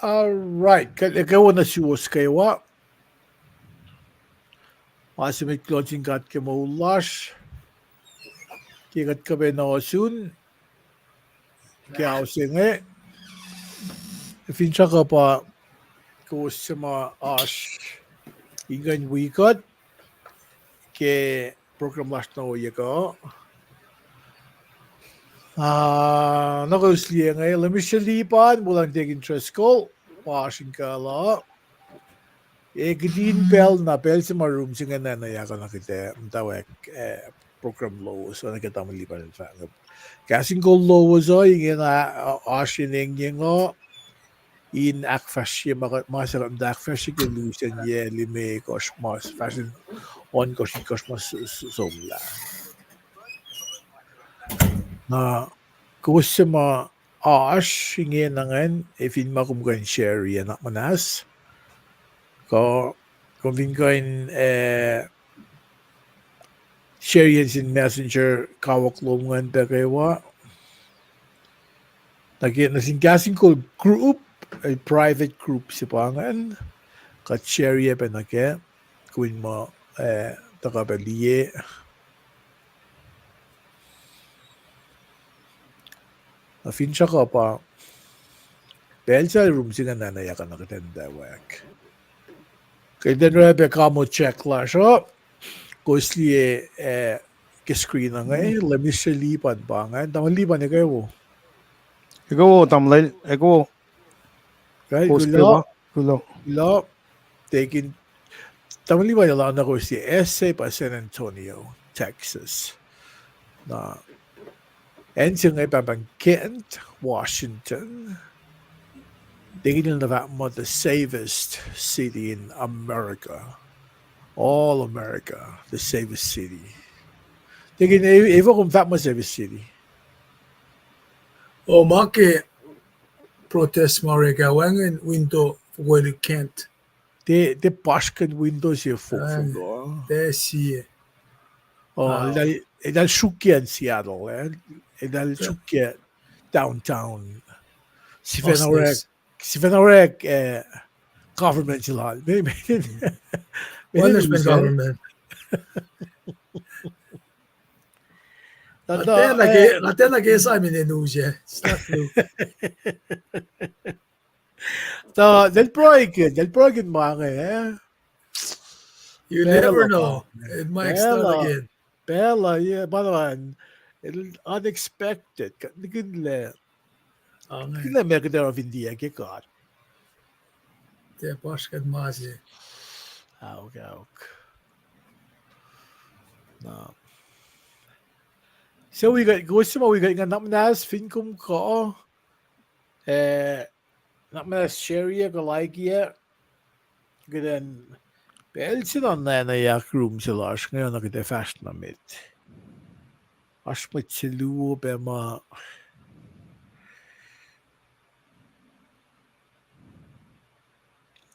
Alright, ikaw na siwas kayo. Masimit closing kat ke maulash. Kikat ka be na osun. Kaya inge. Fincha ka pa kus sa mga ingan wikat. Ke program lash na uya ka. Nakusliya nga lamishalipan mulang dig interest call. Washing ka la. Green bell na bell sa mga room singa na nayaka nakita mutawaek program lowos so nakita mo lipan sa KahsInKol lowos inge na ashining nga in akfashi masarap da akfashi ke lusen ye lime kosmos fashion on kosmos somla na kusma inge nangan ifin makumgan share yan manas ko kung vinkain share yan sin messenger kawak loangan da kayo na sin KahsInKol group a private group si pangan kat share yan pa nake kuin mo takabaliye afin siya ka pa dahil sa room singa nanayakan nakatanda wak. Kaya din rabe kamo check la siya. Kusli screen na ngayon. Lamis siya lipan pa nga. Tamang lipan niya kayo. Ikaw, tamlay. Ikaw. Okay, gulo. Taking. Tamang lipan niya lang na kusli. Essay pa San Antonio, Texas. Na. And siya ngayon pa pang Kent, Washington. Thinking about the safest city in America. All America, the safest city. Thinking, even kung that much safest city. O maki protest marega wangan window for the Kent. The Pashkan windows here for They see. Dal Shukya in Seattle, dal Shukya downtown. Sifac government sila. Management government. Ate lagi sa amin news eh. So, del proigen mga You never know. It might start again. Bella, yeah, banaman. Unexpected. Nagigla. Kila merkeder of India gekot. Det Pashkan mazi. Okay. No. So we got nga namnas finkum ko. Namnas sharia ko like ya. Gadan bel sila na yak room sila ngayon nakita fast na mit. Ashmit silu bema.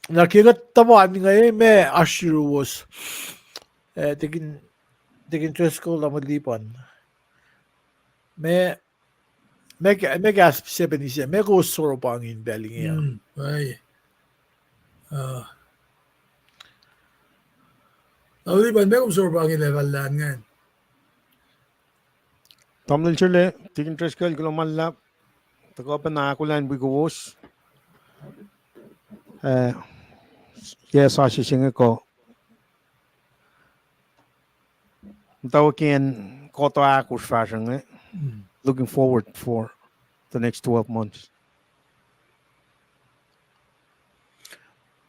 Nakikat tamaan ngayon may ashiru was tigin interest ko lang malipan. May gas 77 may go soro pangin belling yan. Ay. Malipan may soro pangin level lan ngayon. Tamlil chile, tigin interest ko man lap. Tako pa na akollah bigos. Yes, I should ko. Mutawaek kaksakin fashion. Looking forward for the next 12 months.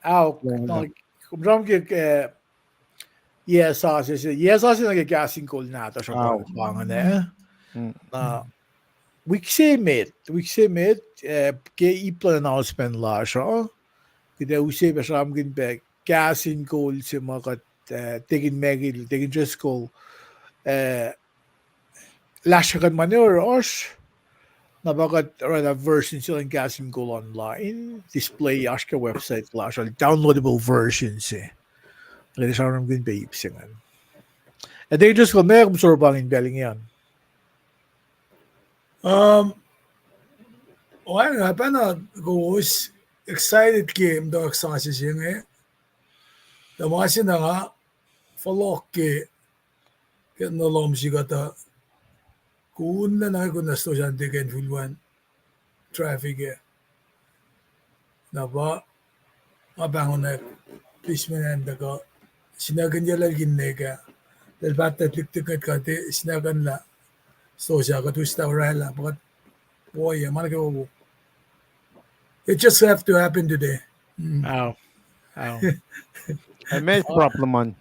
Abram yes, I like KahsInKol na to siya pangan week met ke iplan announcement la siya. Kaya usay ba siya amgin ba KahsInKol si mga tigin megil, tigin just call lashakan manure osh na bagat rada version sila ng KahsInKol online display ashka website la siya downloadable versions kaya siya amgin ba ipsingan tigin just call may kumsorbangin galing yan Nga pa na goes excited game do aksasi singe. The masin nga follow ke no lom sigata kun na kun na sto jan degen fulwan traffic e. Na ba mabangon na pismen and daga sinagan jalal ginnega. Del batat liktikat kate sinagan la sto siya ka twista rala but boy malaki it just have to happen today. Wow. I may problem man.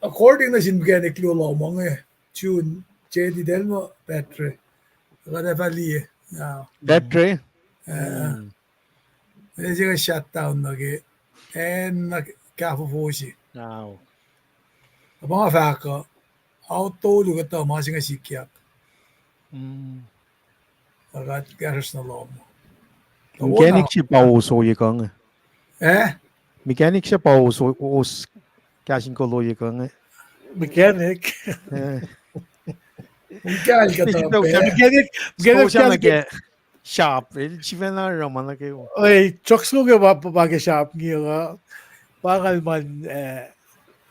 According to Singanik Lulong, tune J.D. Delmo battery. Valley. Battery. There's a shutdown again. And Kafufosi. Wow. A motherfucker. Auto look at the Massing a Sikiak. I got Garrison along. Mechanic siya pa uso yung Eh? Mechanic siya pa uso KahsInKol yung Mechanic. Mechanic. Mechanic shop. Siya na raman na kayo. Oy, chokes ko ba shop niya bakal man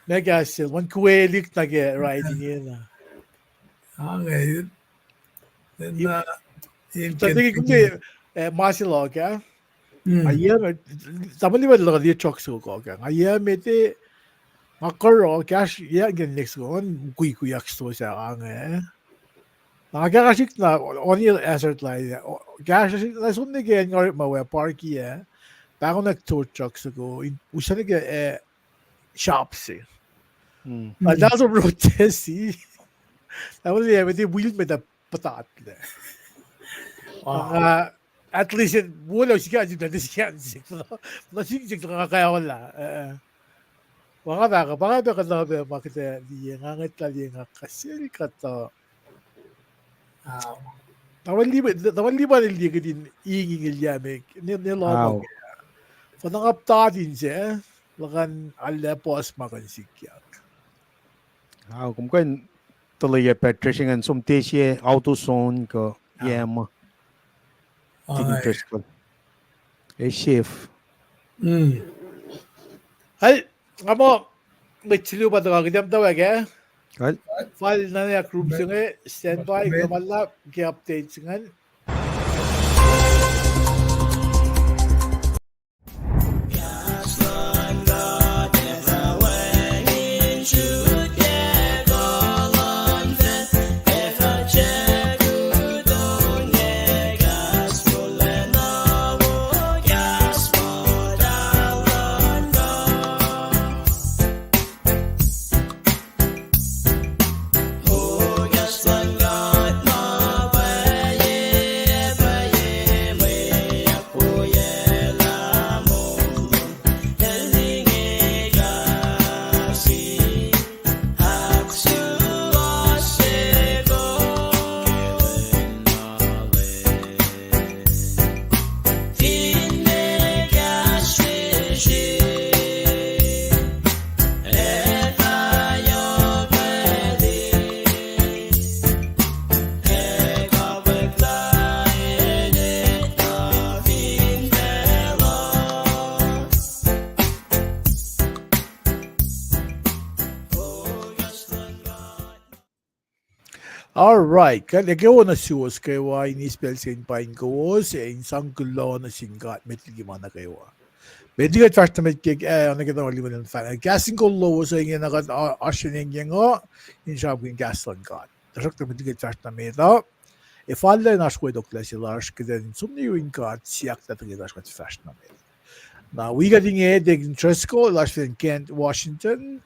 megasil one kuelik na ge riding in. Okay. Then Tadi ko masilo ka. Ayam tamali ba lo di chokes ko ka. Ayam ete makaro cash ya gen next one kuyak sto sa ang nakakasik na only asset line cash na sunni gen ngor mawe parky bago nag-tour trucks ko usa nag shops Dazo protesti tapos may wheel med patat at least wala siya na siya na siya kaya wala baka ka na makita di ngangit tali nga kasil kata tawan liba nili ka din ingingil yame nilomag panangapta din siya lakan alepos makan sikyak kung kan tuloy Patricia ngan sumte siya autozone ko yama interest ko shift ay amo may chilo ba daw kidam daw aga file na ya group singe standby gamala ki update singan All right, kalagawa na siwas kayo inispel sa Paing ko sa isang gulo na singkat met gimana kayo. Medyo at na met kig kita waliman ng fan. KahsInKol lowos ay nga nakat asyoning nga in shop yung gaslan got. Dasak na medyo na meto. If all na shkoy dokla sila shkiden sumni yung got siyak na tagay shkoy fashion na meto. Now we got the interest ko last in Kent, Washington.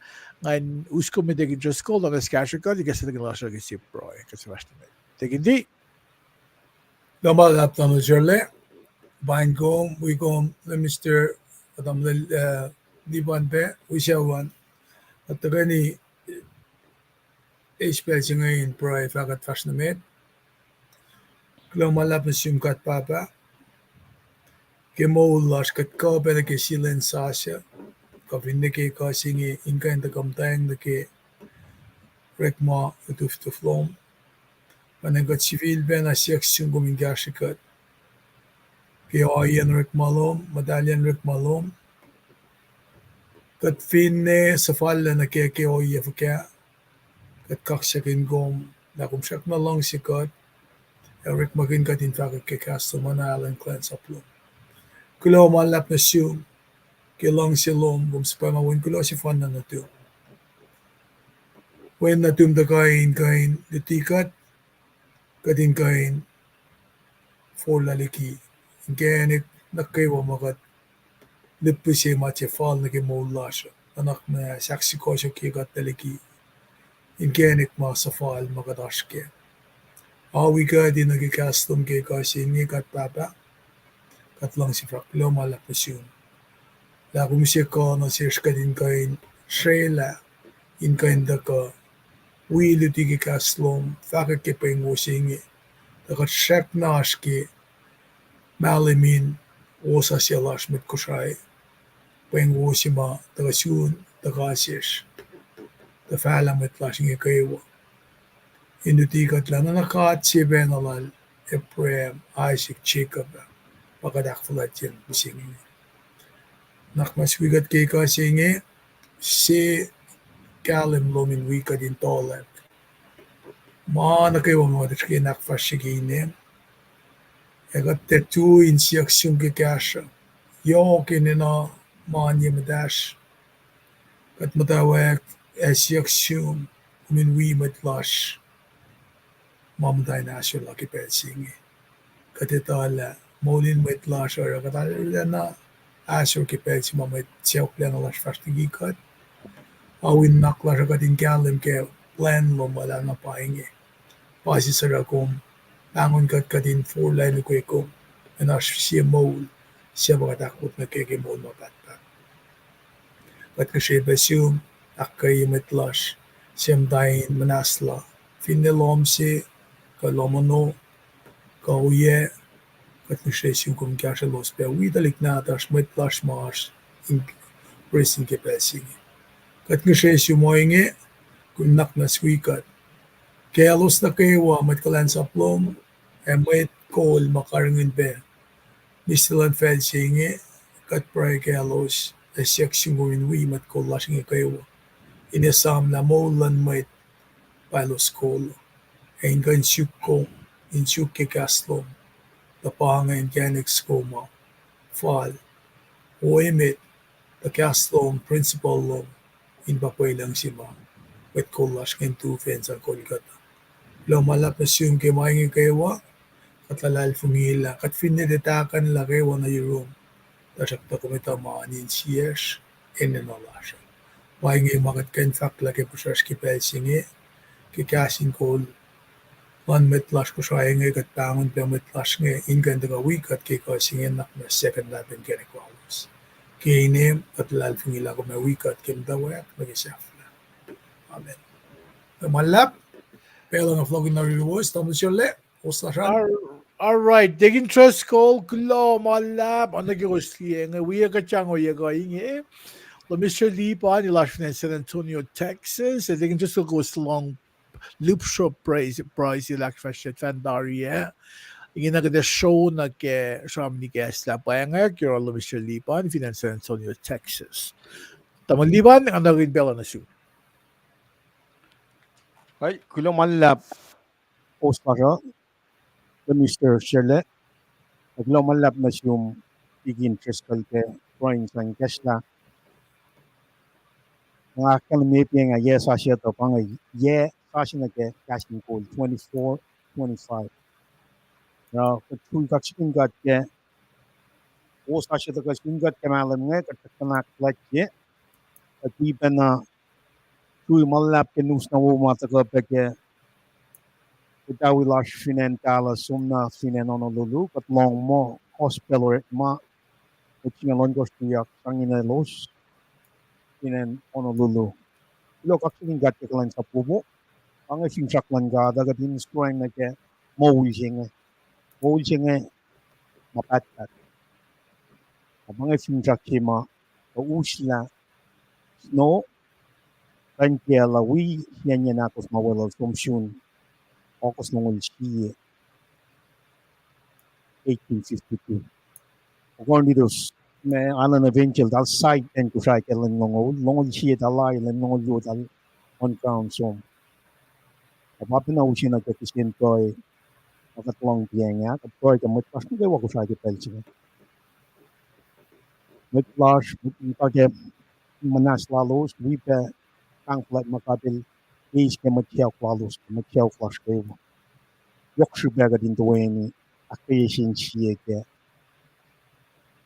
Ngayon, usko may degin just call on a scatter card, you guess the glass of the pro. Kasi basta may. Take di. Damal at the Jerle. Buying go, we go, Mr. Adam Liban Be, we shall one. At the gani, spelling in pro, if I got fashion made. Glomalap and sum cut papa. Gemo lash cut ko, better get Shilan Sasha. Kapindeke kasing inge and the kamtang the ke rekma utuf to flom. When I got civil ben a section going gashikat. Ian Rick Malom, Medallion Rick Malom. Kat finne sifal na akketeyac for ka. Kat kaksakin gom na kumshak na lang si kat. Eric magin kat in fact kakast manalan kulacnsap lo. Kulo malap na siyo. Kilang si lom gom sa pamawin kulo si fan na nato. When natum da kain dutikat katin kain for laliki. Ingenik nakaiwa magat lipuse mache fall na kimoulasha. Anak na saksiko siya kikat taliki. Ingenik ma sa fall magadashke. Awi ka din nagikastom kay KahsInKol kat papa. Kat lang sifac lo malapasyon. La kumisya ko na siya kadin kain Srela in kain da ka wili tigi kaslom faka ke Paing singe. Dakat shak nashke malamin osa siya lash mit Kosrae. Paing sima daga syun daga asish. Da fala mit lashing kayo. Indutikat lang na nakat si Benalal, Abram, Isaac, Jacob, pagkadakfulat yan, bisingin. Nakmaswigat kay KahsInKol, si Kalim lomin wika din tolat. Nakaiwa mga tatki nakfashigine. Egat tetu insiaksyon kikasya. Yokin na manya madash. Kat mutawaek, siaksyon, uminwi matlash. Mamatay na siya laki petsingi. Katitala, molin met lasher, katala na asher ki petsi mamat siyok lang lash fastigikat. Awin nakla siya katin kalim ke plan lo mala na Paing. Pasi sarakom, bangon kat katin 4 line ko eko. Anas siya mol, siya makatakot na keke mol mapatpat. Kat kasi basyum, akkay met lash, siyam dahin manasla. Finilom si Kalomono, Kauye, katnishesyon kum kasha los pe widalik na tash met lash mars in pressing capacity. Katnishesyon mo inge kun nak na swikat. Kaya los na kayo met kulacnsap lom mwet kol makarangin pe. Mistilan fed singe kat pray kaya los seksyon gumin wi met kol lashing kayo. Inesam na molan met palos kol. Inge syukko in syukke kaslom. The Paing and Ganix Koma, Fall, Oemit, the Castlom Principal Lom, in Papailang Sima, with Kolash and 2 fans ang Kolkata. Lo malap na siyong kimaingin kayawa, katalal fumila, kat finedetakan la kayawa na yung tasak na kumita maanin siyers, inenolasya. Maingin makat kain fakla kay pusas kipel singe, KahsInKol, man met lash Kosrae ngay kat pangon pe met lash ngay inge daga week at kay KahsInKol nak na second lap and kene kwalos. Kay name at lal fungila ko may week at kim mutawaek mag-isafla. Amen. Malap, pero na vlog na rewards, tapos yung le, oslasyan. All right, digging trust call, kulo, malap, ano nag-iusli, nga wiya ka tiyang o yaga inge. Mr. Lipa, ni lash na San Antonio, Texas, and digging trust call goes along loop shop price ilak fashion fandaria. Ingin na kada show na ke sham ni guest la Paing kiro lo Mr. Lipan finan San Antonio, Texas. Tamang liban ang naging bela na su. Ay, kulo malap post na siya. The Mr. Shirley. Kulo malap na siyong igin fiscal ke drawings ng kasla. Mga kalimipi nga yes asya to pang ye asya na ke KahsInKol 24-25. Now, kung kaksakin got ke post asya to kaksakin got ke malam nga kaksanak like ye. At iba na Srui malap ke nus na wumata ka peke itawi lash finen kala sumna finen Honolulu kat long mo hospital ma utingalon gos tiyak sangina los finen Honolulu. Ilo kaksakin got ke kalan sa pubo. Ang simsak lang gada gatin strong na ke mawulsing mapatat. Ang simsak kima usla snow kan kela wi siya natos mawala sumsyun okos nungul siya 1852. Gornidus, me alan eventual dal side and Kosrae kelen longol siya dalay len longol yo dal on ground so. Kapapin na usin na kisin toy akatlong pienya kaptoy ka met pas ngewa Kosrae ke pelsi. Met flash ke manas lalos wipe kangflat makabil is ke met lalos met flash ke yokshu bega din doeni akketeyac siya ke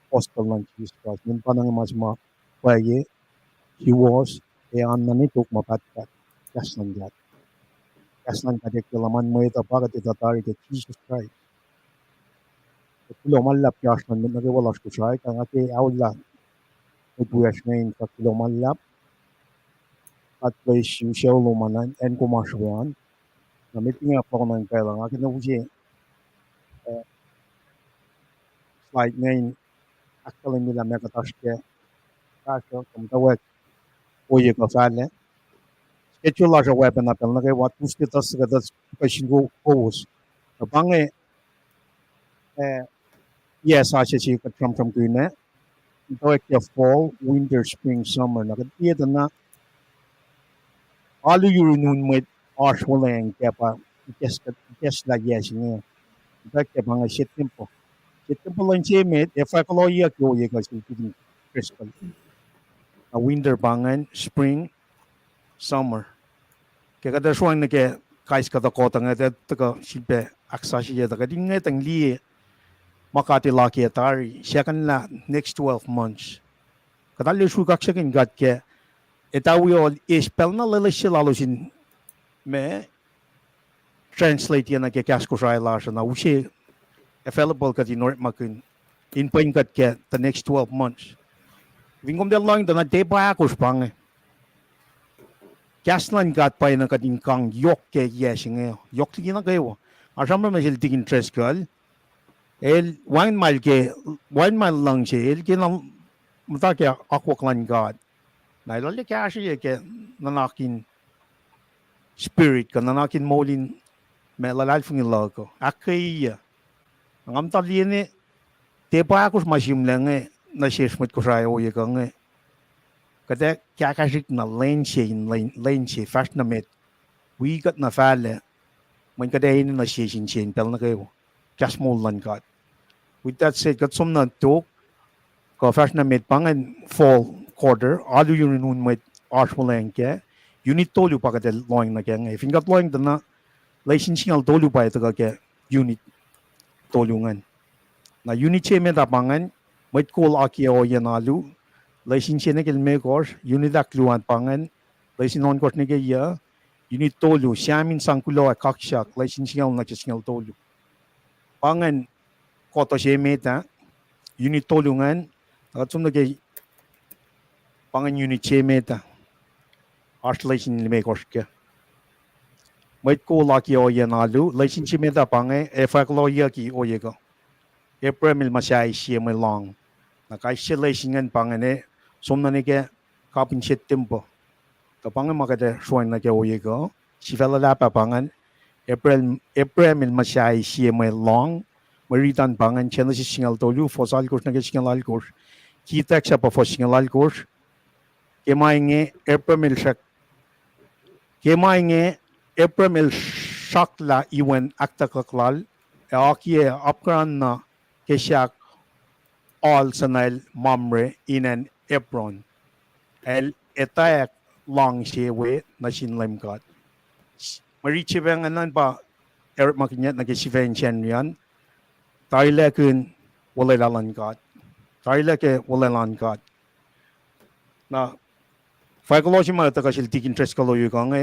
hostel lunch is was min panang masma paye he was e annani tuk mapatka kasnan gat kasnan kade kelaman mo ita pagat ita tari ke Jesus Christ kulo malap kasnan min nage walas Kosrae kang ate awla ituas ngayon sa kulo malap at place yung siya lumanan and kumashuan na meeting ako ng kailang akin na uji slide ngayon actually nila mekatas ke kaso mutawaek oye ka sale schedule la weapon na pel na kay wat pustitas ka das kashingo kos bange yes asya si ka from kune mutawaek ya fall winter spring summer na kaya na alu yurunun met Loang kepa just la yes ni back ke bange shit tempo lang chemet if I follow you akyohkye ka silpidin crystal a winter bangan spring summer ke kada shuang na ke kais kada kota nga te ka sipe aksa siya ka ding nga tang li makati laki atari siya kan la next 12 months kada li shu kaksakin gat ke etawi ol ispel na lele silalo sin me translate yan na ke Kosrae la na usi available ka di North Makun in Paing kat ke the next 12 months Vingom del lang na te pa ako spang Kaslan gat pa na kading kang yokke yes nge yok tigi na kayo asam na masil tigin tres kal el 1 mile lang siya el kinang mata ke akollah God na ilali kasi ke nanakin spirit ka nanakin molin me lalal fungil ko akketeyac ang amtali ni te pa ako masim lang na shesmet Kosrae oye ka nge kada kakasik na lane fast na met we got na fale when kada in na shin pel na kayo just more lan got with that said got some na tok ka fast na met pangan fall quarter alu yun nun met Loang ke unit tolu pa kada Loang na kaya if ingat Loang na laysin singal tolu pa ito ka unit tolungan na unit che met pangan met call akyohkye nalu laysin siya na kilme kors, unit akluan pangan, laysin on kors na kaya, unit tolu, siyamin sangkulo ay kaksakin, laysin singal na singal tolu. Pangan, koto siya meta, unit tolungan, nakatsum na kaya, pangan unit siya meta, ars laysin lime kors ka. May ko laki oye nalu, laysin siya meta pangan, akketeyac ki oye ka. April Mucsai siya may Loang. Nakaisya laysingan pangan somna nike kapin shit tempo kapangan makade shuan na ke oye ko sifil la pangan April Mucsai siya may Loang maritan pangan chena si singal tolu fosal kurs na ke singal kurs kita sa pa fos singal kurs kemainge April shakla iwan akta kaklal akye apkran na kesyak all sanal mamre inan Abram akketeyac long siya we na sinlem got. Marichi bang anan pa makinyat na kisifen chen yan. Taile kun walalan got. Taile ke walalan got. Na faikolo si mga takasil tikin tres kalo yu kang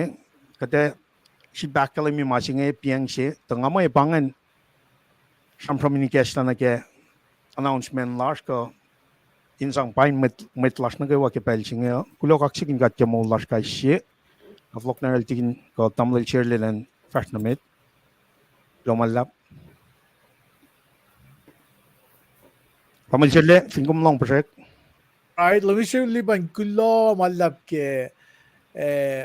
kate si bakala mi masing piang siya. Tanga mo pangan sam communication na ke announcement last ko insang pain met las na gawa ke pelching kulo kaksakin gat ke mo las ka shi aflok na tikin ko tamlel chairle lan fast na met lomalap pamal chairle fingom long project right lumisyo liban kulo malap ke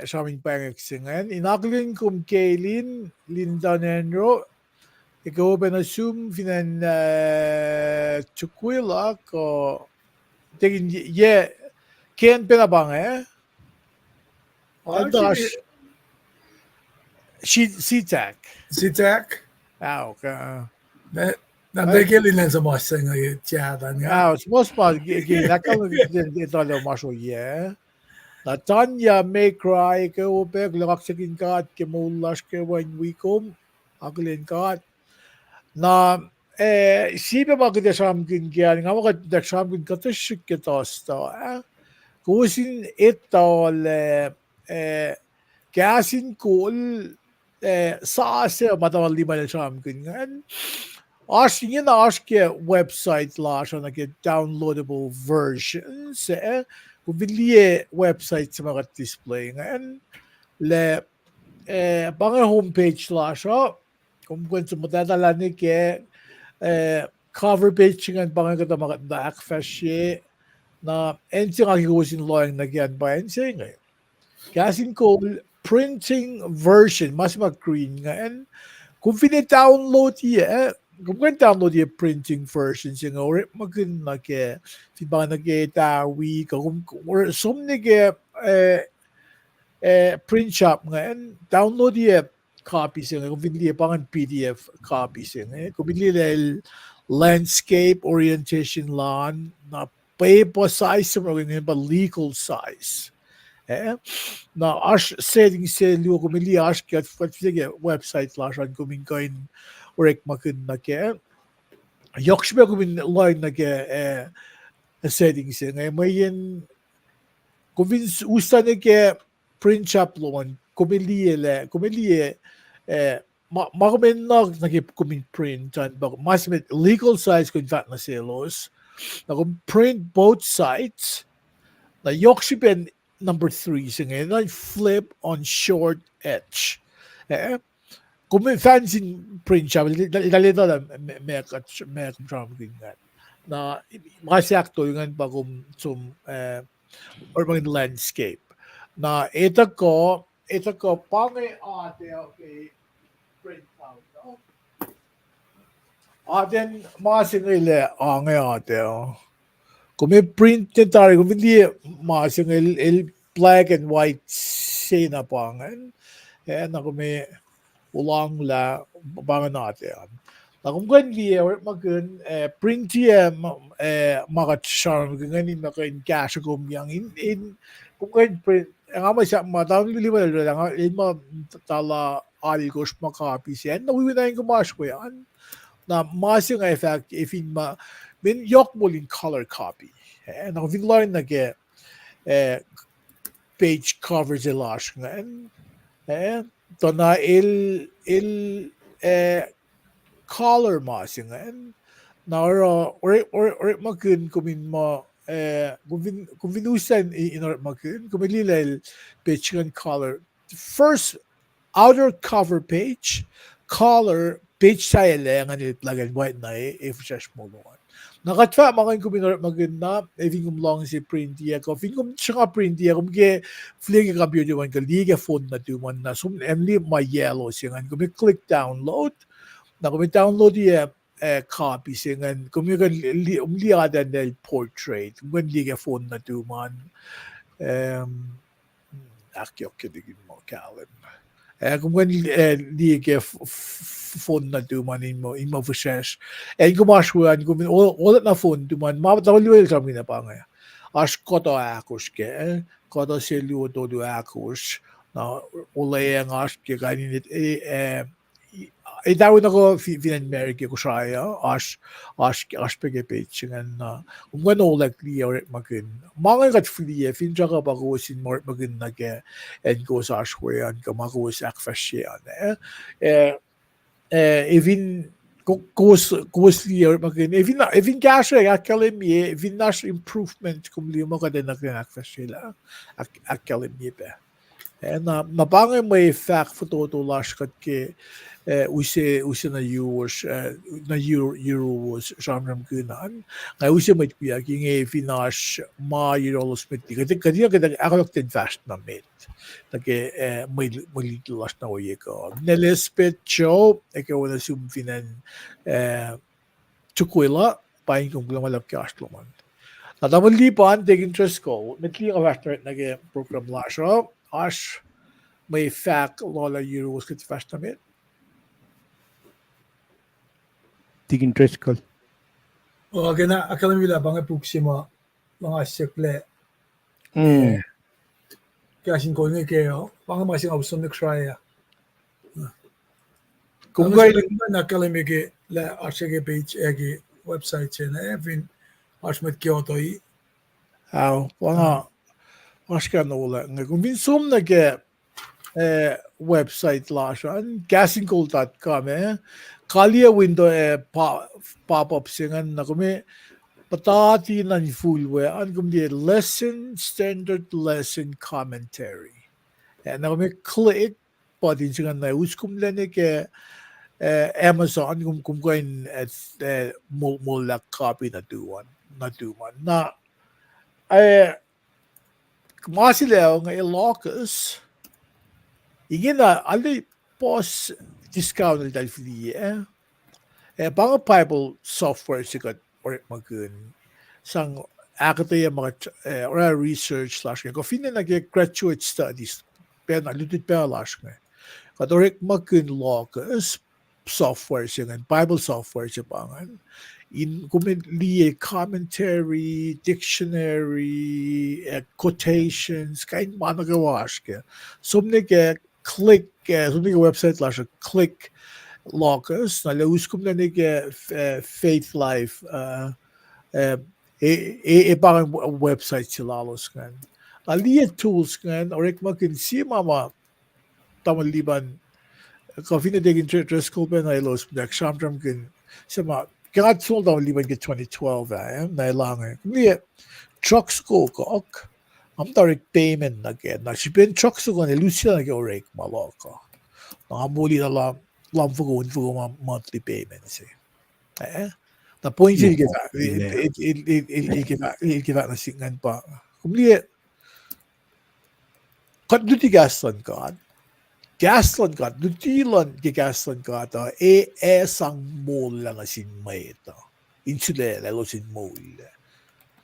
sa aming pangaksingan inaklin kum kailin lindanenro ikaw ba na-assume finan tukwila ko tingin ken pinabang Aldash sifac. Sifac. Okay. Nandekelin lang sa masa nga tiyatan nga. Most ginakal ito lang maso Na Tanya may cry ke upek kaksakin kat ke mulas ke wan wikom aklin kat na sibe magda samkin kyan nga magda samkin katashik ke tosta kusin ito le KahsInKol sa ase matawal lima na samkin nga Asking website la siya downloadable versions kung bili website sa mga display ngayon le pang homepage la siya kung sa madadala ni ke cover page nga pang kata mga akfasye na ensi nga kikusin Loang nagyan ba ensi ngayon KahsInKol printing version mas mag-green ngayon kung download kung download yung printing versions yung or magin nage ba nagetawi kung or some nage print shop ngayon download yung copies yung kung binili pangan PDF copies yung kung binili landscape orientation lan na paper size yung legal size na ash settings sa liwa kumili ash kat website lashan kuminkain orek makin nake yokshbe kumin line nake settings ngay mayen kumin usta nake print shop loan kumili makumin nake kumin print and mas legal size kun fat na selos na print both sides na yokshben number 3 so ngayon flip on short edge kung may fancy print siya ilalito lang may ganyan na makasakto yung pa kung or mga landscape na ito ko pangay ate okay print out no? Aten mga singile angay ate kung may print niya tayo, kung hindi masing black and white say na pangan, na kung may ulang la, pangan natin. Na kung hindi, magin, print niya, makacharm, kung hindi maka-encash kung yang, kung hindi print, ang ama siya, matawag lima lang, tala aligos makapi siya, nawiwinayin ko mas ko yan, na masing effect, if in min yok mo in color copy. Na kung learn na ke page covers ilash ngayon. To na color masing ngayon. Na or makin kumin mo kung vinusan in or makin kumililay page and color. First outer cover page color page saya lang ang black and white na if just mo loan. Nakatfa mga kuminor maganda even kung long si print ya ko fin kung siya print ya kung ke fling ka computer man ka liga phone na tuman na sum emli my yellow singan kung click download na kung download ya copy singan kung ka umliada del portrait kung liga phone na tuman akyohkye digin mo kalim kung liga phone na tuman imo fushesh kumashuan kung ulit na phone tuman mapatawaliwil kami na pa nga as koto akketeyac koto selu to do akketeyac na ulay ang as kanin itawid ako finan America Kosrae as page na kung ano likely or magin mga kat free fin ka pa ko sin more magin nage and go sa ashwayan ka makus akfasyan even kusli or magin even KahsInKol akketeyac even nash improvement kung limo ka din nagkakfasyan akketeyac pa Napangay may fact fototolas katke use na euros na euros samram kunan ngay use may kuya king finash ma euros mit kadi akketeyac fast na met take may tulas na oye ko nelespet show wala sumfinan tukuila Paing kung lumalap kasloman Nadamon lipan dig interest ko mitli ka factor nage program lasho ash may fact lola euros kit fast na met Dig interest ko. O kena akalam wala bang puksima mga sekle. KahsInKol nge kayo. Bang masing awesome Mucsai. Kung gay na akalam ke la arsege page egi website che na evin asmet kyoto I. Aw, Aska nola nga kung vinsum nage website lashan KahsInKol.com kalia window pop-up singan na kumi patati na full an kumi standard lesson commentary na kumi click pati singan na uskum lene ke Amazon kung kain mula copy na duwan na kumasilaw nga ilocus ingin na ali pos discount dahil free pang pacl software sikat or magun sang akketeyac mga or research slash ko finin nag graduate studies pero nalutit pa lash nga kadorek magun locus software siya Bible software siya pangan in kumili commentary dictionary quotations kain managawas ka sumne ke click sumne ke website lash click locus na lauskum na nige faith life parang website sila los kan aliya tools kan orek makin si mama tamaliban Coffee na digin dress ko pa na ilos dak shamdram kin sama kagat sul daw liban ke 2012 na ilangan kundi trucks ko kok am tarik payment na ke na shipin trucks ko na lucia na ke orek maloko na muli na lam for monthly payments the point is il give na singan pa kundi kat duty gaston God Gaslan ka, dutilan ki gaslan ka ta, sang mol lang asin may ito. Insule, lalo sin mol.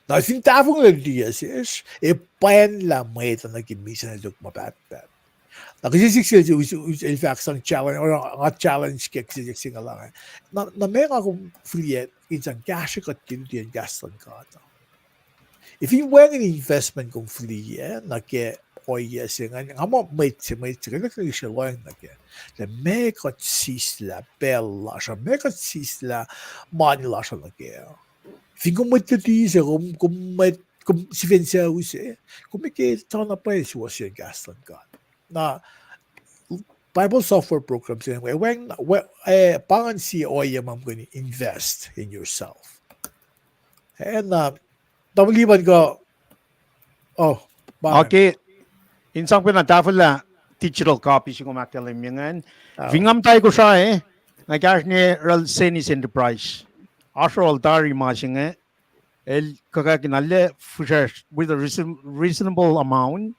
Na sin tafong lang diya sis, pan lang may ito na kimisa na duk mapat-pat. Na kasi siksil in fact sang challenge, or nga challenge kek siksil nga lang. Na may nga kong free insang cash ka tinutiyan gaslan ka ta. If you want an investment kong free, na ke oye singan amo mate kana siya Loang na ke le meka sisla bella siya meka sisla manila siya na ke figo matati sa kum sifensa use kumike tana pa siya siya gaslan ka na Bible software programs when pangan si oye mam going to invest in yourself and tawliban ko Okay. Insang pinatafala digital copy siya kumakalim yan. Vingam tayo ko siya Nagash ni Real Senis Enterprise. After all, dari masing el kakakinale with a reasonable amount.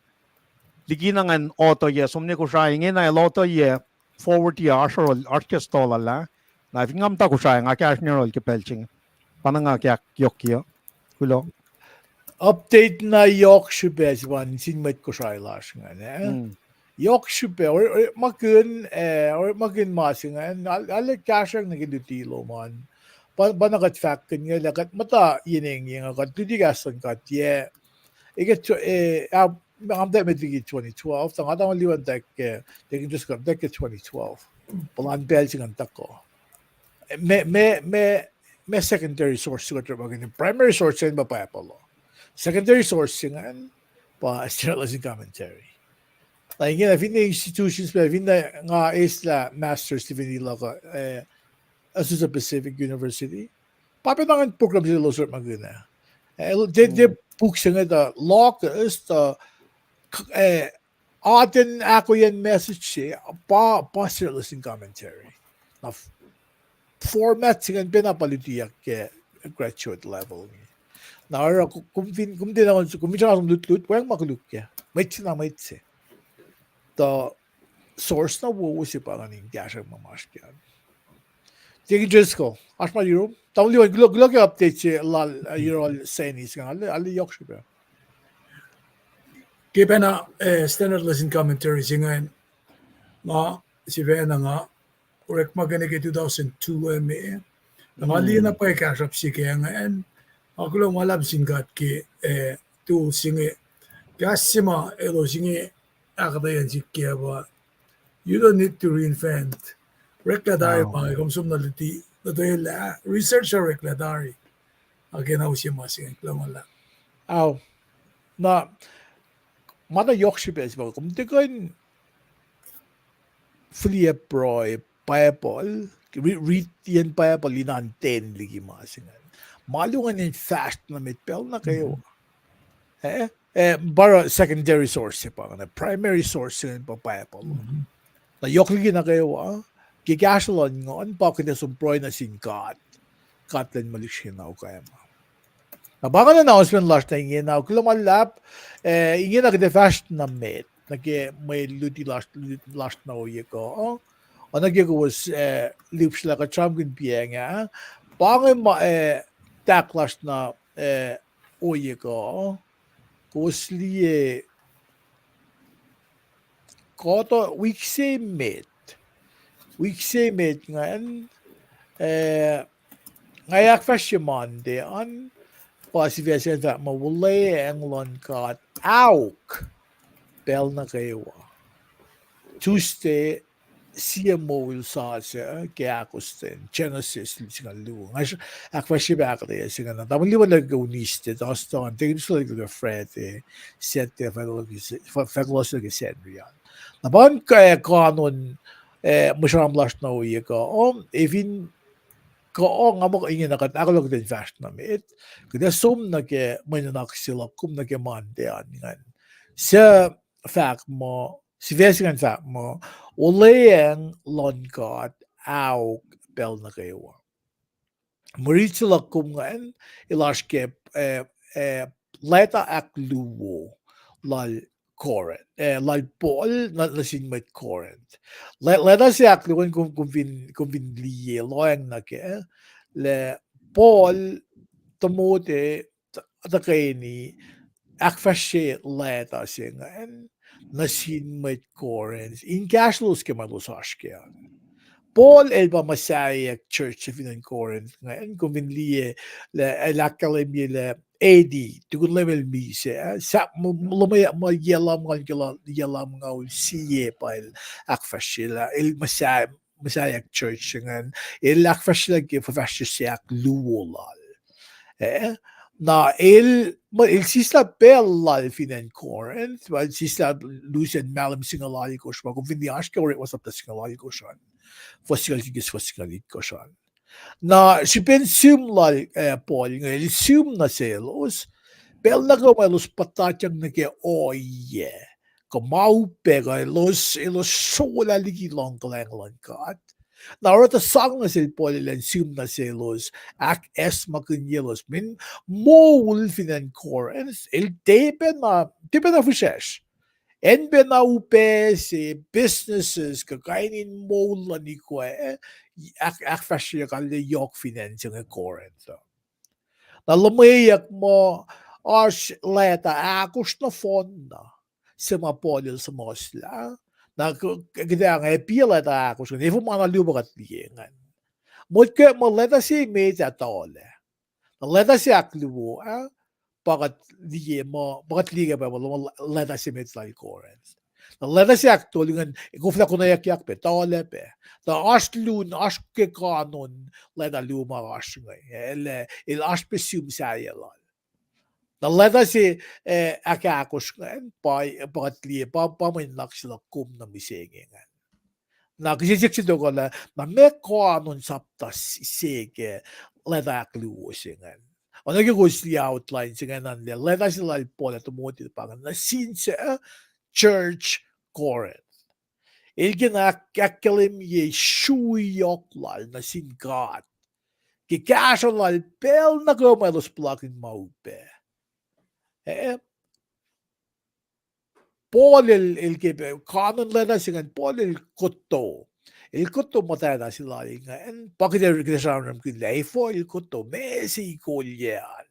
Liginangan auto ya sumni ko siya ingin na auto ya forward ya after all orchestra la. Na vingam ta ko siya ngakash ni Real kipelching. Panang akyohkye kulo. Update na Yorkshire one sinmet ko siya lash nga Yorkshire or makin masingan ale cash ang nagidutilo man banagat fact nga lagat mata yining yung kat tudigasan kat iget am that medigi 2012 tanga tama liwan tek they can just come tek 2012 palan belching ang tako me secondary source ko magin primary source ba pacl secondary sourcing pa astrology commentary. Like again, I think the institutions, I think nga isla masters nila ko Azusa Pacific University. Papanangan program sila lo sort maguna. De books nga the law is the Atin ako yan message pa listen commentary. Na format sigan pinapalutiyak ke graduate level. Na kung di naman kung minsan akong lut walang makuluk ya. May si. The source na wo si parang yung gasher mamashkian. Tigi Driscoll. Ashma Europe. Tamli wa glog update si Euro senis kan ali yok siya. Kaya na standard lesson commentary singayon nga si Vena nga correct magani kay 2002 nangali na pa kasap si kaya ngayon ako lang malab singat ki tu singe kasima elo singe akketeyac si kaya ba you don't need to reinvent rekladari pa komsum na liti na research or rekladari again si masing lang Aw na mada yok siya ba kung di ko flia proy pacl read yan pacl inanten ligi masingan malungan in fast na mitpel na kayo bara secondary source pa na primary source yan pa pacl na yok ligi na kayo gigasolon ngon pa kita sumproy na singkat katlen malishin na kaya Nabangan announcement last na inge na lulap inge na fast na met nage may ludi last na uye ko nage ko was lips like a champion Paing bangin tak last na uye ko kusli ko to week say met ngayon ngayak fast Monday on Pasification that mawulay ang lonkat auk bel na kayo. Tuesday CMO will sa kaya kusten Genesis singa Loang. Akwashi back there singa na. Tamang liwan lang gauniste. Tapos to tingin sila like Fred set the faculous like Sendrian. Naban kaya kanon masyadong blush na uye ko. Even ko nga mo ingin nakat akollah din fast na mit kada sum na ke manak sila kum na ke mandean ngan sa fact mo si vesigan fact mo ulayang lon god au bel na kayo murit sila kum ngan ilash ke leta ak luwo lal current lal pol na lasin met current let us yak luwen kung liye loang na ke le pol tomote takeni akfashe leta singa nasin met current in cashlos ke malos ashke Paul elba Mucsai church of in Corinth ngayon kung liye le lakkalemye le AD tukun level mi se sa lumaya mo yelam ngaw siye pal akfashila el Mucsai church ngayon el akfashila ke fashya luolal na el sisla bellal finan Corinth well sisla lucian malam singalali ko shwa kung hindi ashke or it was up the singalali ko shwa Fossilgis ko siya. Na si pensum like Paul ngayon, sum na selos, pero nagamalos patatyang nage oye. Kamau pega los sola ligi long lang kat. Na orata sang na sil Paul ilan sum na selos, ak es makunyelos min mo wolfinan core and el tepe na fushesh. NB na UPS businesses kakainin mo la ni ko akfasya kalde yok finance ng current. Na lumayak mo arsh leta akos na fonda sa mga polil sa mosla. Na kaya nga pila ta akos kung ifo mga lumakat liyengan. Mut mo leta si meta tole. Na leta si aklubo bakat liga pa mo leta si metzal current. Na leta si akto lingan ikufla ko na yak pe tole pe. Na aslun aske kanon leta luma asngay. El aspe sum sayalal. Na leta si akakos ngayon bakat liga pa mo sila kum na misengengan. Na kisisik si ko na me kanon saptas isege leta akluwo singan. O nag-gusto outline sa ganan nila. Let us like po na tumuti pangan na since church Corinth. Ilgin akkelim ye shuyoklal na sin God. Kikashalal pel na gomelos plugin maupe. Paul il kanon lena singan Paul il kutto. Il kutto matana sila inga en pakiter kisam kin leifo il kutto mesi kolyan.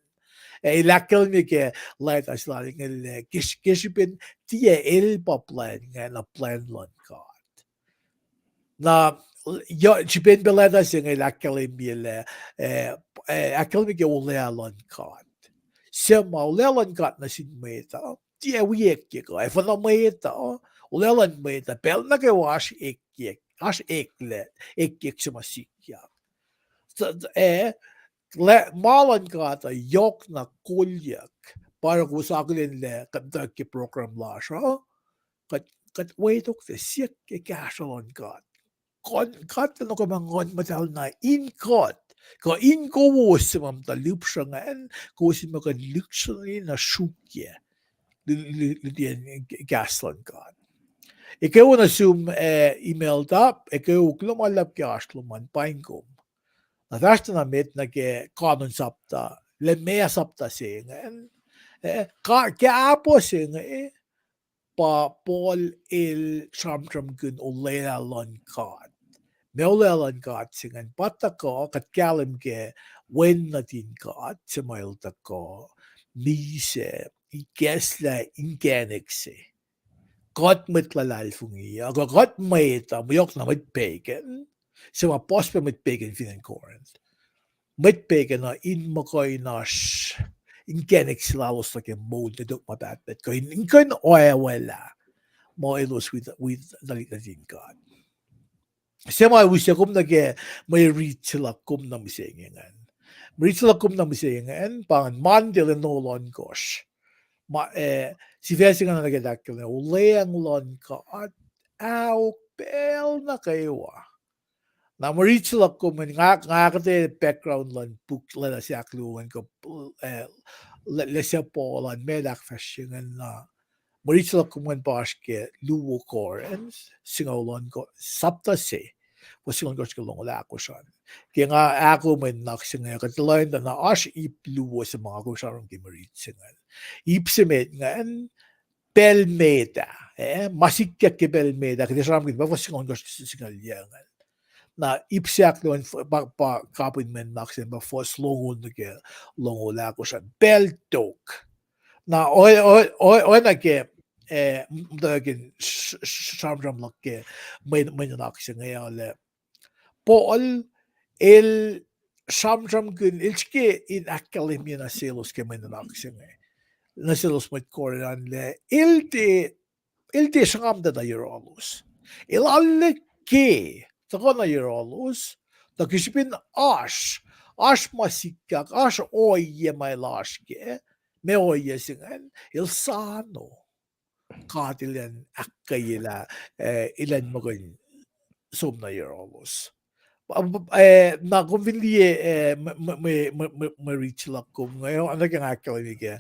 Ilakkel mi ke leta sila inga kishipin tie il plan nga na plan lon God. Na yo chipin beleda singa ilakkel mi le akkel mi ke ulea lon God. Sema ulea God na sin meta. Tie wiekje ko. Even dan meta. Ulelan meta. Pel na ke was ikke. As ekle. Ikke sema sikja. Malan gata yok na kuljak. Para ko sa akin le kadaki program la siya. Kat wait ok the siek ke kasalon gat. Kat no ko mangon matal na in kat. Ko in ko was mam ta lupsa nga en ko si maka luksa na shukje. Gasland God. Ik heb een zoom email dat ik ook allemaal heb gasland Paing kom. Na verste na met na ke kulacnsap da le me sapta singen. Ke apo singen pa Paul il tram gun olela lon God. Me olela God singen patta ko kat kalim ke wen na tin God semail ta ko mise ikesla ingenekse. God met lalal fungi. God met amjok na met Paing. Sema pospe met Paing in Corinth. Met Paing na in makoy nas ingenex lalos like a mold dat ook maar bad bet ko in kun oela. Mo elos with the God. Sema wis kom na ke may reach la kom na misengan. Reach la kom na misengan pang mandel no lon gosh. Si versing na nagedakkel na Loang lon ka at pel na kayo. Na ma-reach lang ko man nga background lan book la siya kluan ko la siya po lan medak fashion na ma-reach lang ko man baske luwo corens singolon ko sapta se po singon ko long la ko siya. Kaya nga ako man naksinga katulayan na as ipluwo sa mga ko siya ron ma-reach nga. Ipsimet nga belmeda. Masikya ke belmeda. Kasi siya rin ba singon ko singal yan. Na ipsiak doon pa kapin men naksin ba fos longon na ke longo la ko siya beltok. Na oy na ke mdagin shamram lak ke may naksin ngayon Paul el shamram gun ilske in akademia na selos ke may naksin na selos met korean le ilde shangam da yorolos il alle ke takona yorolos da kishpin ash masikak ash oye may lashke me oye singen il sano katilan akkayila ilan magin sumna yorolos na convenie me reach la kum ngayon ano kang akali ke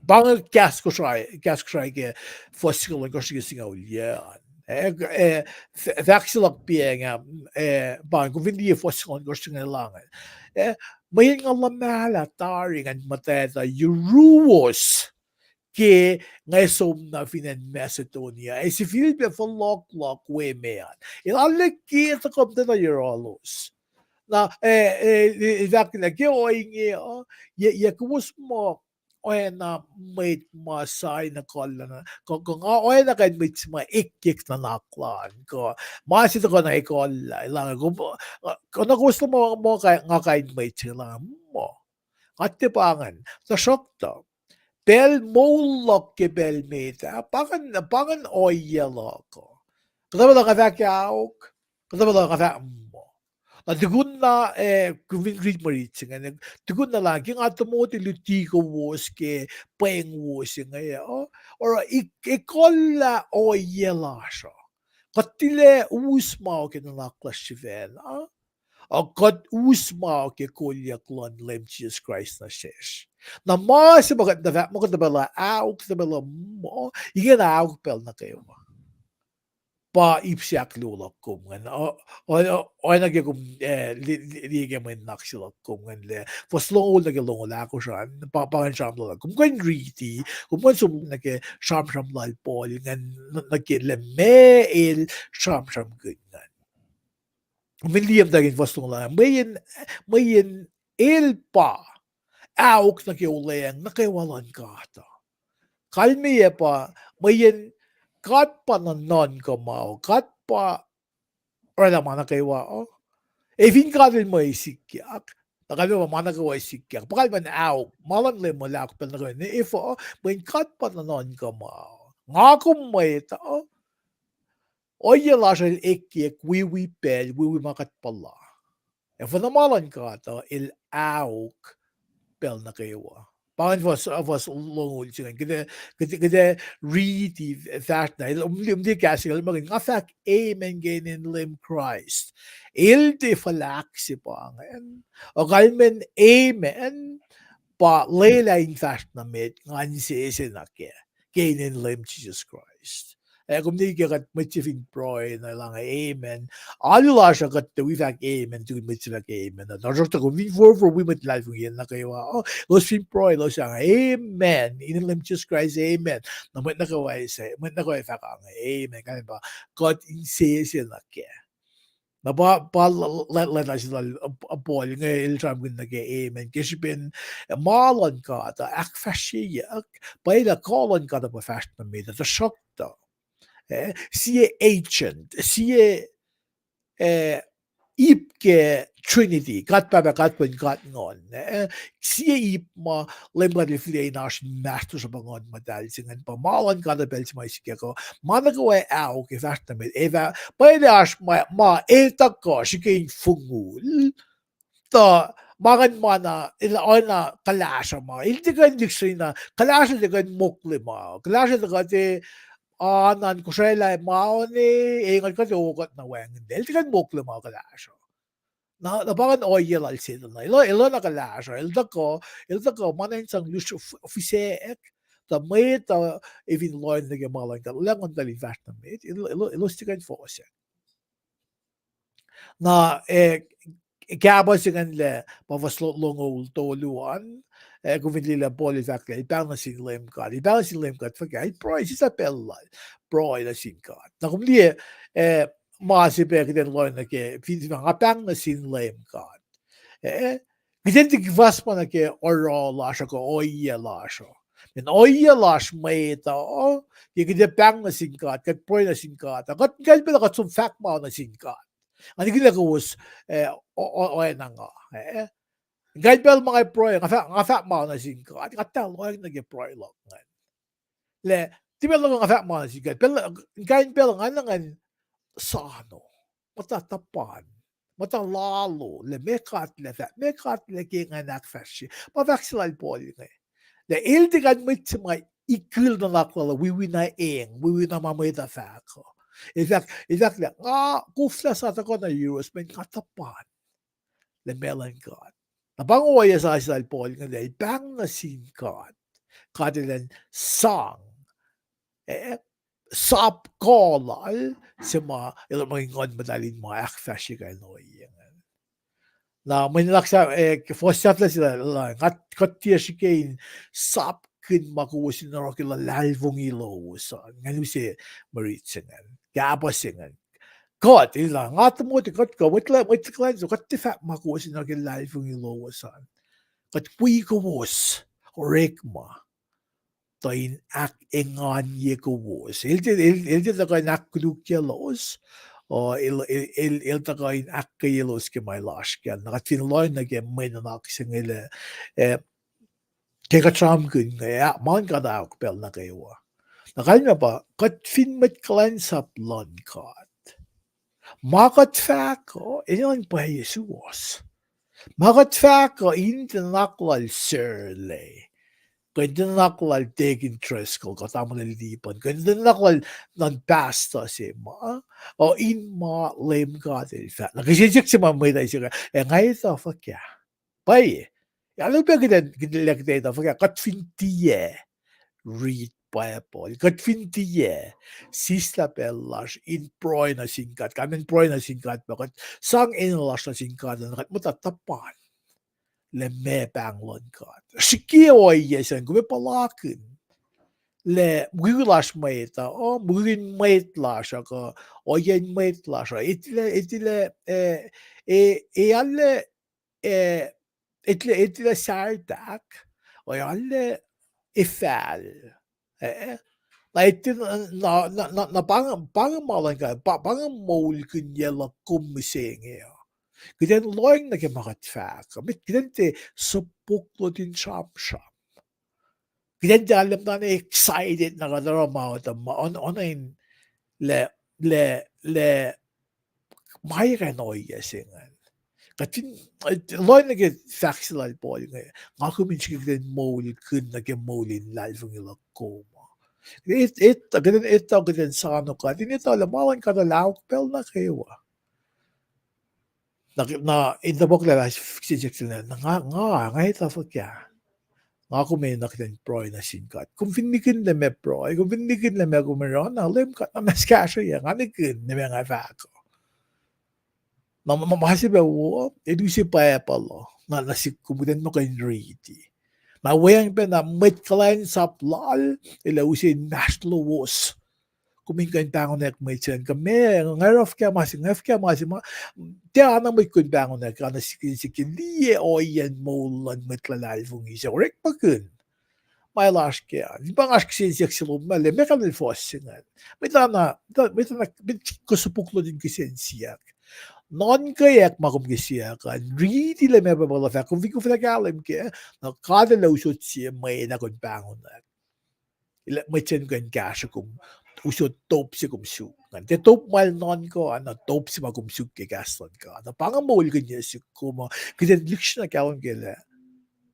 bang Kosrae ke fosil ko siya singaw yan vaxilak Paing bang convenie fosil ko siya langan may nga lamala taring and mateta euros ke ngaysom na finan Macedonia sifil be for lock we man ilalle ke ta kom na euros na exactly na ke inge ye kumus mo oana made Mucsai na kolla na kung nga oana kan mit ma ikkik na naklan ko masito ko na ikolla lang ko kung gusto mo nga kain mate sila mo at tipangan sa shokta bel molok ke bel meta pangan oyelo ko kada ba ka kyaok kada ba ka mo dugun na convingrid maritsi nga dugun na lang yung atomote lutiko was ke Paing was nga or ikolla oyela siya katile usma ke na naklas sivel Og God usma ke kulyaklon lem Jesus Christ na shesh. Na mas maganda bala auk sa bala mo igen auk pel na kayo. Pa ipsiak lulap kumgan o nagyagum ligamen naksilap kumgan le foslong ul nagalong la ko siya papangan siya lulap kumgan riti kumgan sum nage sham lal pol ngan nagileme il sham ganyan William dagin foslong la mayin il pa auk nagyulayang nakiwalan kata kalmiye pa mayin kat pa na non kamao kat pa Ora mana kaywa evin kadil mo isikyak nakalo mana kawa isikyak bakal man aw malan le mo lak pel na ne ifo when kat pa na non kamao ngakum mo ita oye la shal ekyek we pel we makat pala ifo na malan ka ta il auk pel na kaywa Paing was long ultingan kada read that na di kasi maging afak amen gain in lim Christ il de falaksi pang o galmen amen pa lela in fast na met ngan si na gain in lim Jesus Christ kung di kagat matifing proy na lang amen alula siya kat we fak amen to mitifak amen na narjok ko we for we mit life yan na kayo los fin proy los siya amen in lim Jesus Christ amen na mit na kawai say mit na kawai fak ang amen kaya ba God in say na kaya na ba let us a boy ngay iltram gun nag amen kasi bin malon ka ta akketeyac bayla kolon ka ta pa fast na med ta shock ta siye ancient, siye ipke Trinity, gat ngon. Siye ip ma lemba de flie nash master sa bangon madal singan pa malan kada bel si maisike ko mana ko au ke fasta med eva pwede as ma eta ko shikein fungul ta magan mana ila oana kalasha ma iltigan diksina kalasha digan mokle ma kalasha digan Anan Kosrae mao ni ingat ka ugot na weng del tikan mukle mo kalasyo. Na nabangan oil al sila na ilo na kalasyo ilda ko manan sang lusyo ofisek ta may ta even loin na gemalan ka lang on dali fast na may ilo stikan fose. Na kaba singan le pavaslo longo toluan kung lila poli fakle ibang na sin lem god fakay proy si sa pella proy na sin god na kung liye maasi pe kiden loy na ke fin ngapang na sin lem god kiden ti givas pa na ke oro lasha ko oya lasha men oya lash may ta kiden pang na sin god kat proy na sin god kat galbela kat sum fak ma na sin god ani gila ko was oana nga Guide bell mga proy nga fat mo na sin ko at katal ko nag proy lo ngan le ti bell nga fat mo na sin guide bell nga ngan sano matatapan matalalo le mekat le ke nga nakfashi pa vaxilal poli nga le il ti gan mit mga ikil na nakla we na we na mamay da fa ko exact le nga kufla sa ko na euros men katapan le melan god Nabangoya sa Paul nga day bang na sin God. Kadilan sang. Sap kolal si ilang mga ngod madalin mga akfashi ka no yan. Na may nalaksa fosat la sila lang katya si kain sap kin makuwasin na rokila lalvong lowos. Nganu si maritsingan. Gabasingan. God, ila nga mo ti kat ko wait klan so kat ti fat makuwasin na lalvong lowosan. Kat pui ko was rekma. Tain ak engan ye ko was. Il ta kain akketeyac los. O il ta kain akketeyac los ke may lash kan. Nakat finloy na ke may nanak sing ile kaya tram kun kaya man ka da pel na kayo. Nakanya pa kat fin met kulacnsap lon ka. Makat fako ilan pa Jesus. Makat fako in naklal sirle. Ganda naklal taking interest ko katama na lipan. Ganda naklal non pasta si ma. O in ma LEUM GOD il fa. Nakisisik si mamay tayo siya. Ngay ito fa kya. Bay. Ano ba ginilak tayo fa kya? Katfintiye. Read Bible. Katfintiye. Sisla pellash in proy na singkat. Kamin proy na singkat. Bakit sang inlash na singkat. Nakat mo tatapan. Le me banglon God. Sikia o yesen gube palakin. Le mugulash maita o mugin mait lasha ko o yen mait lasha. Itile alle itile sartak o alle ifal. Na itin na pang malan ka pang mol kunyela kummisenge. Giden Loang na kemakatfak. Mit giden te supuklo din sham. Giden te alam na excited na kadarama on in le mayren oya singan. Katin Loang na ke faxilal po nga. Nga kuminchi giden mol kun na ke molin lalvang ila koma. Giden sano ka. Din ito alamawan ka na lauk pel na kayo. Na in the book la sisik na nga ito fa kya. Nga ko may nakitin proy na singkat. Kung finikin na may proy, kung finikin na may gumeron, na LEUM GOD na mas kasha yan. Nga nikin na may nga fako. Na mamahasi ba wo, edu si pacl na nasik kumutin mo kayo ready. Na wayang pa na kulacnsap lal, ila usi nash lowos. Kumingkan bangon nek may chen kami ngarof kya masi dia na may kun bangon nek ana sikin liye o yan molan metlalal fung isa rek pakun may lash kya di bang ask sin seksilo male me kan fossingan mitana bit kusupuklo din kisen siyak non kayak makum kisiyak really le me babala fa kung fiku fa galim ke na kada lo shot si may na kun bangon nek ila may chen kan gasha kum usod top si kumsuk. Te top mal non ko ana top si magumsuk ke gaston ka. Na pangamol kanya si kuma. Kasi liks na kawan gila.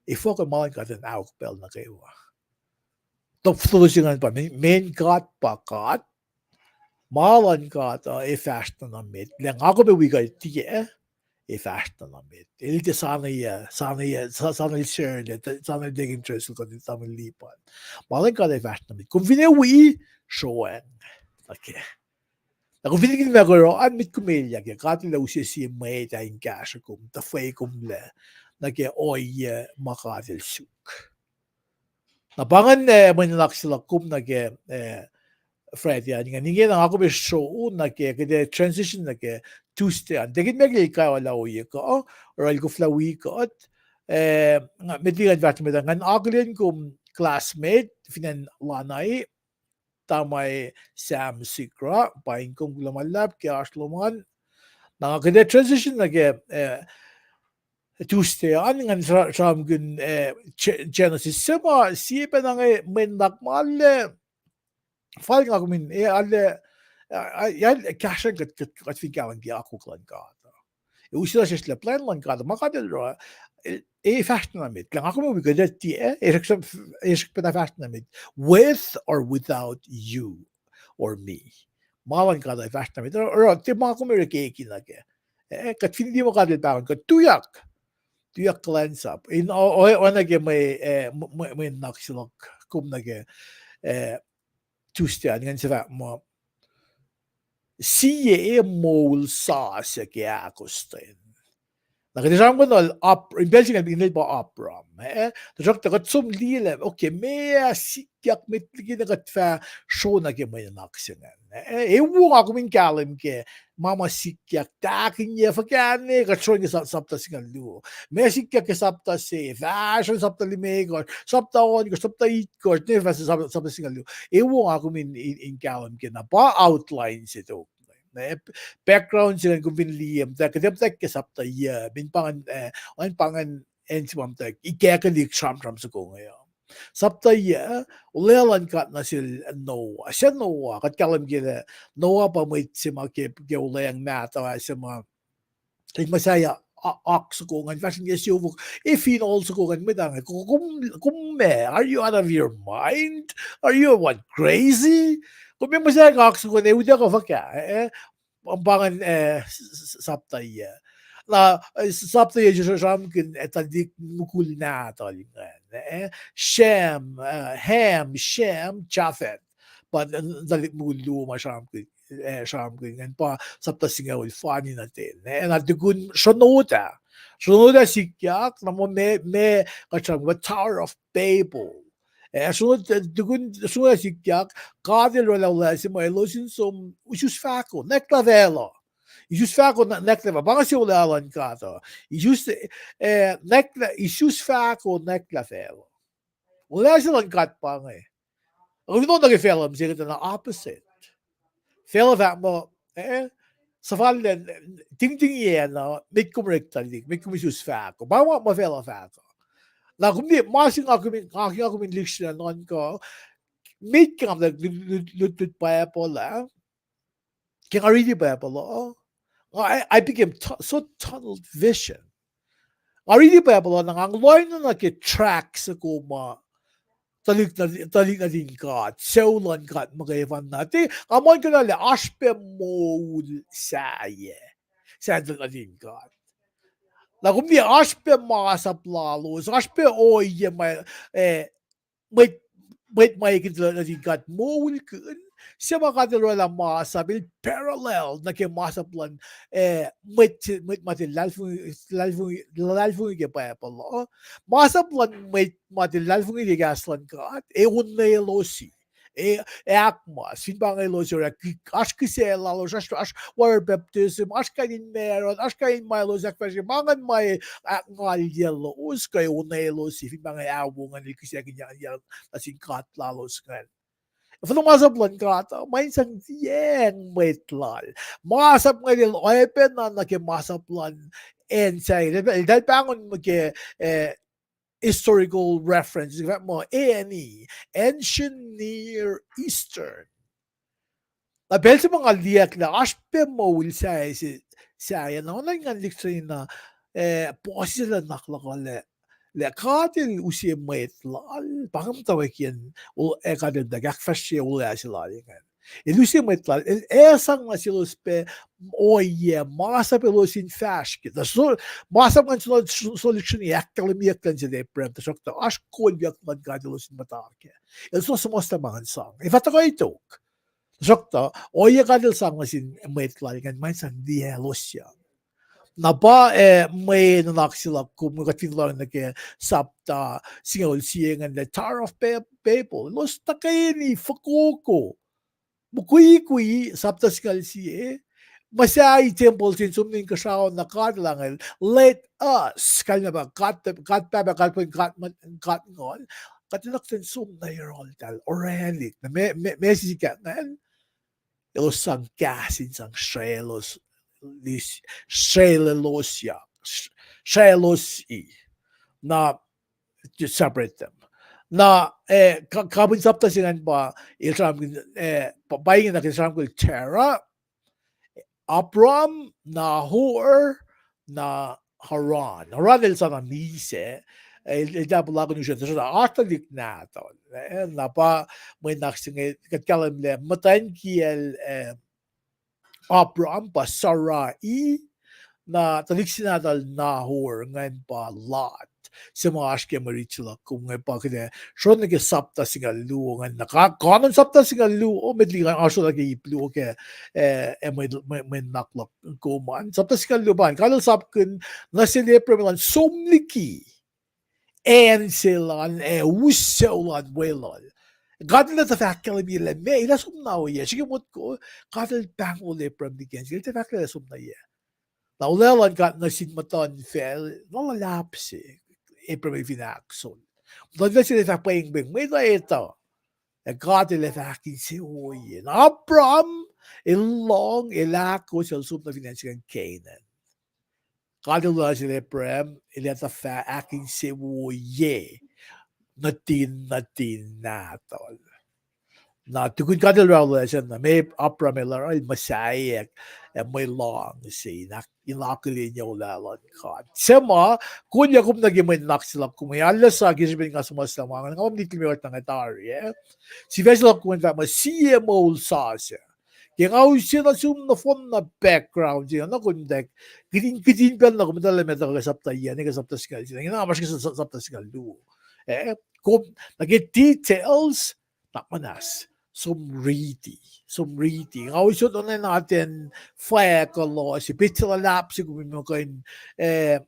Ifo ka malan ka den aukpel na kayo. Top flusingan pa. Main kat pa kat. Malan ka ta fast na mit. Lang ako ba wigal tiye. Fast na mit. Ilite sana share le. Sana dig interest ko din tamang lipan. Malan ka fast na mit. Kung vinewi Loang. Okay. Kung finigin mo ako, mit kumelya, kati la usiya siya may tayong kasha kum, tafay kum le, nagke oy makatil suk. Napangan may nanak sila kum nagke Fred yan, nga ako may show, nagke, kaya transition nagke, Tuesday, dagin megli ka wala uye ko, or al ko flawi ko, at medligan vat mo ngan aglin kum classmate, finan lanay, tamay Sam Sikra, Paing kong lumalap, kaya asloman. Nakakita transition na kaya Tuesday, ngan sam gun Genesis. Sama, siya pa na nga may nakmal, fal nga kumin, alle, kasha kat fikawan kaya ako klan ka. Usila siya sila plan lang ka, makadil ro, fast na mit. Lang ako mo bigadat tiye, isak pa na fast na mit. With or without you or me. Mawan ka na fast na mit. Or ti mga kumirikiki na ke. Kat hindi mo kadil pa ka tuyak kulacnsap. In o nage may naksilok kum nage Tuesday ngan sa mo. Siye mol sa kaya akustin. Nakadisam ko no in Belgium inil pa Abram. Drak tagat sum lile. Okay, mea sikyak mitligi nagat fa show na ke may naksingan. Ewu ako min kalim ke mama sikyak takin ye fakane katsoy sa sapta singal lu. Mea sikyak ke sapta se fashion sapta limeg or sapta on ko sapta it ko ne fa sapta singal lu. Ewu ako min in kalim ke na pa outlines ito. Background sila kung binliyam kadam kasapta ya bin pangan ensimam ikakalik sam sa ko ngayon sapta ya ulelan kat na sil Noah siya Noah kat kalam gila Noah pa may sima ke ulayang mata sima masaya aksakongan fashion yes you if in also kongan medang are you out of your mind? Are you what crazy? Kung may masaya aksakongan udah ko fakya ang pangan saptay na saptay just ramkin etadik mukul na talingan ham chafet but dalik mulu mashamkin shamkin pa sapta singaw fani natin na dugun shonoda sikyak na mo me kachang what Tower of Babel sunod dugun sunod sikyak kadel wala si mo elosin som usus fako neklavelo isus fako neklava banga si ulalan kato isus isus fako neklavelo wala silang kat pangay ang ito nag-film siya na opposite Fel av mo, så fallen, ting igen, mycket korrekt, mycket just fäk, och bara vad fel av fäk. När kom det, masing ako min lyxen någon ko, mycket av det lut på Apple, kan jag read på Apple, I became so tunnel vision. I read på Apple, nang ang line na ke tracks ko ma, talik na din God, saulan God magayavan natin. Amon ko na le, aspe mo saye. Sandal na din God. Na kung di aspe mga saplalos, aspe oye may kitla na din God, mo will kun. Siya makadalo lang masabil parallel na kaya masaplan may lalfung ike pa pala masaplan may lalfung ike gaslan ka unay losi akmas finbang losi askise lalos as water baptism askain meron askain milos akfasi mangan may akngal yellows kay unay losi finbang awungan ikisya kinyan asingkat lalos kan Fano masaplan ka ata, may isang yang metlal. Masap nga nil open na nakimasaplan inside. Dahil pangon magke historical reference. Mo, ANE, Ancient Near Eastern. Nabel sa mga liyak na, aspe mo will say, siya, na wala nga liktrin na, po sila naklakale. Le katil usi metlal pangam tawekin o kadel dagak fashe ula silalingan ilusi metlal esang masilos pe oye masa pelosin fashkit da so masa man solution yakkalmi yaklan de prem ta sokta ash kol yaklan gadelosin matarke el so mosta man sang ifata ito sokta oye kadel sang masin metlal kan man sang die losya na ba may nanaksila kumukatin lang na kaya sapta singol siyengan the Tower of Babel los takayini fakoko mukui sapta singal siye masay temple sin sumning kasaw na kadlangan let us kanya ba kat ngon katilakten sum na yorol tal oralik na message ka nan los sang gasin sang shelos this Shailosia na just separate them. Na kabin sapta sinan pa ilsam Paing na kisam ko Terra Abram Nahor na Haran. Haran el sana mise el dabla ko siya sa artalik na to. Na pa may naksing katkalam le matan kiel Abram pa Srui na taliksin natal Nahor ngayon pa Lot sa mga aske marichila kung ngayon pa kaya so nag-sapta singa luo ngayon nakakanan sapta singa luo medli nga aso lagi ipluo kaya may naklap kuman sapta singa luo ba kalal sapkin na silepre milan somliki en silan usaw welal Gadel at fakkel mi le me ila sumna o ye sige mot ko gadel bang ole from the gens il te fakkel sumna ye na ulelan gat na sin matan fel no lapse e premi finaxon do de se fa Paing bing me da ito e gadel e fakkel si o ye na Abram long elako sel sumna financial Canaan gadel la se le prem il ta fa akin si o ye natin natol na tukod kadal revelation na may opera miller ay Mucsai may Loang si inakili niya ulalan ka. Sema kunya kum nagimay naksilap kum alas sa gisbin nga sumaslama nga dito mi wat nga tari si vesel kum ta CMO sa kaya nga siya na sum na phone na background siya na kundek kitin pel na kumdala meta ka sapta yan ka sapta skal siya nga mas ka sapta skal do kum nagit details takmanas sumriti. Nga usod na natin akollah si lulap si kumimo kain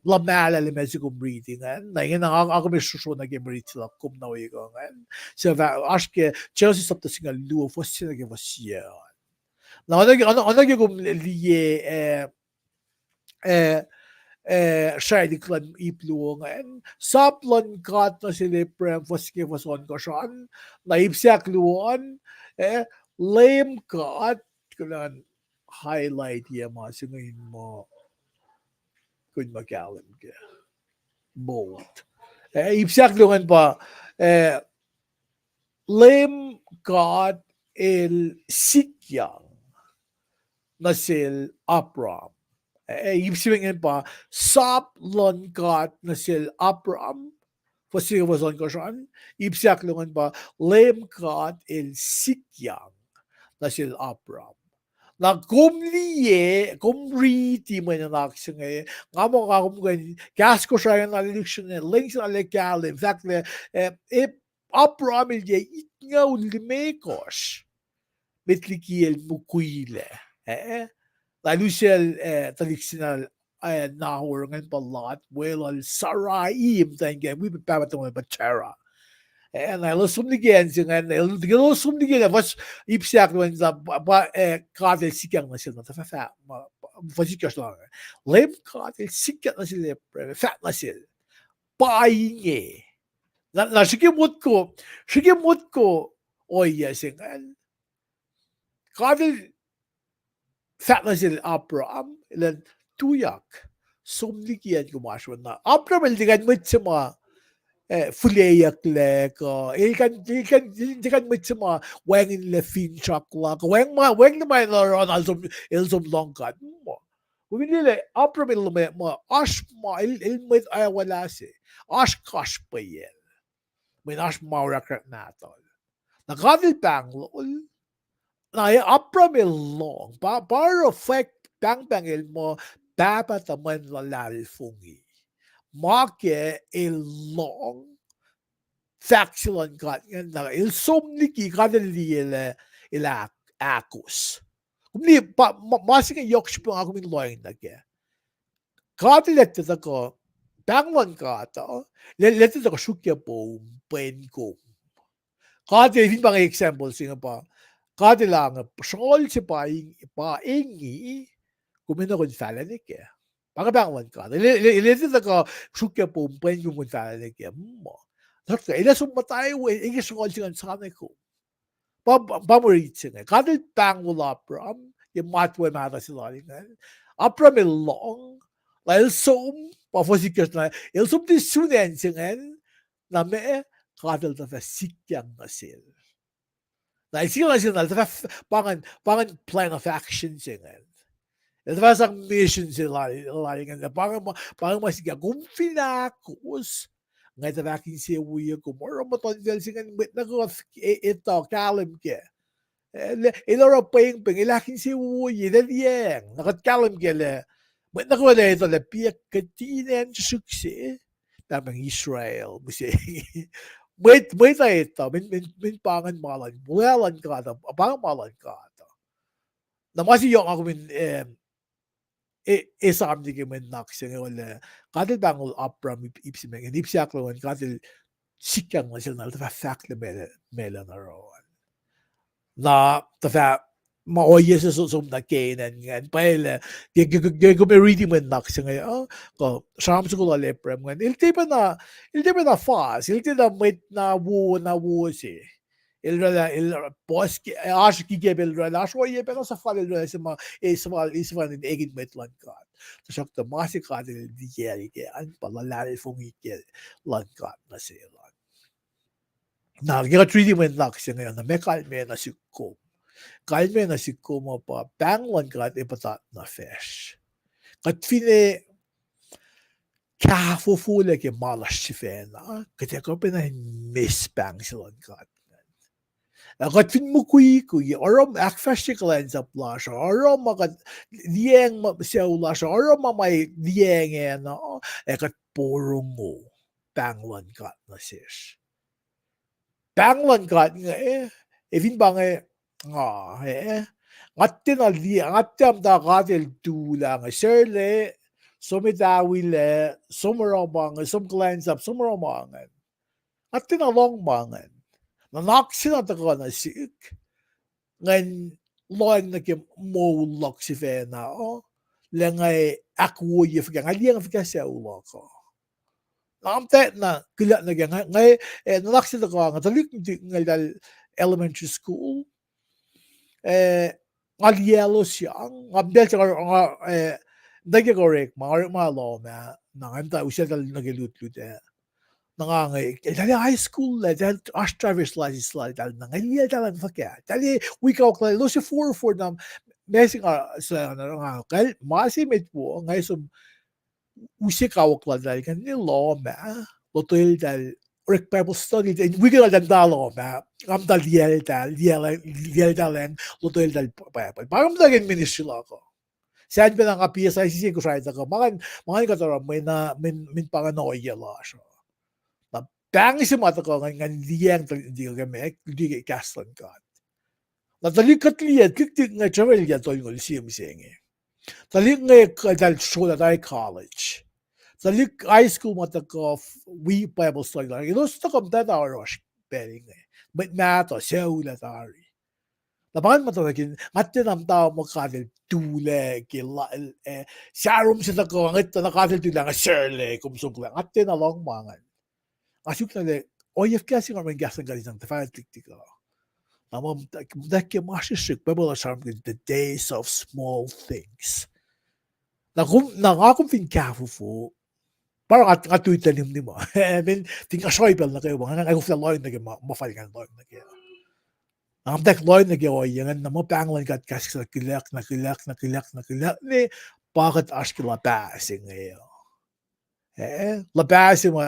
lamala lime si kumriti nga na yun ang ako may suso na gemriti la kum na uy ko nga so aske Chelsea sapta singa luo fos sina ge vasia na ano kum liye siya di klan ipluo nga saplan kat na sila prem foske fason ko siyan naipsiak luon LEUM GOD kunan highlight ya mga singayin mo kun magalim ka bold ipsiak luon pa LEUM GOD el sikyang na sil Abram ibsingin pa saplan kat na sil Abram foske fason ko siyan ipsiak luon pa LEUM GOD el sikyang na sil Abram. Na kumriti mo na naksingay, nga mo ka kumgay, Kosrae na eleksyon na, links na legal, in fact, Abram ilye itngaw limekos, mitlikiel mukwile. Lalu siya taliksinal, nahurangan palat, well, saraim, tangga, we papatungan batera. Na lusumligen singan lusumligen was ipsiak when the kadel sikyang na sila ta fa fasikas lang LEUM kadel sikyang na sila fat na sila Paing na sikimut ko oya singan kadel fat na sila Abram ilan tuyak sumligen kumasyon na Abram ildigan mo sa fuleyak ko ikan mit sama wangin le fin chakla ko wang na may ron also ilsom longkat mo umili Abram ilme mo ashma ilmet ay wala si ashkash pa yen may ashma rakrat natol nakadil panglol na Abram long para effect bang ilmo dapat naman lalal fungi Make long factual kat nga il somniki kadali ila akos. Kumni masing yoks po ako min loing na ke. Kadilet ta ko bangwan ka to. Let ta ko shukya po pen ko. Kadil hin bang example singa pa. Kadilang sol si Paing kumino ko fala ni ke. Pagkabangwan ka. Ilito ka shukya po pen yung kunta ni ke mo. Sakta ila sumatay we ingis ko singan sana ko. Paborit singa. Kadil pangul Abram yung matwe mata sila nga. Abram long la som pafosikas na som di sunen singa na me kadil ta sikyang na sil. Na sila ta pangan plan of action singa. Ito ba sa mission sila nga parang masiga kumfinakos nga ito baking siya uya ko moro matonjel singan wit na ko ito kalim ke ilora Paing ilaking siya uya daliyang nakatkalim ke le wit na ko na ito le piyak katinen suksi tamang Israel musi wait tayo ito min pangan malan buwalan ka ito pangan malan ka ito namasi yung ako min samdi ke men naksing wala kadel bangol Abram ipsimeng ipsiak lawan kadel sikyang na sila na fact na mela na roon na ta maoye sa susum na kainan nga paila gagawin reading men naksing ko sam sa kula leprem nga ilti pa na fast ilti na met na wo si ilrala boss ash ki gebel rala ash oye pero sa fall rala sa mga in egin metlan ka so sakta masi ka di yeri ke an palalari fong ikel lan ka na sila Na giga 3D men lak siya ngayon na may kalme na si Kum. Kalme na si Kum pa panglan kat ipatat na fish. Kat fine kafufule ke malas si fena. Kaya ko pa na mispang silang kat. Kat fin mo kuy orom akfashi kalensap la siya. Orom makat dieng siya ula siya. Orom mamay dieng na. Kat puro mo panglan kat na siya. Panglan kat nga evin bangay ngatte na ngatte am da gatel tula nga sirle somidawile somoromang somklensap somoromangan ngatte na long mangan nanaksin at ako na sik ngan loang na kim mo lok si fena langay akwoye fika ngaliang fika siya ulo ko namte na kila na kaya ngay nanaksin ako nga talik ngay dal elementary school ngalielo siyang ngabdel siya nga dagi korek mga law na nanganta usya dal nagilut-lut nangangay dali high school dal as travis license dal nangalia dal fakya dali we ka okla lo si 4 na messing sa nga kal masi met po ngay so usya ka okla dal kan ni law ma lotel dal rek Bible study we ka dal dalo ma am dal yel dal lotel dal Bible parang dagin ministry ako saan ba nga PSICC ko sa ito ko mga katara may na min panganoya la siya na bang si mata ko nga liyang di ka kami di ka kastan ka na talikat liya kiktik nga travel ya to yung siyem siyeng talik nga dal shola dal college talik high school mata ko we Bible study lang ito sa kamta na oras pering but mato seula tari Laban matawagin at tinam tao mo kadil tule kila sharum sa ko ang ito nakadil tula nga Shirley kumsog lang at tinalong mangan asuk na le oyef kasi nga gasan galing ta fa tiktika amam dak masisik babala sharum the days of small things na akum fin kafu fo parang at tuitanim ni mo men ting asoybel na kayo nga ako fla loy na mafal kan loy na kayo ang tekloy na gawayan na mo panglan kat kasi na kilak ni bakit aski labasing ngayon labasing mo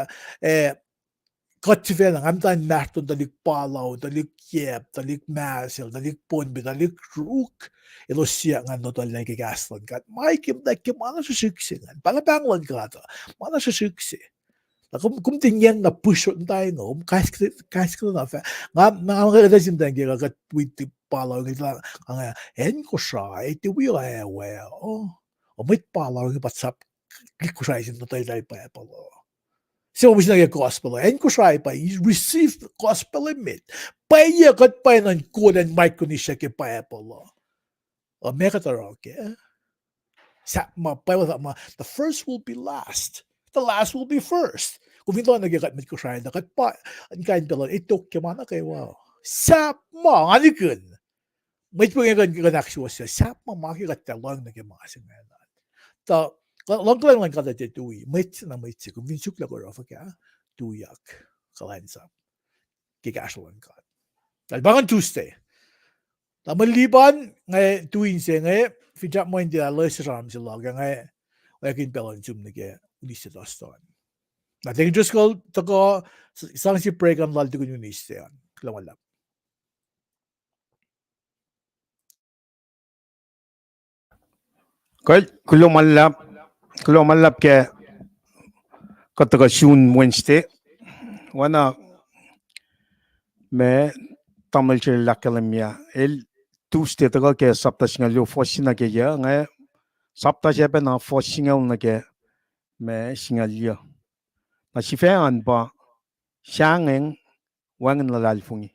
kotvel ang amtan marton dalik palaw dalik yep dalik masil dalik ponbi dalik ruk ilo siya nga no dal lagi gaslan kat may kim da kim ano sa siksingan pala panglan ka to mana sa siksi kung tingyan na push on tayo no kahit ko na fa nga resim tayo kaya kat tweet palaw nga ang Kosrae ti we may palaw nga patsap Kosrae sin no tayo pa palaw so was na gospel ang Kosrae pa he received gospel emit paya kat pa nan kudan mic ko ni siya kay pa palaw akketeyac sa the first will be last the last will be first. Kung ito ang nagkakat mit Kosrae, nakat pa, ang kain talon, ito kemana kayo, wow. Sap mo, anikun. May pangyagan kanaksyo siya, sap mo, makikat talon na kemasin ngayon. So, lang kada tituwi, may si, kung vinsukla ko rafa ka, tuyak, kalensap, kikasyalan ka. Dalbangan Tuesday. Tamaliban, ngay tuwin siya, ngay, fidyak mo hindi alas sa ram sila, ngay, wakin pelon zoom na kaya, ulis sa toston. Natin Diyos ko, tako, isang si pray kan lal ko yung unis yan. Lawalap. Kulomalap ke kataga June Wednesday. Wana me tamal chil lakalamya. El Tuesday taga ke sapta singa lo fosina ke ya nga sapta jebe na fosinga na ke me singa liya. Na sifan ba siangeng wangen lalalfungi.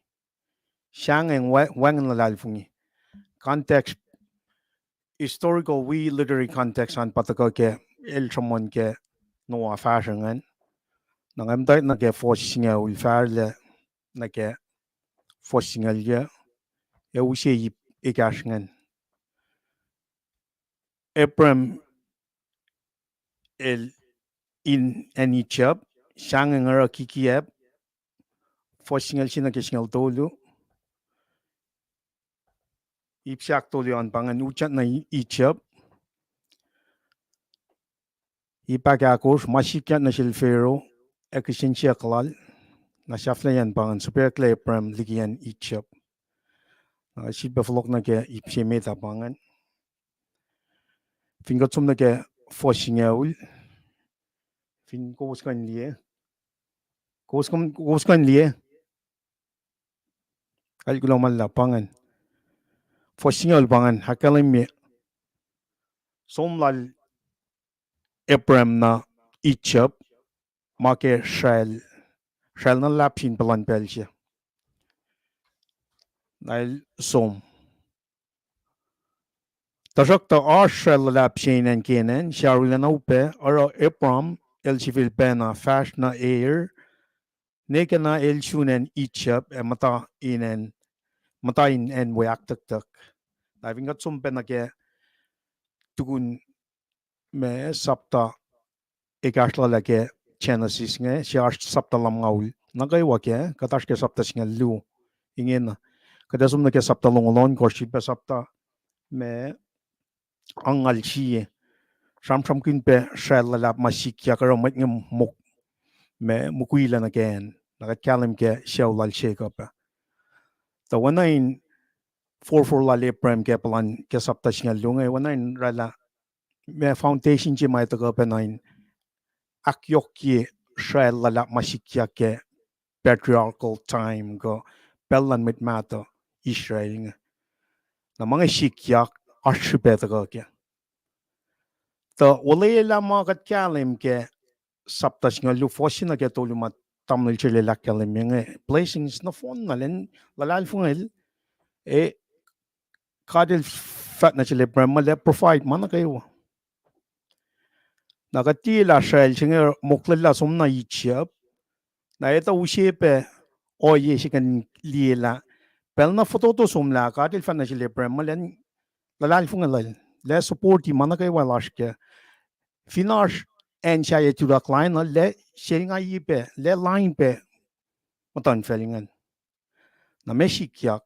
Siangeng wangen lalalfungi. Context historical we literary context an pataka ke el chamon ke no afashangan nangam dai na ke fosinga ul farle na ke fosinga liya e usie yip ikashangan Abram el in any chub shangen ara kikieb singal sina ke singal tolu. Ipsiak tolu an pangan ucat na ichap. Ipagakos masikat na silfero ekisinsya klal. Nasaflayan pangan super clay pram ligian ichap. Sibaflok na ke ipsimeta pangan. Fingotsum na ke singaul. Fin koskan liye. Koskan liye. Kali kulo mal pangan. Singaul pangan hakalim me. Somlal Abram na ichap. Make shell. Shell na lapsin palan pelsiya. Dahil som. Tasok ta shell lapsin en kenen. Sharula na upe. Aro Abram el sifil pena fast na air. Neka na el sunen ichap. Mata in en wayak tak. Dahil vingat sumpe na ke tukun me sapta ikasla lake Genesis nge siya sapta lam ngaul. Nagaywa ke katash ke sapta singa lu. Inge na. Kadasum na ke sapta longolon korsi pe sapta me angal siye. Sam kun pe shell lap masikya karo mat ngem muk me mukuila na ken. Nagat kalim ke siya lal shake up. So wanain 4 lali prem ke palan ke sapta singa lu nge wanain rala me foundation ji mai to pe nain akyohkye shell lap masikya ke patriarchal time go pelan mit mata Israel na mga sikyak ashibeta go ke to wala la mga kalim ke saptas nga lu fosina ke tolumat tamnil chile la kalim nge placings na phone na len lalal fungel kadil fat na chile brema le provide mana kayo nagatila shell singa moklala somna ichap na ito usiepe oye sikan liela pel na foto to somla kadil fat na chile brema len lalal fungel le supporti mana kayo walashke finash en siya tudak line le sharing ayipe le line pe matan felingan na mesikyak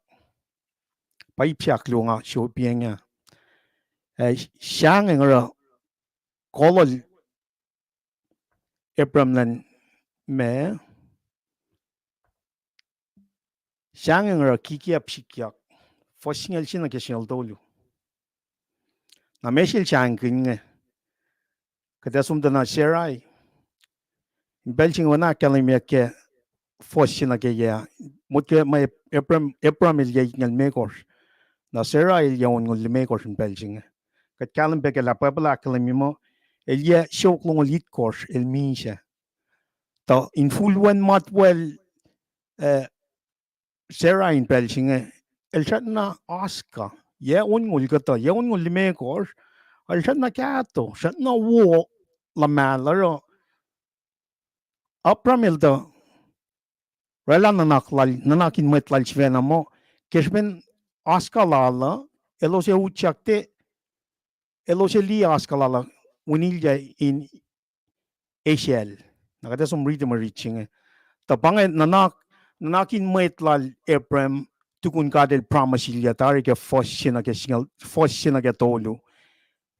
paipsiak lunga show pienga siang ngara kolol Abramlan me siang ngara kikiap sikyak fosingel sina kesel dolu na mesil siang kinge kadasum dana Srui belching wana kalimya ke fosina ke ya mutke may Abram il yel mekor na Srui il yon ngul mekor in belching kat kalim be ke la pabla kalimimo el ya shok long lit kors el misha ta in full one mat well Srui in belching el chatna aska ya un ngul kata ya un ngul mekor el chatna kato chatna wo la malaro Abram il da rela nanakin metlal chvena mo keshben aska lala elose uchakte elose li aska lala unilja in ACL nakata som rhythm reaching tapang nanakin metlal Abram tukun kadel promisilya tari ke fossina ke tolu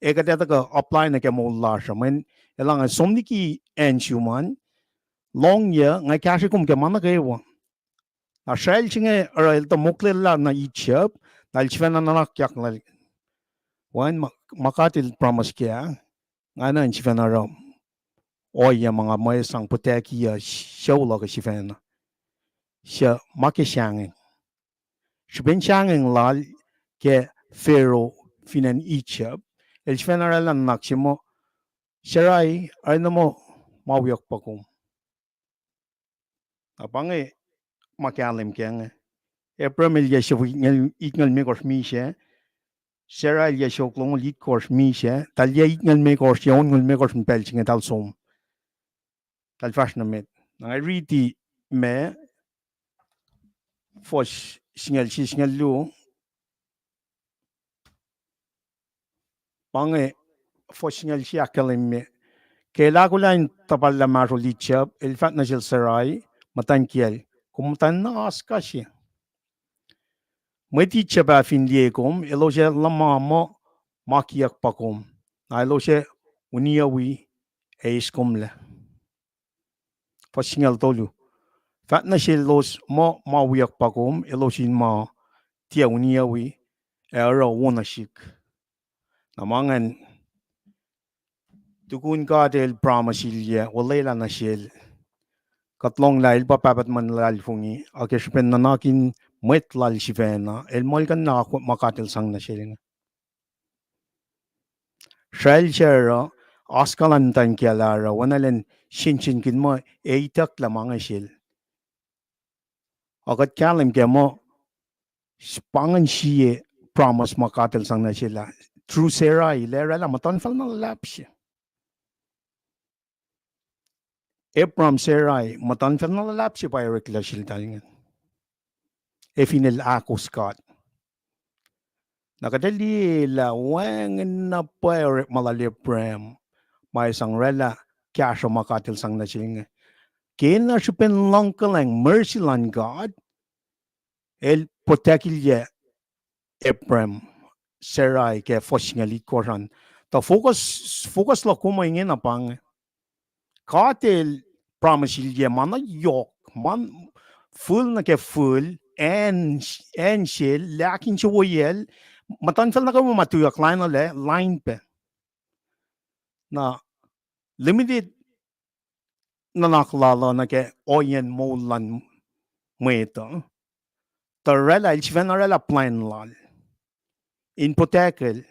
ekata ka apply na ke molla shamen elang somniki ensuman long ya ngai kashikum ke mana ke wa a shell chinge el to moklela na ichap dal chvena na kyak la wan makatil promise kya ngana chvena ro oya mga may sang puteki ya shawla ka chvena sha make shangin shben shangin lal ke fero finan ichap el chvena la nakchimo Srui ay namo mawyak pakum abange makalim kyang Abram il yeshaw ikngal mekos misha Srui il yeshaw klong lit kors misha tal ya ikngal mekos yon ngul mekos pelching tal som tal fashna met na riti me fos singal lu pange fos singal si akalim me kela kulan tapal la maro lichap el fat na jil Srui matan kiel kumtan na askashi. Meti chaba fin liekom, eloje lama mo makiyak pakom. Na eloje uniyawi eiskomle. Pasingal tolu. Fat na los mo mawiyak pakom, elojin ma tia uniyawi era wonashik. Namangan tukun kadel pramasilya, walela na shil. Katlong lail papapat man lal fungi, akespen nanakin mwet lal shivena, el molkan na makatil sang na shil. Shell share askalan tan kialara, wanalen shinchin kin mo eitak lamang shil. Akat kalim ke mo spangan siye promise makatil sang na shila. True serai, lera la matan fal na lapsi. Abram serai, matan fal na lapsi pa rekla shil talingan. Efinel ako Scott. Nakadali la wang na pa malalipram. May sang rela kasha makatil sang na shil. Kena sipen langkalang mercy lan God. El potekilye Abram serai ke fosngali koran. Ta focus la kuma ingin apang. Katil promisilye mana yok man full na ke full and shell lakin chuoyel matanfal na ka matuyak line pe na limited na naklala na ke oyen molan mwet ta rela ilchven rela plan lal in potekel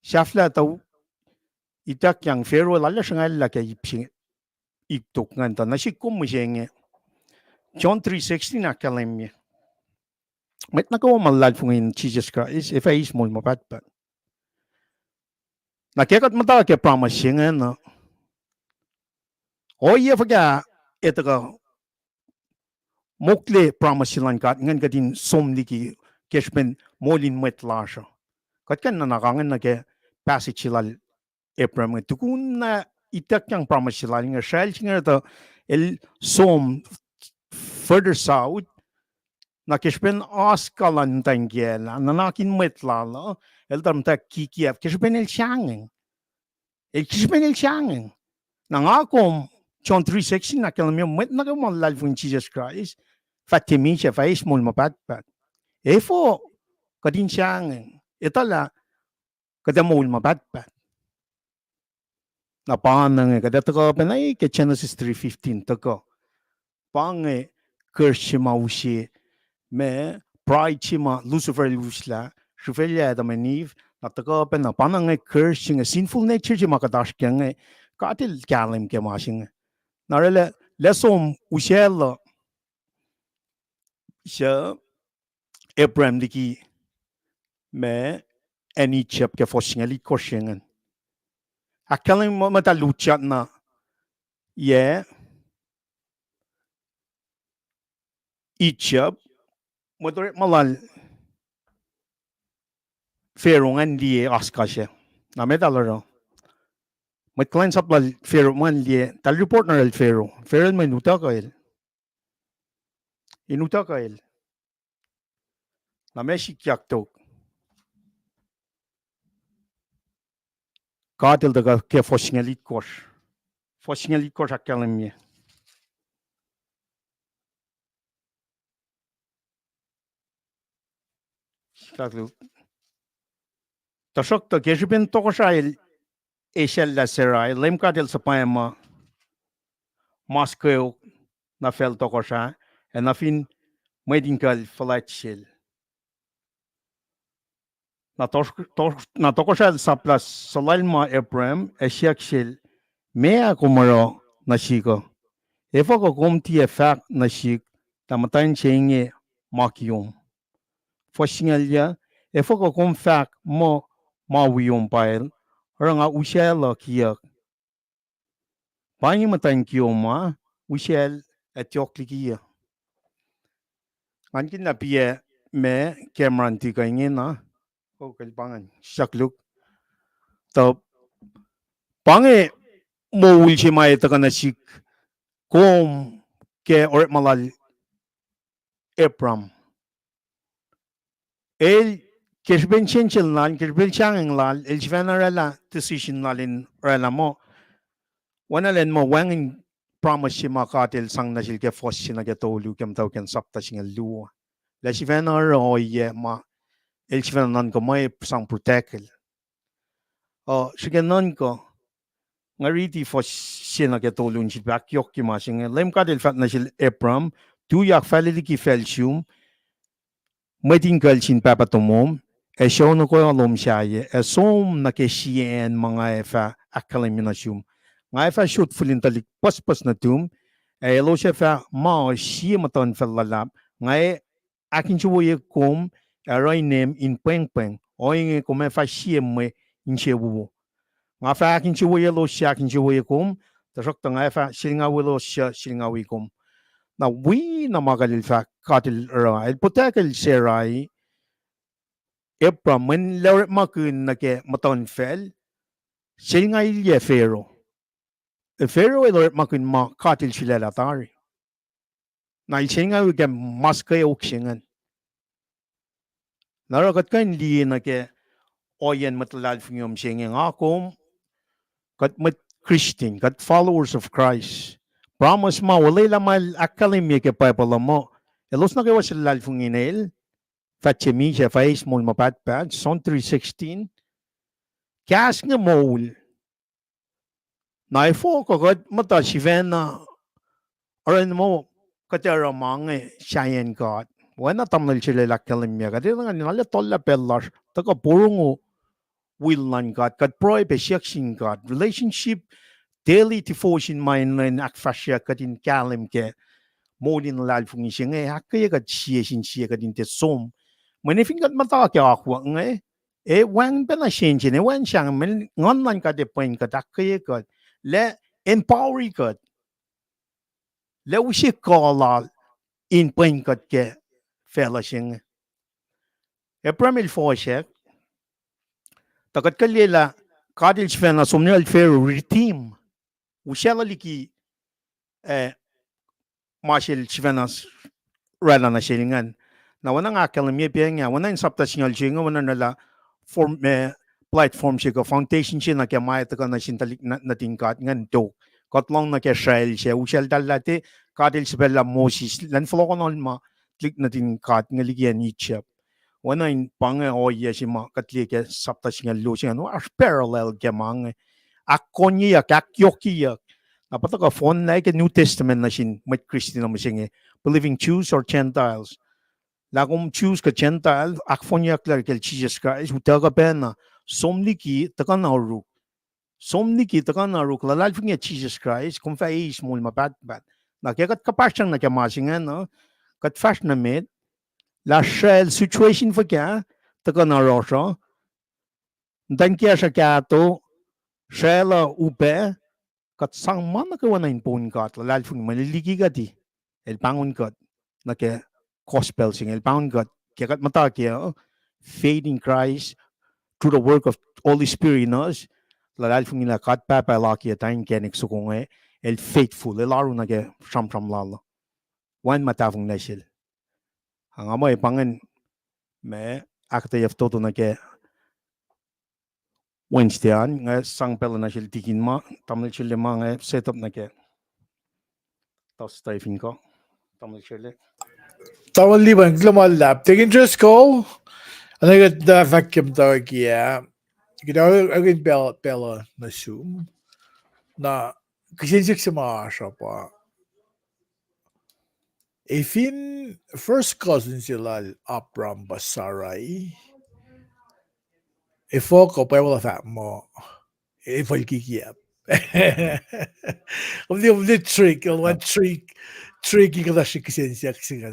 shafla ta itak yang fero lala shangal la ke iptok nganta na sikum mjenge John 3:16 na kalemye met na ko malal fungin Jesus Christ if I is mo mapat na kekat mata ke promise na oye faga etaka mokle promise lan kat ngan kadin somliki kespen molin met lasha kat kan na nakangan na ke passage lal Abram tukun na itak yang promise lan nga shell nga ta el som further south na kespen askalan tangiela na nakin met lala el tam ta kikiap kespen el changen na ngakom John 3:16 na kalamyo met na mo lal fun Jesus Christ fatimi siya fais mo mapatpat efo kadin changen etala kada mo mapatpat na panang kada taka penay ke Genesis 3:15 taka pange kershima ushi me pride chima Lucifer lusla shufelia da maniv na taka pen na panang kershing sinful nature chima kadash kyang katil kalim ke mashing narele lesom ushela sha Abram diki me any chap ke foshingali koshingen akalim mata luchat na ye ichap motor malal ferongan die askashe na medalero kulacnsap lal fero man die tal report na el fero man inuta kael na meshik yaktok katil daga ke foshingali kosh akalim tashok to keshipen tokoshail Eshel la serai lem katil sa paema Moscow na fel tokosha en na fin medinkal falachil na tokosha sa plus salalma Abram eshakshil mea kumaro na shiko efo ko kumti efak na shik tamatan chenge makyum foshingalya efo ko kum fak mo mawiyum pail ranga ushela kiyak Paing matan kioma ushel akyohkye ankin na pie me Cameron ti kaingin na ko kalpangan shakluk to pange mo ulchi mai ta kana sik kom ke or malal Abram. El kirbenchen lan kirbenchang lan el jvenarela decision lalin rela mo. Wana len mo wangin promise si makatil sang na silke fos sina ke tolu kem tau ken sapta singa luwa. La jvenar o ye ma el jvenan ko mai sang protecel. O sigenan ko ngariti fos sina ke tolu nchil akyohkye ma singa lem kadel fat na sil Abram tu yak falili ki felshum Meeting sin papatomom, show no ko alom siya, som na kesien mga fa akalaminasyon. Nga fa shoot fulin talik pas na tum, lo siya fa ma siya maton fa lalap, nga akin siya kum, aroy nem in peng, o yung kum fa siya me in siya wuwo. Nga fa akin siya lo siya akin siya kum, tasok ta nga fa siya nga wulo siya nga wikum. Na we na magalil fa katil rai, potakel serai, Abram, when Lord Makun nake maton fel, siya nga ilye Pharaoh. Pharaoh ay Lord Makun ma katil sila latari. Na siya nga wike mas kayo uksingan. Narakat ka hindi nake oyan matalal fingom siya nga akom, kat mat Christian, kat followers of Christ. Promise ma, walay lamal akalimye ke paypala mo. Elos na kayo sila lalfunginail, Fatchemi siya face mul mapatpat, Son 3:16. Kas nga mol. Na ifo kagad mata si Vena aran mo katera mange shayen God. Wana tamnal sila lakalimya kadi nga nila tolla pellar taka purungo willan God kat proy besyakshin God relationship daily devotion main akfasya kadin kalim ke modin lal fungi singe hakkye kat siya kadin te som. Manifin kat mata kya akwa nge wan pena shenjin wan siyang men ngonlan ka de point kat akye kat le empower kat le ushi kala in point kat ke fella sing pramil foshek takat kalela kadil fena somnel feru reteam ushela liki marshal chvenas rala na shilingan na wana nga kalamye piya wana in sapta singal singa wana nala form platform siya foundation siya na kaya maya taka na sintalik na tingkat ngan do katlong na kaya Israel siya usyal dalate kadil sibela Moses lan follow ko ma klik na tingkat nga ligyan ichap wana in pang oya siya ma katli kaya sapta singal lo siya no as parallel kaya mga akketeyac akyohkye napata ka phone like a New Testament na sin may Christian na masinge believing Jews or Gentiles lagom Jews ka Gentile akketeyac klar kel Jesus Christ utaga pena somniki takan aruk lalal finge Jesus Christ kung fa is mul mabat na kagat kapasang na kamasingan no kat fast na med la shell situation fa kya takan arosho dan kya sa kya to shell upe kat sang man na kawana in pon kat lalal finge maliligi gati el pangon kat na ke gospel sing el pangon kat kagat mata kya faith in Christ through the work of Holy Spirit in us lalal finge la kat papa laki atain kenik sukunge el faithful el aru na ke sham lala wan matavong nasil ang amoy pangan me akketeyac toto na ke Wednesday nga sang pela na sil tikin ma tamil sila mga setup na ke tas typing ko tamil sila Tawal liban lap take interest call and I got the vacuum tawag yeah agin bella na zoom na kisinsik sa mga asya pa Ifin first cousin sila Abram Basaray ifo ko pa wala fat mo ifo kikiyap the trick one tricky ka siya kisensya kasi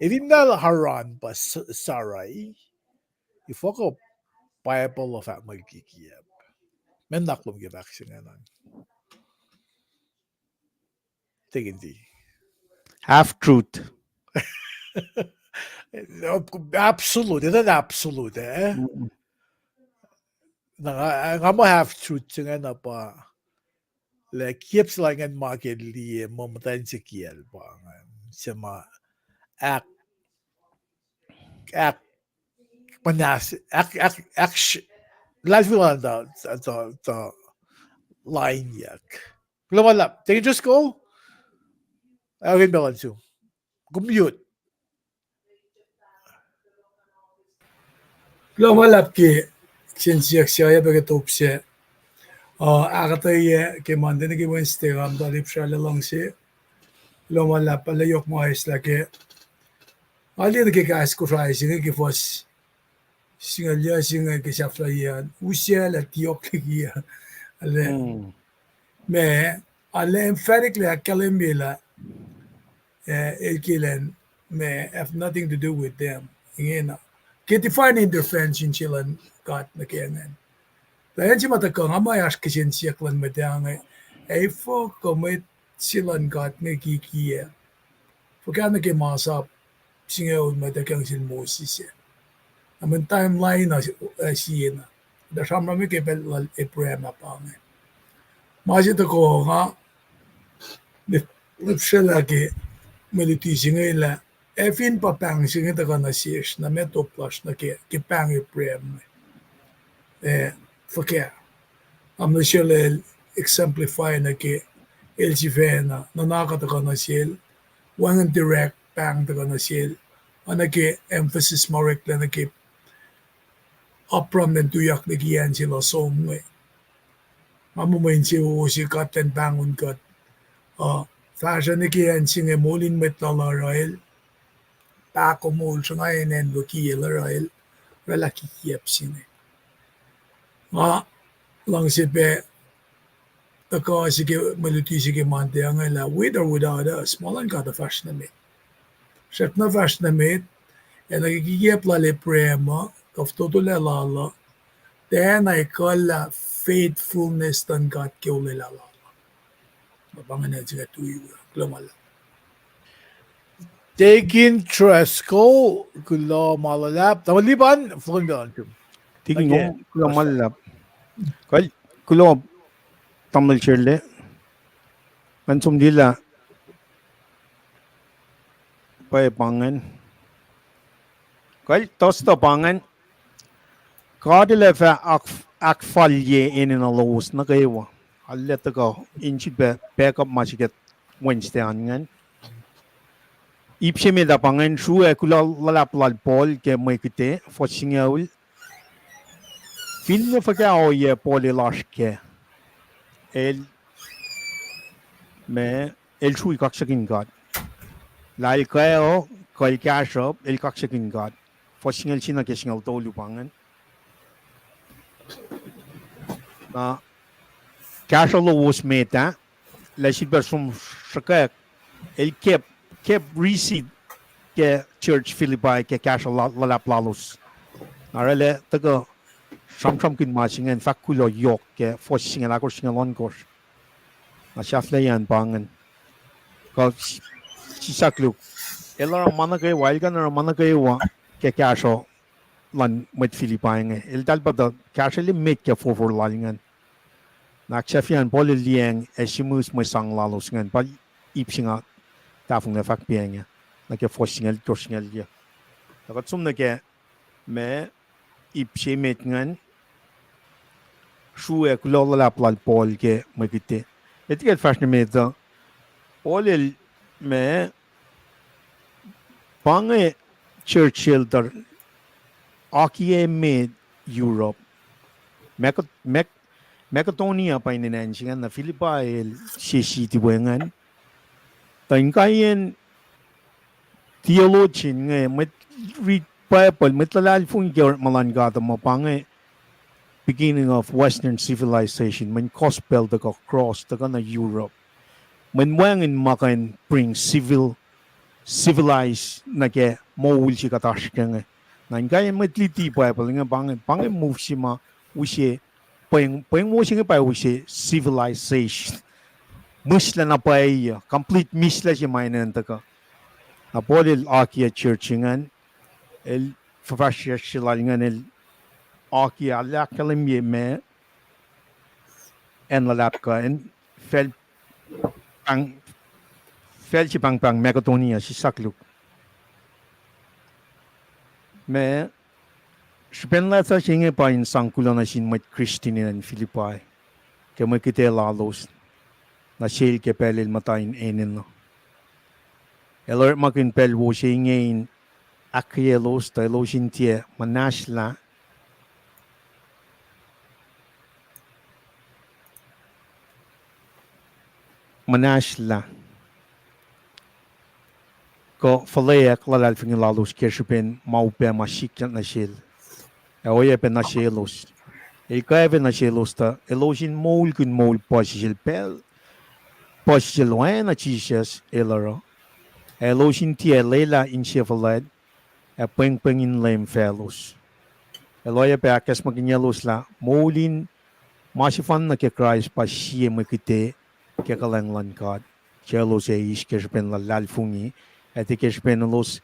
ifin na haran Basaray ifo ko pa wala fat mo kikiyap men naklong gibak siya nga tigindi half truth absolute ito na absolute nga mo half truth nga na pa like keeps lang ang market li momatan si kiel pa siya ma ak manas life on the line yak. Lumalap. They can just go. Okay, balansu. Commute. Lumalap ki sinsiyak siya baga topse. Akketeyac ki mandene ki Wednesday ram dalip siya lang si. Lumalap palayok mo ayos lagi. Ali na ki Kosrae singa ki fos singa liya singa ki saflayan. Usya la akyohkye. Ale me ale emphatically akalimbila ilkilen me have nothing to do with them. Ingena. Kiti fine intervention chilan got na kiyangan. Dahil si matakang amayas kasi siyaklan madangay ay fo kumit silan got na kikiya. Pagka nakimasap singayon matakang silmosis siya. Naman timeline na siya na. Dasam rami kipel iprema pa nga. Masit ako nga lipsya lagi militisi ngayon efin pa pang singa taka na siyas na metoplas na kipang iprema. Verkeer. Am na siya exemplify na ki elsivena na nakataka na siya wangan direct pang taka na siya ana ki emphasis marek na ki Abram and tuyak na kiyan sila somwe. Mamumain siya si Captain Bangun kat fashion na kiyan siya molin metala rail pako mol siya ngayon and wakila rail wala kikiyap siya. Nga lang sipe taka sige maluti sige mante ang ila with or without us malan ka the fashion na mit. Siya na fashion na mit e nagkikiyap lali prema kaftotole lala then ay kala faithfulness tan kat kiuli lala. Mabangan na siya tuyo lumala. Taking Tresco kulo malalap. Tamaliban phone balansu. Tingin ko malap. Kal kulo tamal chirle. Mansum dila. Pay pangan. Kal tosta pangan. Kadile fa akfalye in a lowos na kayo. Alet ko inchi be backup machiket Wednesday angan. Ipse me da pangan Srui kula lalap lal pol ke mwet for singaul. Fin me fa ka o ye pol lashke. El Srui kaksakin god. Lal kayo kal kashop el kaksakin god. For singal china ke singal tolu pangan. Na casual was meta la sibasum shaka el kept receipt ke church Philippi ke casual lalaplalos arale taga samsam kin matching and fakulo yok ke forcing la course ngalon course na shaflayan pangan ko sisaklu elara mana ke wilgan na mana ke wa ke casual lan met Philippi nge el dalbada casually make ke for lalingan Nakchafian Poli Liang Eshimus my sang lalos ngan pa ipsinga tafung na fak pianga na ke forcingal torsingal ya takat sum na ke me ipsimet ngan Srui kulola plal pol ke magite etiket fashion meta Poli me pange Churchill dar akyohkye made Europe Macedoniya pa inenansingan na Philippi sisi tiwengan. Tangkayen theologian nga met read Bible met lalal fung ger malangata mapange beginning of Western civilization when gospel the cross the na Europe. When wangen makan bring civilized na ke mawul si katash nga. Nangkayen met liti Bible nga pange move si ma usye Paing mo singa pa usye civilization. Musla na pa complete misla si mainan taka. Apolil akya churchingan el fafashya shilalingan el akya lakalim ye me en lalapka en fel si pang Macedoniya si sakluk. me Spen lata singe pa in sangkulo na sin met Christine in Philippi. Ke mo kite lalos na shil ke pelil matain enen no. Elor makin pel wo singe in akyelos ta losin tie manashla. Manashla. Ko falea klalal fingin lalos ke spen maupe mashik na shil. Oye pe na shilos. El kaive na shilos ta elosin mol kun mol posisil pel. Posisil wana chisas elaro. Elosin tie lela in shefalad. Paing in lame fellows. Eloya pe akas maginyalos la molin masifan na ke Christ pa siye makite ke kalanglan kad. Chelos e is ke spen la lalfungi. Ete ke spen los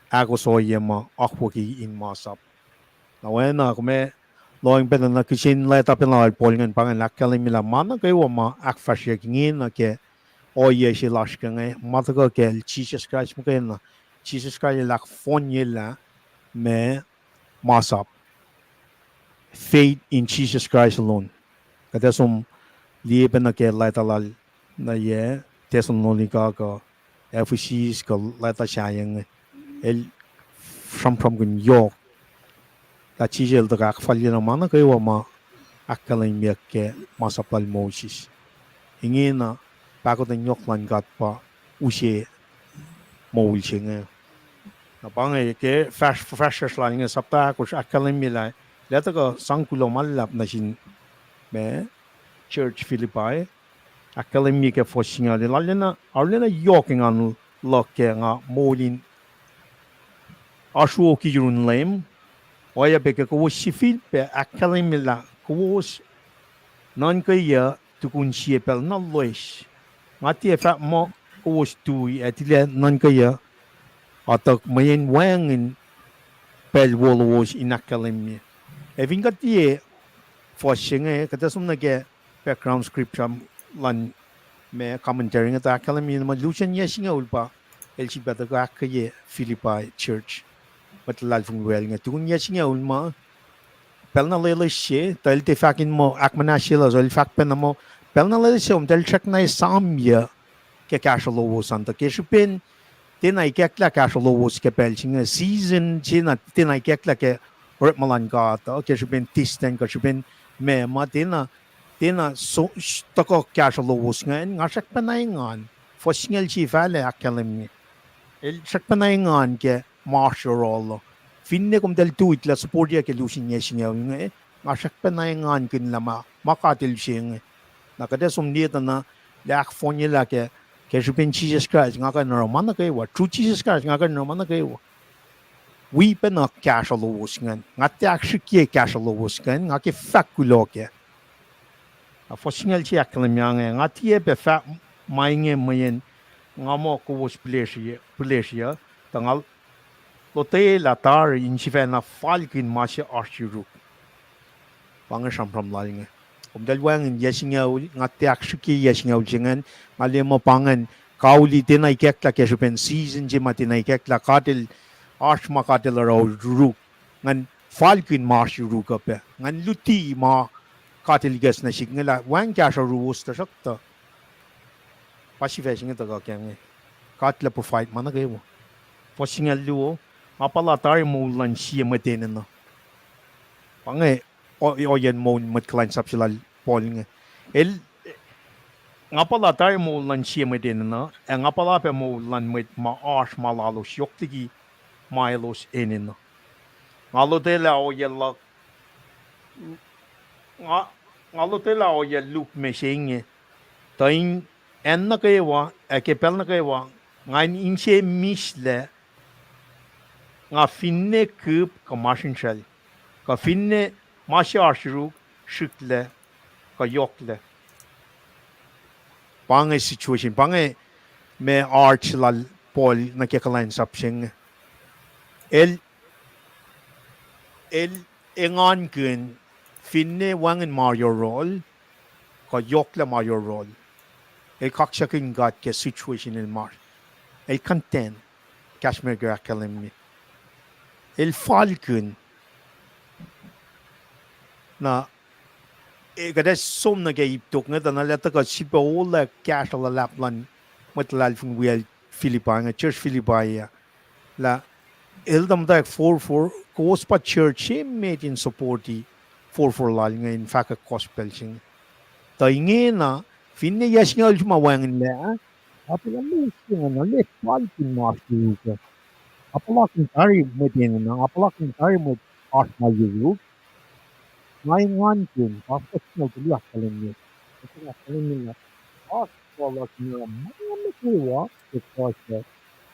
agos oyema akwaki in masap. Na wena kume loing pe na kisin la tapin la polngan pangan lakalim mila mana kayo ma akfasya kingin na ke oye si lashkang mataka ke Jesus Christ mo kayo na Jesus Christ lak fonye la me masap. Faith in Jesus Christ alone. Kaya lieben na ke laitalal na ye Thessalonica ka Ephesus ka laita sayang el from gun yok. La chisel da kak falya na mana kayo ma akkalay miyak ke masapal Moses. Ingin na pako na yok lan gat pa usye mawulsye nga. Napangay ke freshers lang nga sapta ko sa akkalay mila. Leta ka sangkulo malap na sin me Church Philippi. Akkalay miyak ke fosing nga. Arle na yoking an loke nga molin aswo ki yun lem. Oya beke ko sifil pe akkalay mila ko non kaya tukun siya pel na lois. Ngati fa mo ko tui atile non kaya atak mayen wangin pel wolos in akkalay mi. Evin kati fosing kata sum nage background scripture lan me commentary nga akkalay mi na lucian yesing ulpa elsi bata ko akketeyac Philippi Church. Matlal fung well nga tukun yesing ulma pel na lele siya tal te fakin mo akmana sila so il fak pen mo pel na lele siya tel check na samya ke kashalowos santa ke shupin tinay kekla kashalowos ke pel singa season china tinay kekla ke ort malan gata ke shupin tisten ke shupin me ma tina so tako kashalowos nga shak panayngan fosingel chi fale akkalem el shak panayngan ke marshal finne kum del tuit la support ya ke lusin yesingel nga shak panayngan kin lama makatil sing nakade sumniet na lak fonye la ke shupin Jesus Christ nga ka normal na kayo true Jesus Christ nga ka normal na kayo we pe na kashalowos nga akyohkye kashalowos nga ke fakulo ke a fosingel chi akkalem nga tie pe fa mainge mayen nga mo ko was pleasure tangal lote la tar in chifena falkin masya archiru panga shampram lalinga dalwang in yesinga nga akyohkye yesinga jingan mali mo pangan kauli tinay kekla ke supen season jima tinay kekla katil arch makatil ro ru ngan falkin masya ka pe ngan luti ma katil gas na signgala wan kasha ruos ta sakta pasifesing ito ka kaya katla po fight mana kayo fosingal luo mapala tayo mo lan siya matinin no pangay oyan mo kulacnsap sila pol nga nga pala tayo mo lan siya matinin no nga pala pa mo lan mit maash malalos yok tigi mailos inin no nga lotela oyan lak nga lotela oyan loop mesing tayin en na kayo ekepel na kayo ngayon inse misle nga finne kup ka masinshal ka finne masya arshru shikle ka yokle pangay situation pangay me arch lal pol na kaksakin sing el engan kun finne wangen mario role ka yokle mario role el kaksakin gat ke situation in mar el content Kashmir Garakalemi. el falcon na kada som na kay iptok nga tanala ta ka sipa ola cash la laplan matlal fung wiel Philippine church Philippine la el dam da 44 kos pa church made in supporti 44 lal nga in fact gospel sing ta inge na finne yasngal mawang la apela lusing na le falcon master ka apalakin tari medin na apalakin tari med art na yu Maingan din, tapos nagulak kalingin. Nagulak kalingin na, akollah niya, mwet, because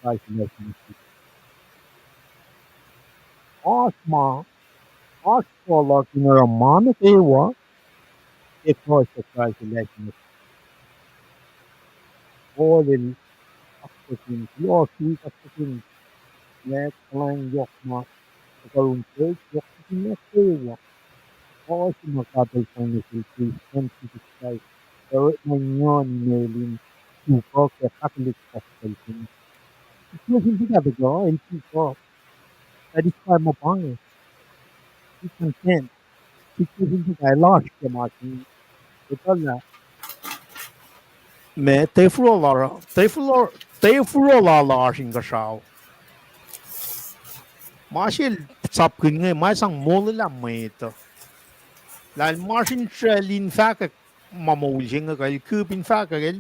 guys making it. Akollah niya, mwet, because guys making it. All in kaksakin, kaksakin, kaksakin, Loang yokma, kakarun cake, kaksakin nukewa. Oo, sumakabal kong nililisi, srikrik, pero ngayon nilin tuku kaya Catholic hospital. Ito hindi ka bago, el tuku. Satisfy mo Paing. Be content. Ito hindi ka large kaya matin. Ito na. Me, tefuro large in kashaw. Masil sapkin ngay, masang molila may ito. Lan marsin trelin fact mamulsing kay kupin fact kay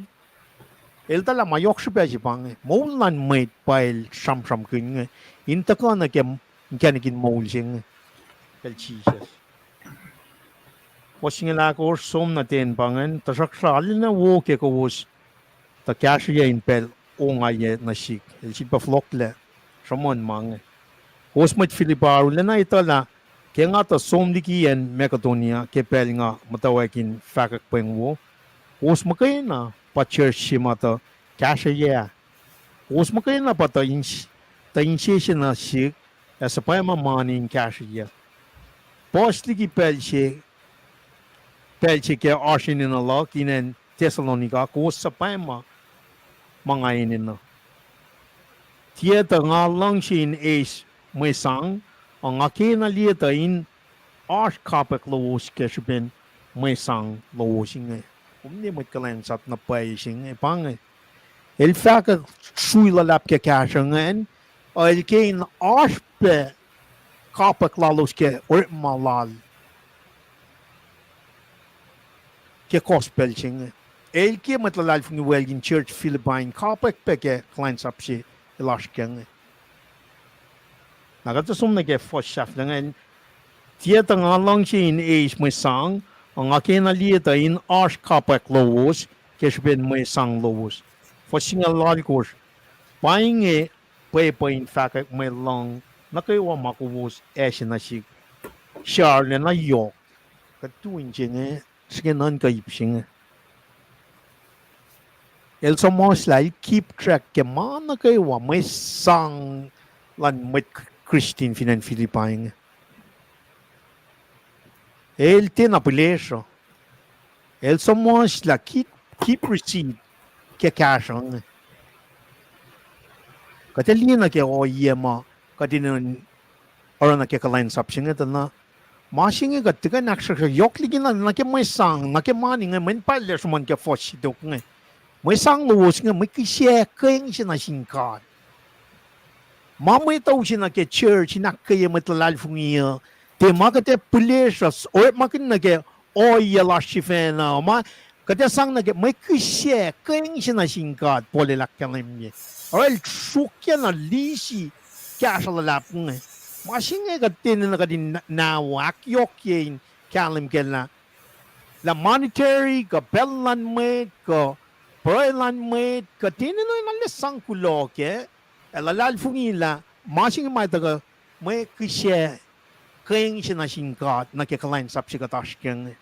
el tala mayok siya pang maulan mate pile sam kun inta ko na kem kanikin mulsing kay Jesus wasing la ko som na ten pangan tasak sal na wo ke ko was ta kasya in pel ongaye na sik el sip pa flokle samon mang was mat filiparo na ito la kaya nga ta som dikian Mekatonia ke pel nga mutawaekin fakak Paing wo os makay na pa church si mata KahsInKol os makay na pa ta initiation na sik as pa mamani in KahsInKol post diki pel si ke arsin in Allah kinen Thessalonica ko sa pa mga inin na tiya ta nga lang sin is may sang ang akina lieta in arch kapak lowos kesben may sang lowosing umni mo kalansap na paising pang el faka srui lulap ke kashangan el kain arch pe kapak lalos ke or malal ke gospel sing el ke matlalal fung welgin church Philippine kapak pe ke kalansap si ilashkang nagatusum na ke foshaf dengan tiya nga lang sin is may sang ang akin na lieta in arch kapak lowos kesben may sang lowos foshing a largos Paing pa in fact may long nakaiwa makuwos na si shar na yok katuin jing sige nan kaipsing el somos like keep track ke mana kaiwa may sang lan met Christine finan Philippine. El tiene apelation. El somos la keep receipt ke kashan. Katelina ke o yema katinan orang ke kulacnsap singa tana. Masing ga tiga naksha yokligin na ke may sang na ke mani nga men palle suman ke fosh dok nga. May sang lowos nga may kisye keng sina singkat. Mamay tau sina ke church na kaya matlal fungiya te makate pulisas or makin na ke oya la shifena ma kate sang na ke may kisye kaya sina singkat pole lakkalim ye oil shukya na lisi kya sa lalap nga masinga katin na kadin nawa akyohkye kalim ke na la monetary ka pelan me ka pelan me katin na lesang kuloke lalal fungila masing mai taga may kisye keng sina singkat na ke kulacnsap si katashkeng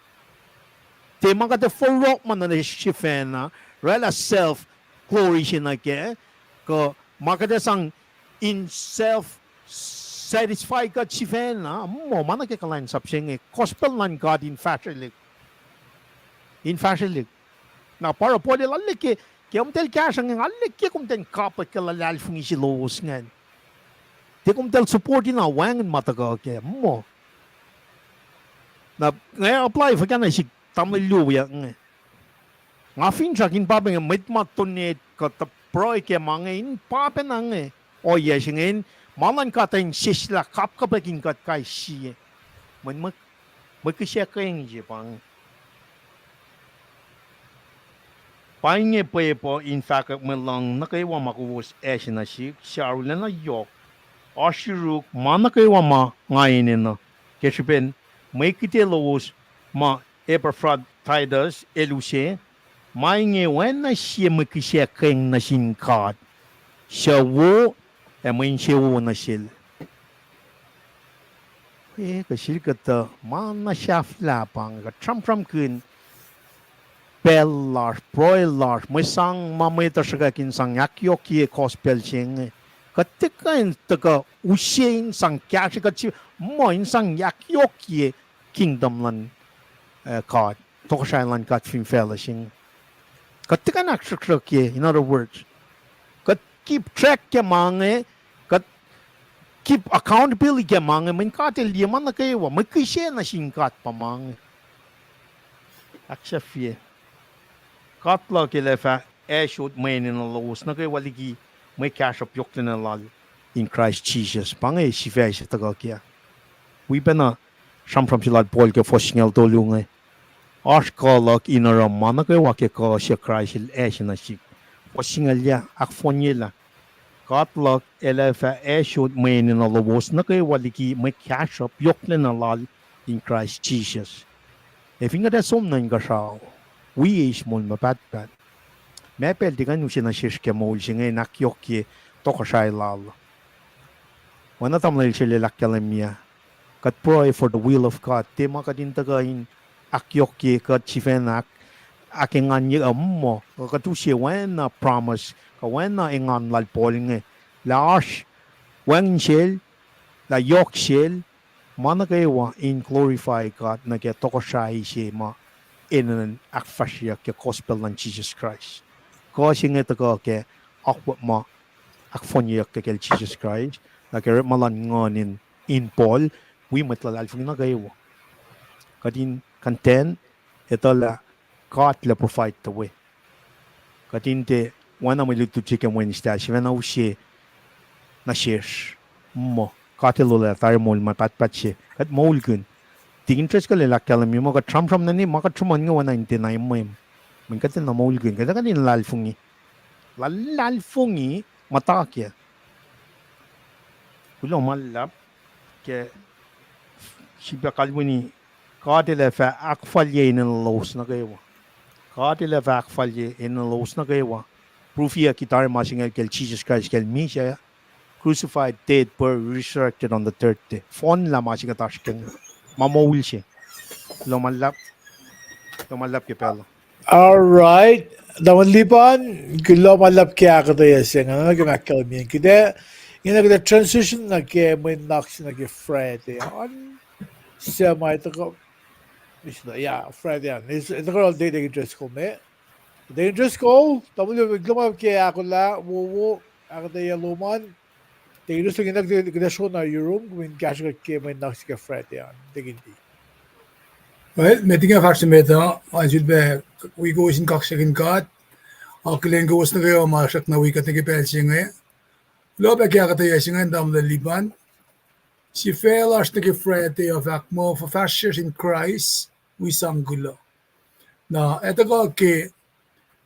te mga te forok man na shifena rela self glory sina ke ko mga sang in self satisfy ka shifena mo man na ke kulacnsap sing gospel man God in fashion na para pode lalike que um telecast ang alek que como tem capa que ela fungi lowos ngan Tekum tel support na Loang mataga ke mo. Na ngay apply fa kana si tamlu ya nge. Nga fin sa kin pa bang mit matunet ka ta pro ke mangin pa pa nang o yesingin malan ka tan sisla kap ka baking ka kai si. Man mag siya kayang je pang. Paing po in fact melang nakaiwa makuwos na si siya na yok. Ashiruk manakaiwa ma ngayon na. Kesipen may kite lowos ma Epaphroditus eluse mainge wen na siya makisya keng na sinkat. Siya wo may siya wo na sil. Kasil kata man na siya flapang ka tram kun pellar proilar may sang mamay tasaka kin sang akyohkye kospel sing Katikain taka usyain sang kyashi kachi moin sang akyohkye kingdom lan card. Tokoshay lan kat fin fellowing. Katikan akyohkye, in other words. Kat keep track ke mange, kat keep accountability ke mange, min katil liman na kayo, may kisye na singkat pa mange. Aksafye. Katla kilefa, shot main in the lowos, na kayo waligi, may cash up yok na lal in Christ Jesus. Pangay sifac sa tagakya. We bena from silad Paul ke fosingal tolunga. Ashkolak inara mana ke wake ka siya Christ na si. Fosingal ya akfonyela. Katlak elefa shot main in the lowos na kayo waliki may cash up yok na lal in Christ Jesus. If nga da som na nga siya, we is mon mapat. May peldi ka nung sinashish ke mo ulsi ngayon akyohkye tokoshay lal. Wana tamlay siya lilakyalamya. Kat pray for the will of God. Tema ka din tagayin akyohkye kat sifenak aking anyi mo. Katu siya wana promise. Ka wana ingan lal pol nga. Laash wang shell la yok shell mana kayo in glorify God na kaya tokoshay siya ma in akfasya ke gospel ng Jesus Christ. Kasi nga taga ke akwat ma akfonyak ke Jesus Christ na kaya malan nganin in Paul we matlal fung na kayo kadin content ito la God la provide the way kadin te wana may luto chicken Wednesday siya na usye na shares mo katilo la tayo mol mapatpat siya kat mol kun di interest ka lelak kalam yung mga tram na ni mga truman nga 199 mo yung mình cái tên là môi quyền cái đó cái này lal fungi mata kia kulo malap ke siya kalwini kadile fa akfalye in lowos na kayo kadile fa akfalye in lowos na kayo proof ya kitar masingal kel Jesus Christ kel misya crucified dead per resurrected on the third day phone la masinga tashken mamawil siya kulo malap ke pelo. All right. Dawan lipan, gulo malap kaya akketeyac siya nga nagmakkalmiyan. Kaya yung transition na kaya may knocks na kaya Fred yan. Siya may ito ko. Yeah, Fred yan. Ito ko all day dangerous call me. Dangerous call. Tapos yung gulo kaya akollah, wowo, akketeyac luman. Dangerous yung nagdasyon na yung room kung cash kaya may knocks kaya Fred yan. Diginti. Well, met dingen vaak met als je bij we go in kaksakin kat, akketeyac goes na kayo masak na wikat na kipelsing Loop ik akketeyac dam de Liban. Sifil as na kifrete of akmo for fasters in Christ we sanggulo. Na eto ko ke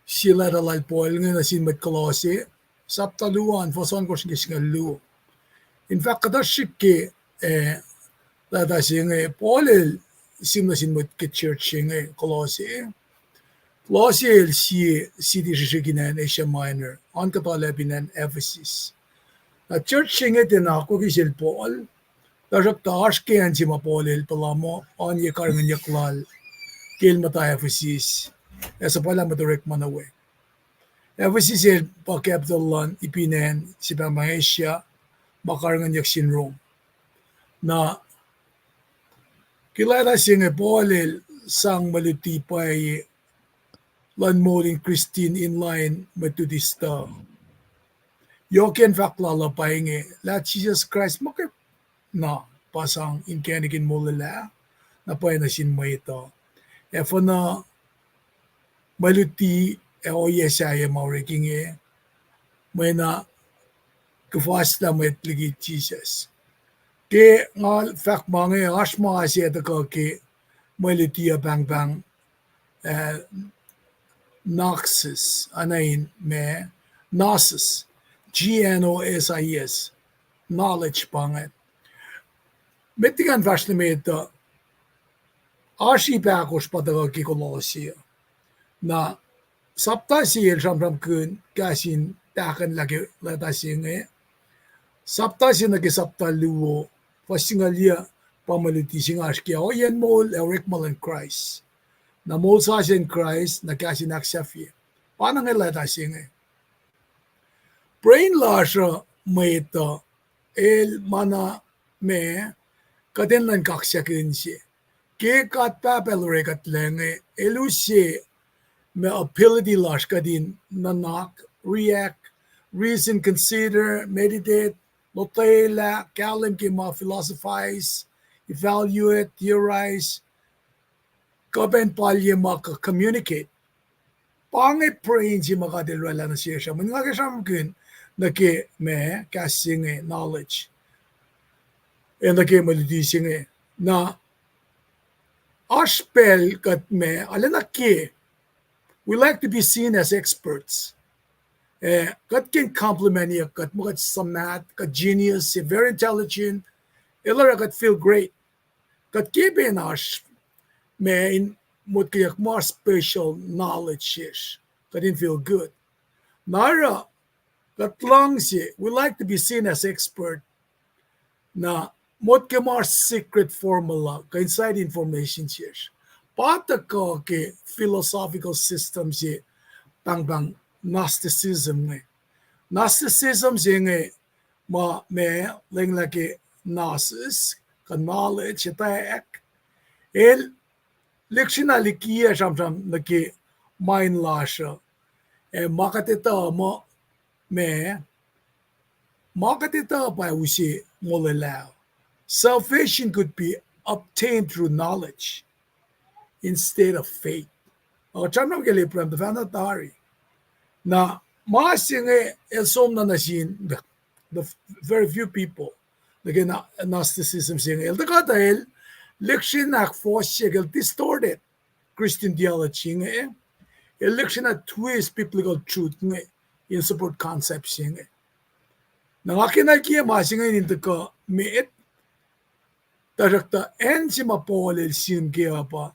sila dalal Paul nga nasin met Kolose saptaluan for son kos ngisngalu. In fact kadashik ke data sing Paul simnasin mo ke church ng Kolose. Kolose si city siginan Asia Minor on katalabinan Ephesus. Na church ng din ako kisil Paul. Dasak taas kiyan si Paul palamo on ye karngan yaklal kil mata Ephesus. Esa pala maturek manawe. Ephesus pa capital lan ipinen si Asia makarngan yak sinrong. Na kilala siya Paul sang malutipay lan moling Christine in line metodista. Yoken faklala paing la Jesus Christ makip na pasang inkenikin mulila na pa na sin mo ito. Efo na maluti o yesaya mauriking may na kafas na may ligi Jesus. Ke nga fak mga as mga siya ko ke maluti bang bang noxus anayin me gnosis gnosis knowledge pangat. Metigan fast na may ito ashi bakos padaga ki kolosya na sapta siyel samram kun kasin takan lagi lata singe sapta sin nagi sapta luwo pasingalia pamaluti singas kya o yen mol eric molen Christ na mol sa sin Christ na kasin aksafi panang lata singe brain lasha mayto el mana me kaden lan kaksakin siya ke kat pacl rekat lenge elusi me ability lash kadin nanak react reason consider meditate lotela kalim ke ma philosophize evaluate theorize kaben palye ma communicate pange brain si makadilwala na siya mga kasamkin na ke me kasing knowledge and na ke maludising na Aspel kat me alanaki. We like to be seen as experts. Kat can compliment you kat mo kat samat, kat genius, very intelligent. Ilara kat feel great. Kat kibe nash me in mut kayak more special knowledge ish. Kat in feel good. Nara kat lang si we like to be seen as expert na mot ke more secret formula ka inside information siya. Pata ko ke philosophical system siya bang Gnosticism nga. Gnosticism siya nga ma me lang lagi gnosis ka knowledge akketeyac. El lekshinalikia samsam naki mind lasha. Makatita mo me makatita pa usi molalaw. Salvation could be obtained through knowledge instead of faith. O chamnam gelipram the vanatari. Na masinge elsom na nasin the very few people again Gnosticism sing el dahil leksyon na forcegel distorted Christian theology nga election na twist biblical truth nga in support concepts nga. Nangakinaki masinge into ka meet tarakta en si mapol el sim kaya pa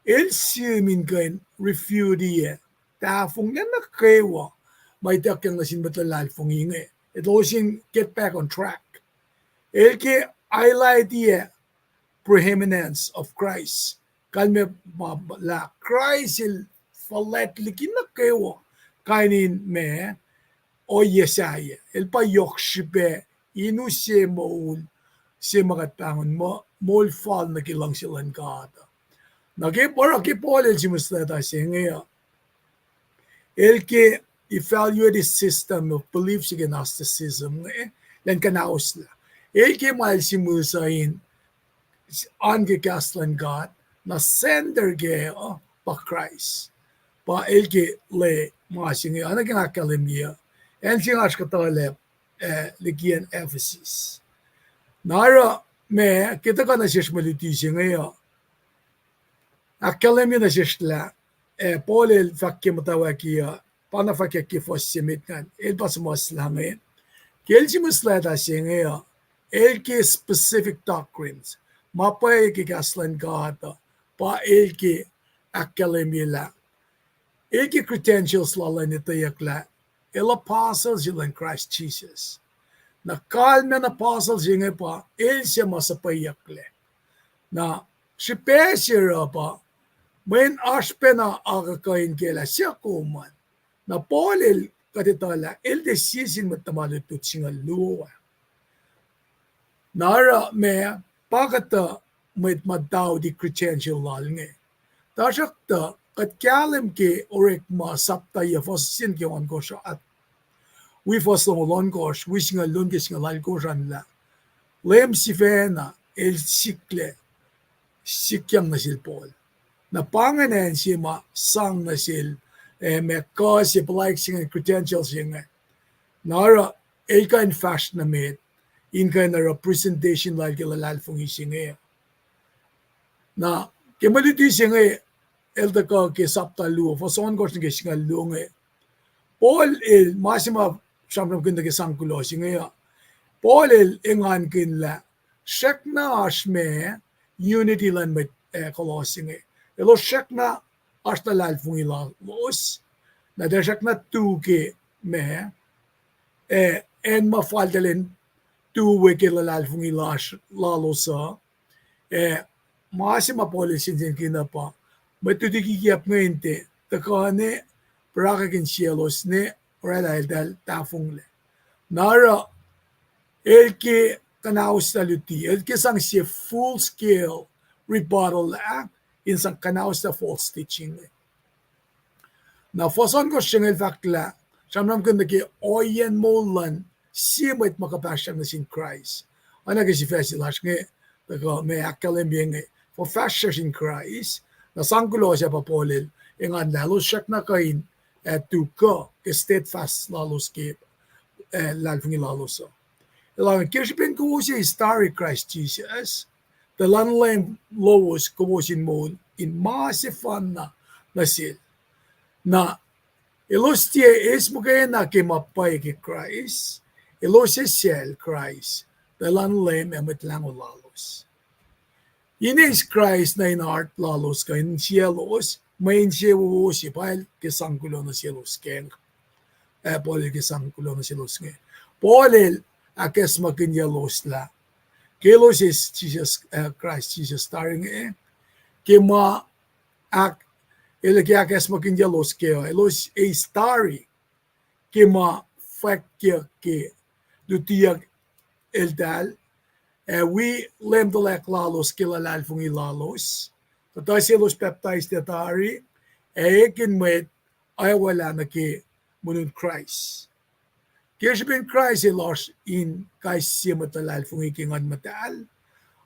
el simin kain refute ta fung yan nakewa may takyang nasin batalal fung inge it osin get back on track el ke highlight preeminence of Christ kalme la Christ il falet likin nakewa kainin me o yesaya el pa yokshipe inu se moul si makatangon mo molfal na kilang silang kata. Nagipora kipol el simusleta siya ngayon. El ke evaluate the system of beliefs in Gnosticism ngayon. Lan kanaos la. El ke mahal simusayin angekaslan God na sender ke pa Christ. Pa el ke le mga siya ngayon. Ano kinakalim niya? En siya nga katalep ligian Ephesus. Nara me kita ka na siya malutisi ngayon. Akketeyac na siya Paul fakke mutawaek pana fakke fossimit kan el pas moslame. Kelsi muslada siya ngayon. El ke specific doctrines. Mapay ke kaslan God pa el ke akketeyac la. El ke credentials lala nitayak la. El apostles in Christ Jesus. Nakalme na apostles yung pa, el siya masapayakle. Na si Pesira pa, when aspe na akakain kela siya kuman, na Paul katitala, el desisin matamalutut siya luwa. Nara me, pakata may madaw di credential lal nga. Tasakta, kat kalim ke orek ma saptaya fosin kiwan ko siya at we first long lon gosh wishing a lun getting a lal goran la lem sifena el sikle sikyang na sil Paul na panganen siya ma sang na sil me cause like sing credentials singa nara el kind fashion na med in kind of representation like ilalal fung singa na kemaliti singa el da ka ke sapta lu for son gosh nge singa lunge Paul el masima shamram kinda ke sangkulo singa Paul el engan kinla shakna ashme unity lan met kolosing elo shakna ashtalal fungila los na der shakna tuke me en ma faldelen tu wekelalal fungila lalosa masima polisin kina pa matutiki kiap ngente takane prakakin cielos ne orala dal tafungle nara el que kanaus taluti el que sang si full scale rebuttal in sang kanaus ta false teaching na foson ko singel fakla samram kun ke oyen molan si met makapasang na sin Christ ana ke si fesilas nge ko me akalem bien for fashers in Christ na sangkulo siya papolel ingan lalo siyak na kain tuku ke steadfast lalos ke lalfungi lalos Lang kirshipin ko siya historic Christ Jesus. The lanlem lowos ko sin mo in massive fun na sil. Na ilostie is mo kaya na kimapay ki Christ. Ilostie sel Christ. The lanlem emet lang lalos. Yun is Christ na in art lalos ka in cielos. May in siya si pacl kisangkulo na cielos keng. Paul kisangkulo na cielos keng. Paul akes makinyalos la. Kelos is Jesus Christ Jesus starring kema ak elaki akes makinyalos keo elos a starry kema fakye dutiag eldal we lemdolek lalos kilalal fungi lalos tatas elos baptized tatari ekin met ay wala na ke munun Christ Kirshipin Christ los in KahsInKol matalal fung ikingan matal.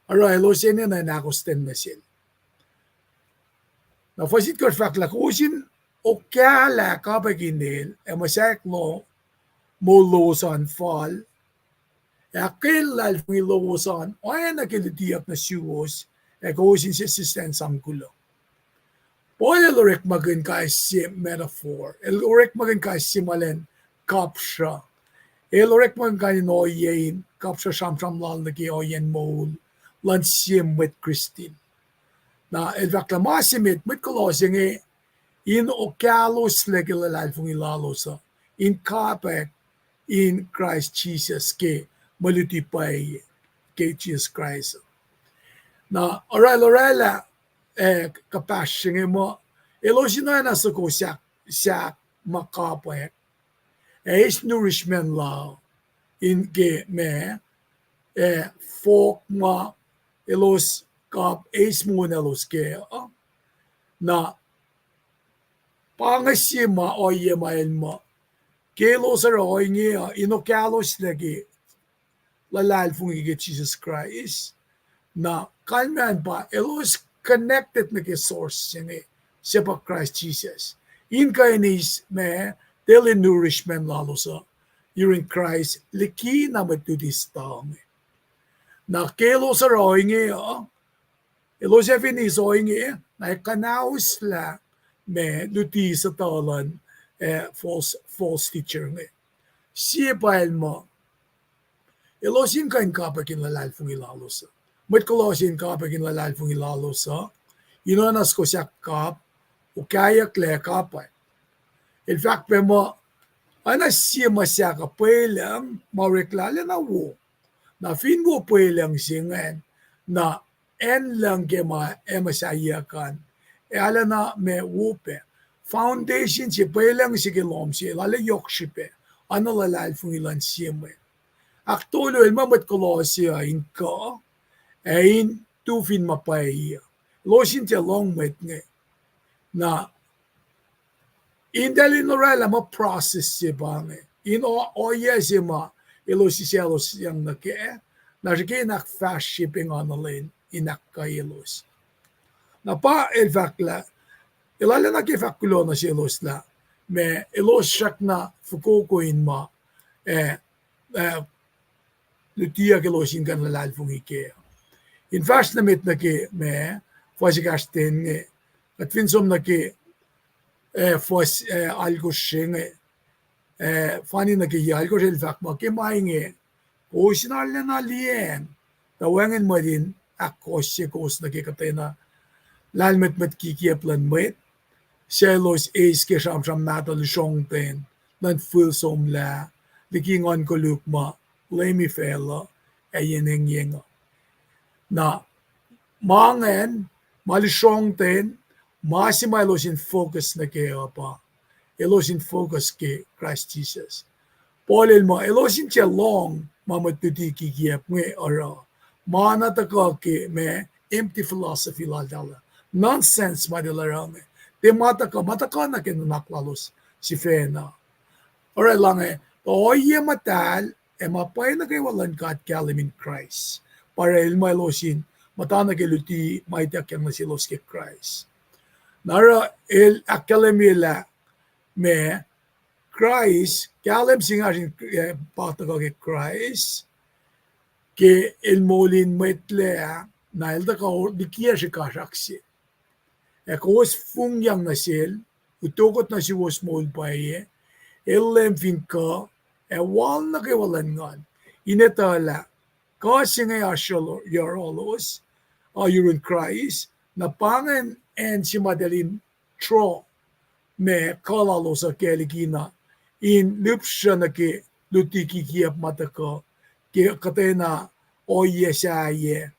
Aray los ene na nakosten na sil. Na fasit ko fakla kusin o kala kapaginil masak lo mo losan fall. Akilal fung losan oana kilitiyak na siwos kusin si assistant samkulo. Pwede lorek magin KahsInKol metaphor. Lorek magin KahsInKol malen kapsha. Elorek man kanin oyen, kapsa shamsham lal na ki oyen mol, lansim with Christine. Na elvaklamasimit mit kolosing in okalos legilalal fung ilalosa, in kapek, in Christ Jesus ke malutipay ke Jesus Christ. Na orela kapashing mo, elosina na sa ko siya makapek, is nourishment law in ge me folk ma elos kap is mo nelos ke na pangasima oye mael mo kelos are oye inokalos lagi lalal fung ge Jesus Christ na kalman pa elos connected na ke source ni siya Christ Jesus in kainis me daily nourishment lalo sa you're in Christ liki na matudis tao na kelo sa roing elo sa finis roing na kanaus la me luti sa talan false teacher siya pacl mo elo sin kain kapakin lalal fung ilalo sa mat kolo sin kapakin lalal fung ilalo sa inonas ko siya kap ukketeyac le kapay In fact, mo ana siya masyaka pwelang mareklala na wo. Na fin wo pwelang singan na en lang kema emasayakan. Ala na me wupe. Foundation si pwelang si kilom si lala yokshipe. Ano lalal fung ilan siya me. Aktulo ilma mat kolosya in ka. In tufin mapaya. Losin siya long met nga. Na Indali norala mo process siya bang in oyesima ilosisielos yang nake najikinak fast shipping on the lane inakailos. Na pa el fakla ilala na ke fakulo na silos la me ilos shak na fukukuin ma lutia ke losin kan lalal fungike. In fast na mit na ke me fosikasten at finsom na ke fos algo shenge fani na ke algo el fakma ke mainge osinal na lien tawangen mo din akosye kos na ke katena lalmet met kikieplan met selos eis ke sham natal shongten nan full som la likingon ko lukma lemi fela ayeneng yenga na mangen malishongten masima elosin focus na ke apa elosin focus ke Christ Jesus polel mo elosin che long mamatuti kikiep nge ara mana taka ke me empty philosophy ladala nonsense madalarame te mataka na ke naklalos si fena ora lang oye matal mapay na kay walan God kalim in Christ para ilma elosin matana ke luti maitak yang nasilos ke Christ nara el akalemila me Christ kalim singasin pataka ke Christ ke el molin metlea na el da ka dikia si kaksakin kos fungyang nasil utukot na si was mol paye LEUM finka wal na kay walan ngan inetala KahsInKol asyol yarolos ayurun Christ na pangen en si madalin tro me kalalo sa keligina in lupsya na ke lutiki kiap mataka ke katena oye saye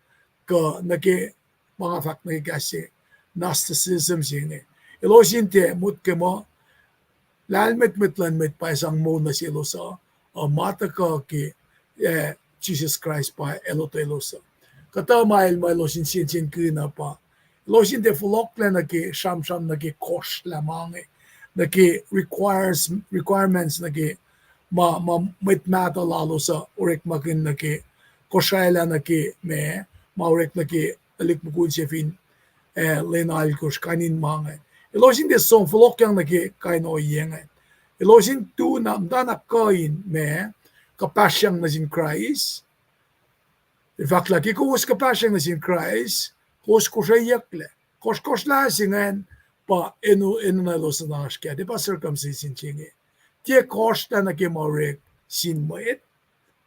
ka na ke mga fak na kasi Gnosticism sini. Ilosinte mut ke mo lalmet mitlan mit pa isang mo na silosa mata ka ke Jesus Christ pa eloto elosa. Kata mail ma ilosin sin kuna pa. Ilosinte fulokla na ke sham na ke kosh lamang na ke requirements na ke mit mata lalo sa urek makin na ke Kosrae na ke me maurek na ke alik mukun sefin lenal kos kanin mange elosin de son flok yang nake kain o yenga elosin tu na dana kain me kapasyang na sin Christ in fact laki ko was kapasyang na sin Christ kos kosayak le kos la singen pa enu na los na askya de pa circumcision chinge tie kos na nake maurek sin mwet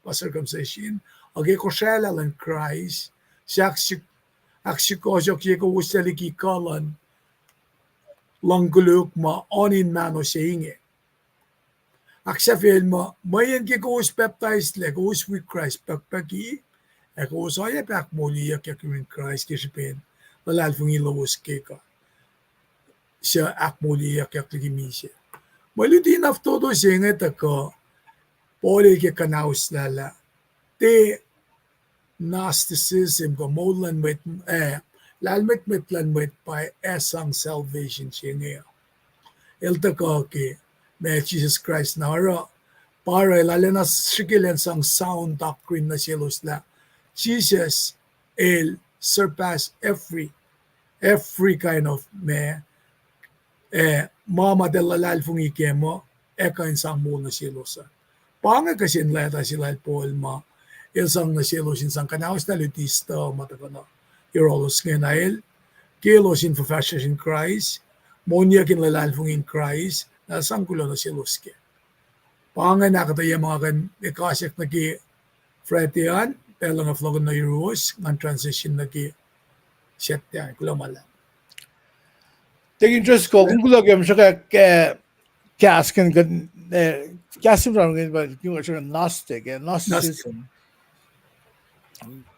pa circumcision age kosala lan Christ akyohkye ko usali ki kalan langguluk ma onin mano sa inge. Aksafil ma mayan ki ko us baptized le ko us with Christ pagpagi ko usaya pak muli akyohkye Christ kisipin lalal fungi lowos ke ka siya akmuli akyohkye misya. Malutin af todo singe taka poli ke kanaus lala te Gnosticism ko molan met lalmet metlan met pa esang salvation siya el taka ke me Jesus Christ na ara para lalena sikilen sang sound doctrine na silos la Jesus el surpass every kind of me mama de lalal fungi kemo kain sang mo na silosa panga kasi leta sila Paul ma isang na silos insang kanawas na lutista matakana irolos nga na kilos in fashion in Christ monya kin lalalfung in Christ na sangkulo na silos ke pangan akketeyac mga kan ikasak na ki fretian pero nga flogan na euros ng transition na ki setyan kulamala Tek interest ko kung kulagam siya ka kaskan kan kasim rang ba yung siya Gnostic Gnosticism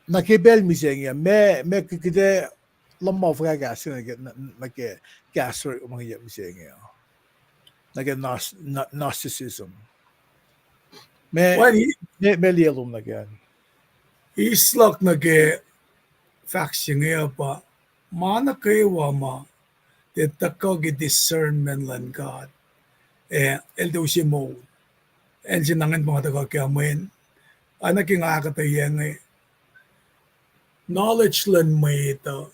nakibel misenya me kikide lamaw fra gas na ke gasro mga misenya na ke Gnosticism me lielum na gan islak na ke faction nga pa mana kayo ma te takog discernment lan God el do si mo en sinangin mga tagakyamin anak yung akketeyac knowledge lan may ito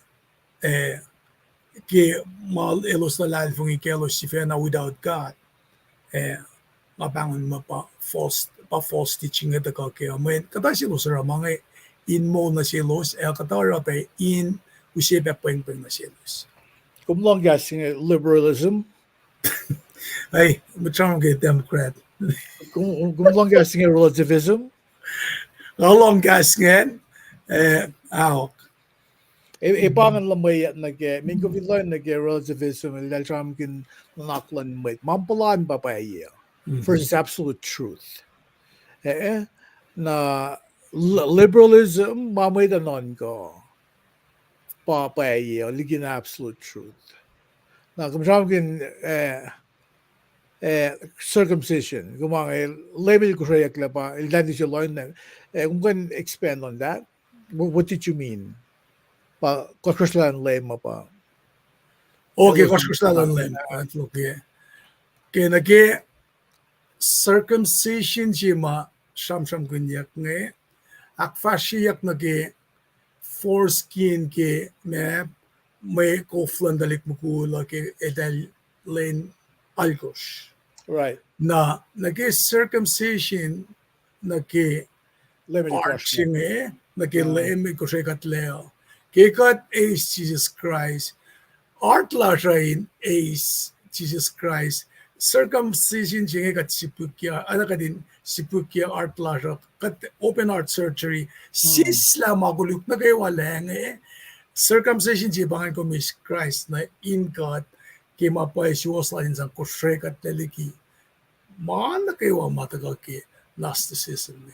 ki mal elos na lal fung ikelos si fena without God mabangon mo pa false teaching ito kakyamin kata silos ramang in mo na silos katara pa in usipe Paing na silos Kumlang guessing liberalism. ay matrang kay Democrat Kumlang guessing relativism. long gas ngayon ahok Ibangan lamay at min ko learn relativism dahil tram kin naklan mit mampalan pa pa versus absolute truth. Na liberalism mamay da non ko pa pa ligin absolute truth. Na kung tram kin circumcision, kumang label ko siya yakla pa ilan di siya learn na kung kan expand on that, what did you mean? Pa Kosrae lema pa. Okay, Kosrae lema. Okay. Kaya nage circumcision jima sham kunyak nge akfashiyak nage foreskin ke may koflan dalik mukula ke edal len algos. Right. Na nage circumcision nage arching nage lema Kosrae katleo. Kekat is Jesus Christ. Art latrain is Jesus Christ. Circumcision jinge kat sipukya. Ano ka din sipukya art lara. Kat open heart surgery. Sisla maguluk na kayo walang circumcision jibangan ko Miss Christ na in God. Kima pa isiwas lain sa Kosrae kat teleki. Maan na kayo matagal ki Gnosticism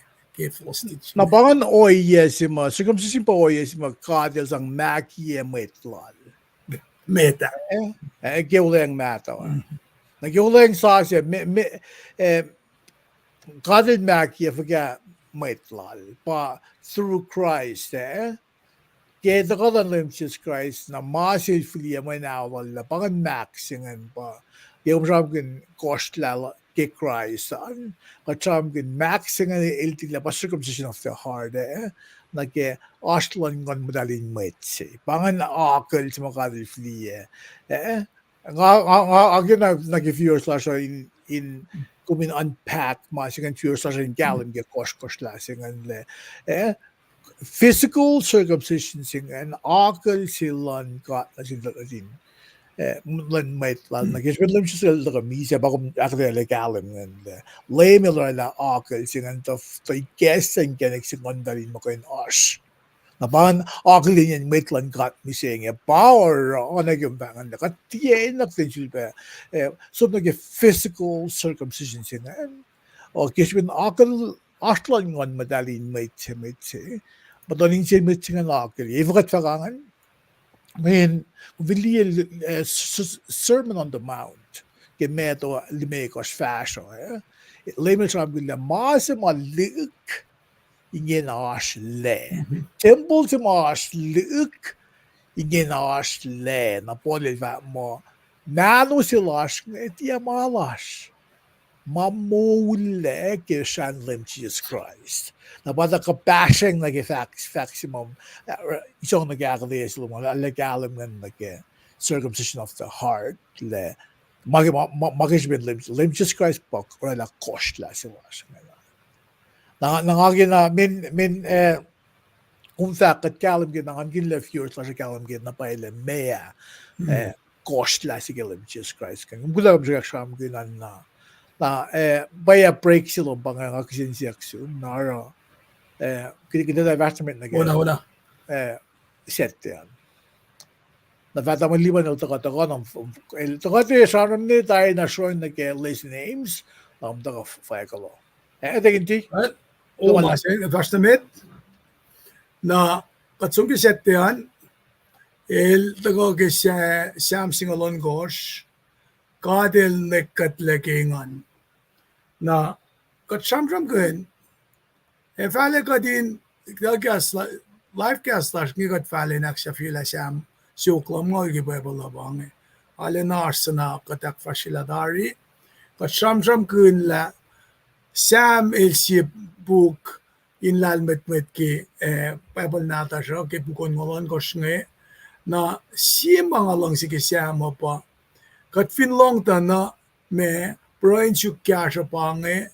Nabangan oye si ma circumcision pa oye si ma kadel sang maki metlal. Meta. Geulang mata. Na geulang sa siya kadel maki forget metlal pa through Christ Kaya ka lang Jesus Christ na masil filia mo na wala pangan maxingan pa. Kaya masarap kin cost lala ke Christ kacham kin maxingan iltila pa circumcision of the heart na ke ashlan ngon madaling metsi pangan akal sa makadil filia again nag-fear slash in kumin unpack masingan fear slash in galim ke kosh la singan le physical circumcision singan akal silan kat na sila din lan mait lan nagisbet lam siya sila kamisa bago akketeyac galim and lemiller la akal singan to guessing kenek singan dalin mo kain ash na ban akal din yan mait lan kat mising power oana yung bangan na katiyen na tinsilpa so nag physical circumcision singan o kisbet akal ashlan ngon madalin mait madaling siya mait singan akal iwakat fakangan when really Sermon on the Mount que meto limekos fashion lemel tram gilla mas malik ingen ash le temple to mas lik ingen ash le na pole va mo nano silash etia malash mamule ke shanlem Jesus Christ na bada ka bashing like maximum isong nag-aakketeyac mo legalim ng circumcision of the heart le magisbin lim Jesus Christ book or la cost la sila nangagin na min kung fact at kalam gid nangagin le fear slash kalam gid na paile mea cost la sila lim Jesus Christ kung gulam siya sham ginan na baya break sila bang kaksakin nara kita investment na Una. Set yan. Navata mo liban ng taka-taka ng taka-taka sa ni tayo na show na list names taka pacl. Tingin ti? O masing investment na katsumpi set yan taka ke Samsung alon gosh kadel nekat lekingan na katsamsam kun fale ka din live cast slash ngigat fale nak siya fila siyam siyuklam nga gibay balabang ale na arsana katak fashiladari katsamsam kun la Sam el si book in lal met ke pacl nata siya ke bukon ngolon Kosrae na si mga lang si ke Sam pa kat finlong ta na me brain chu kya siya pange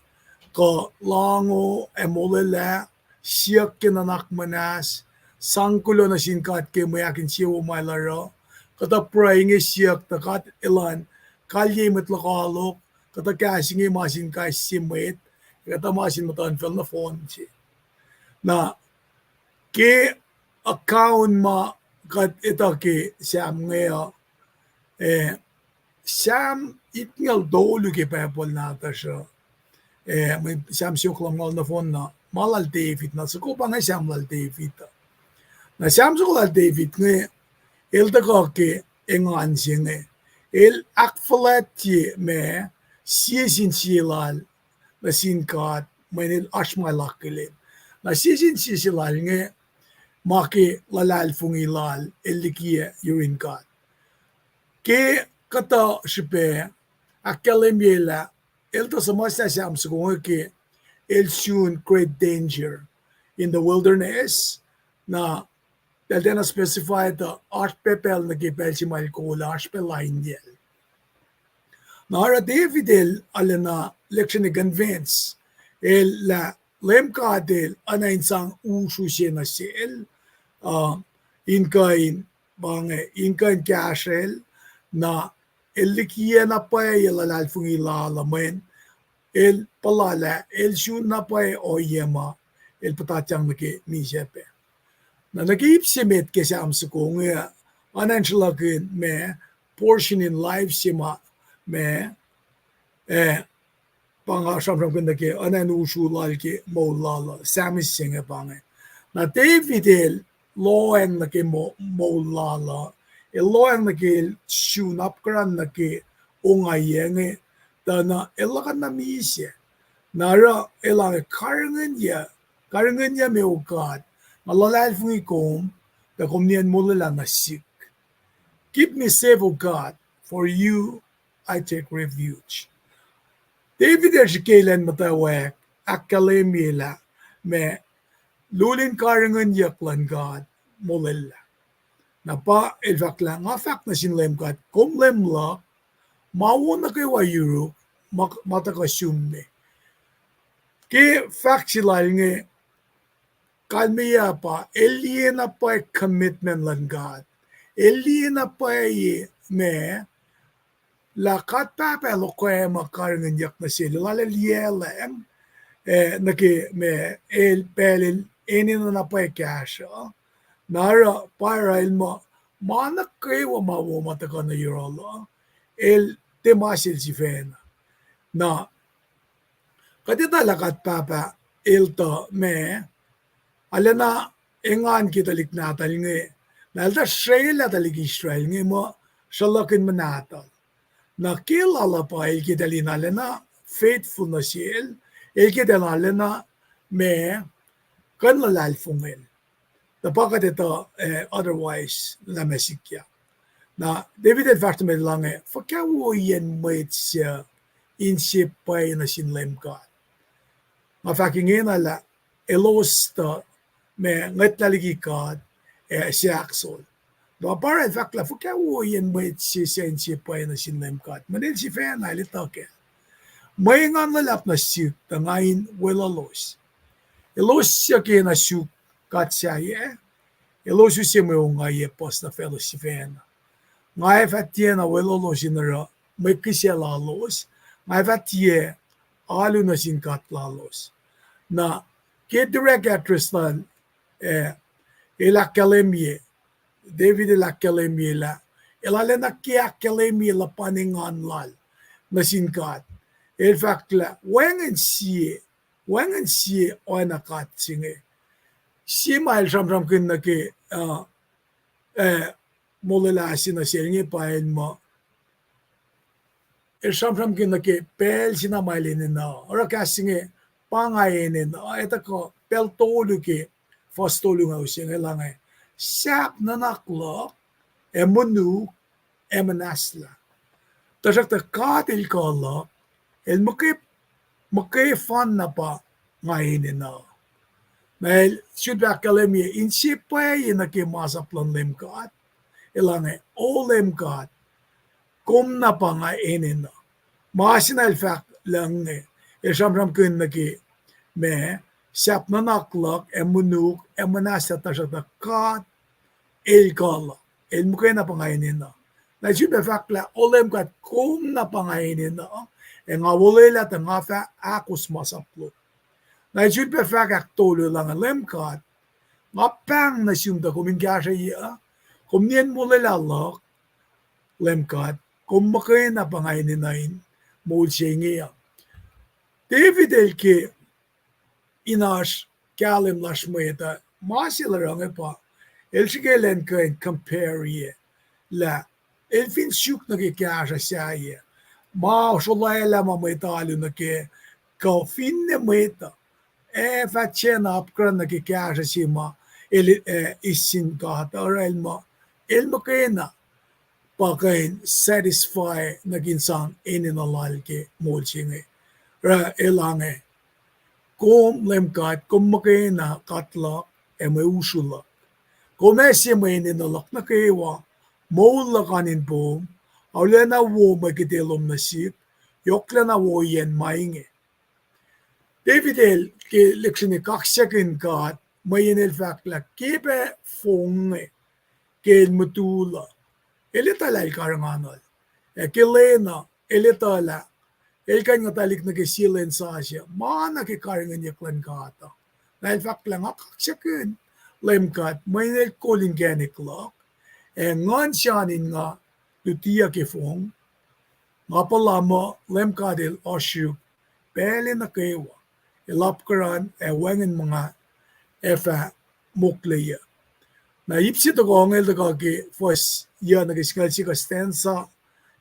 ko lango emolele siyak ke nanak manas sangkulo na sinkat ke mayakin siya umaylaro kata praying siyak ta kat ilan kalye metlakalok kata casing masin kai simwet kata masin matan fel na phone si na ke account ma kat ita ke Sam ngaya Sam itngal dolu ke pacl nata siya may Sam siyok lang na phone na malal David na suko pa nga Sam lal David na Sam suko lal David nga el ta ka ke engan siya nga el akfalat me siyesin silal na sinkat may nil ashma lakilin na siyesin silal nga maki lalal fungilal elikia yurinkat ke kata shipe akketeyac el to samasta Sam suko ke el soon great danger in the wilderness na dahil na specify the pacl na gipel si akollah line yel. Nara David el alana leksyon ni convince el la LEUM GOD el ana insang usu siya na sel inkain kasel na el likiya na pa el alal fungila lamen el palala el shun na pa oyema el patatyang nake misepe na nag-iipsimit ke Sam suko nga anan siya me portion in life sima me panga samram kun ke anan usulal ke molala Samis singa pange na David el Loang na ke molala el Loang na ke shun upgran na ke ungayenge dana elakan na misye nara elang karangan ya me ukat malalal fungi kom da komnian mulala na sik keep me safe O God for you I take refuge David ershikelan mutawaek akketeyac me lulin karangan yaklan God mulala na pa elvakla nga fak na sin LEUM GOD kom LEUM la mawon na kay wayuro matakasumne ke fak sila nga kalmiya pa eliena pa commitment lan God eliena pa me lakat pa lo ko makarangan yak na sila lalaliela nake me el pelel enina na pa kasha nara para ilma manak kayo mawo mataka na yurala el temasil si fena na kadita lakat papa el to me alena engan kita liknatal nga nalta Israel atalik Israel nga mo shalakin manatal na kilala pa el kita linalena faithful na siel el kita linalena me kanlalal fungel napakat ito otherwise na mesikya na David el faktum el lange fakawo yen mwet siya inship pa na sin LEUM GOD mafakingin ala elos to me ngat laligi God siaksol do para el fakla fakawo yen mwet siya inship pa na sin LEUM GOD manil si fan ali toke may nga nalap na siyuk tangayin welalos elos siya kaya na siyuk kat siya elos siya may ungaye pos na fellowship fan ngay fatie na welalos inara may kisya lalos ngay fatie alu na sinkat lalos na ke direct actress lan akketeyac David akketeyac la elale na ke akketeyac la paningan lal na sinkat el fakla wangan sie oana kat singe si mail samram kin na ke molala sina siringi paen mo samram kin na ke pel sina mailin na ora kasinge pangayen na ita ko pel tolu ke fastolu nga usinge lang sap na naklo emunu emanasla tasak ta katil ko lo el mukip Mucsai fan na pa ngayon na. Dahil sudah kalemi insipa na kimasa plan LEUM GOD. Ilange LEUM GOD. Kum na pa ngayon na. Maasinal fact lang ne. Isamram kun na ki me sap na naklak emunuk emanasa tasata kat akollah. Mucsai na pa ngayon na. Na sudah fact la LEUM GOD kum na pa ngayon na. Nga wala ta nga fa akus masaplo. Na sudah fact aktolo lang LEUM GOD. Nga pang na siyumda kumingkasa iya. Kumnien mo lalak LEUM GOD. Mucsai na pa ngayon na Mucsai niya. David elke inash kalim lashmeta masilarang pa. Elsigelen kain compare ye. La elfin syuk nagikasa siya ye. Mausulaila mamitalo na ke kaufinne meta. Fatchena apkran nagikasa si ma isin kahata or elma kena pakain satisfy naginsang ininalal ke Mucsai ra elange kum LEUM GOD Mucsai na katla may usula kumesi may ininalak na kewa maula kanin boom awla na wo magkitilom na sip yokla na wo yen mainge David el ke leksini kaksakin God may inil fakla kipe fonge ke mutula elitala karanganol kelena elitala elkan nga talik na kisilen sa siya mana ke karangan yaklan kata dahil fakla nga kaksakin LEUM GOD may inil kolin clock ngon siyanin nga lutiya ke fong nga pala mo LEUM GOD el osyuk pele na kewa ilapkaran wangin mga efa mukleya na ipsi to ko ngel to ke fos yan nagisingal si kastensa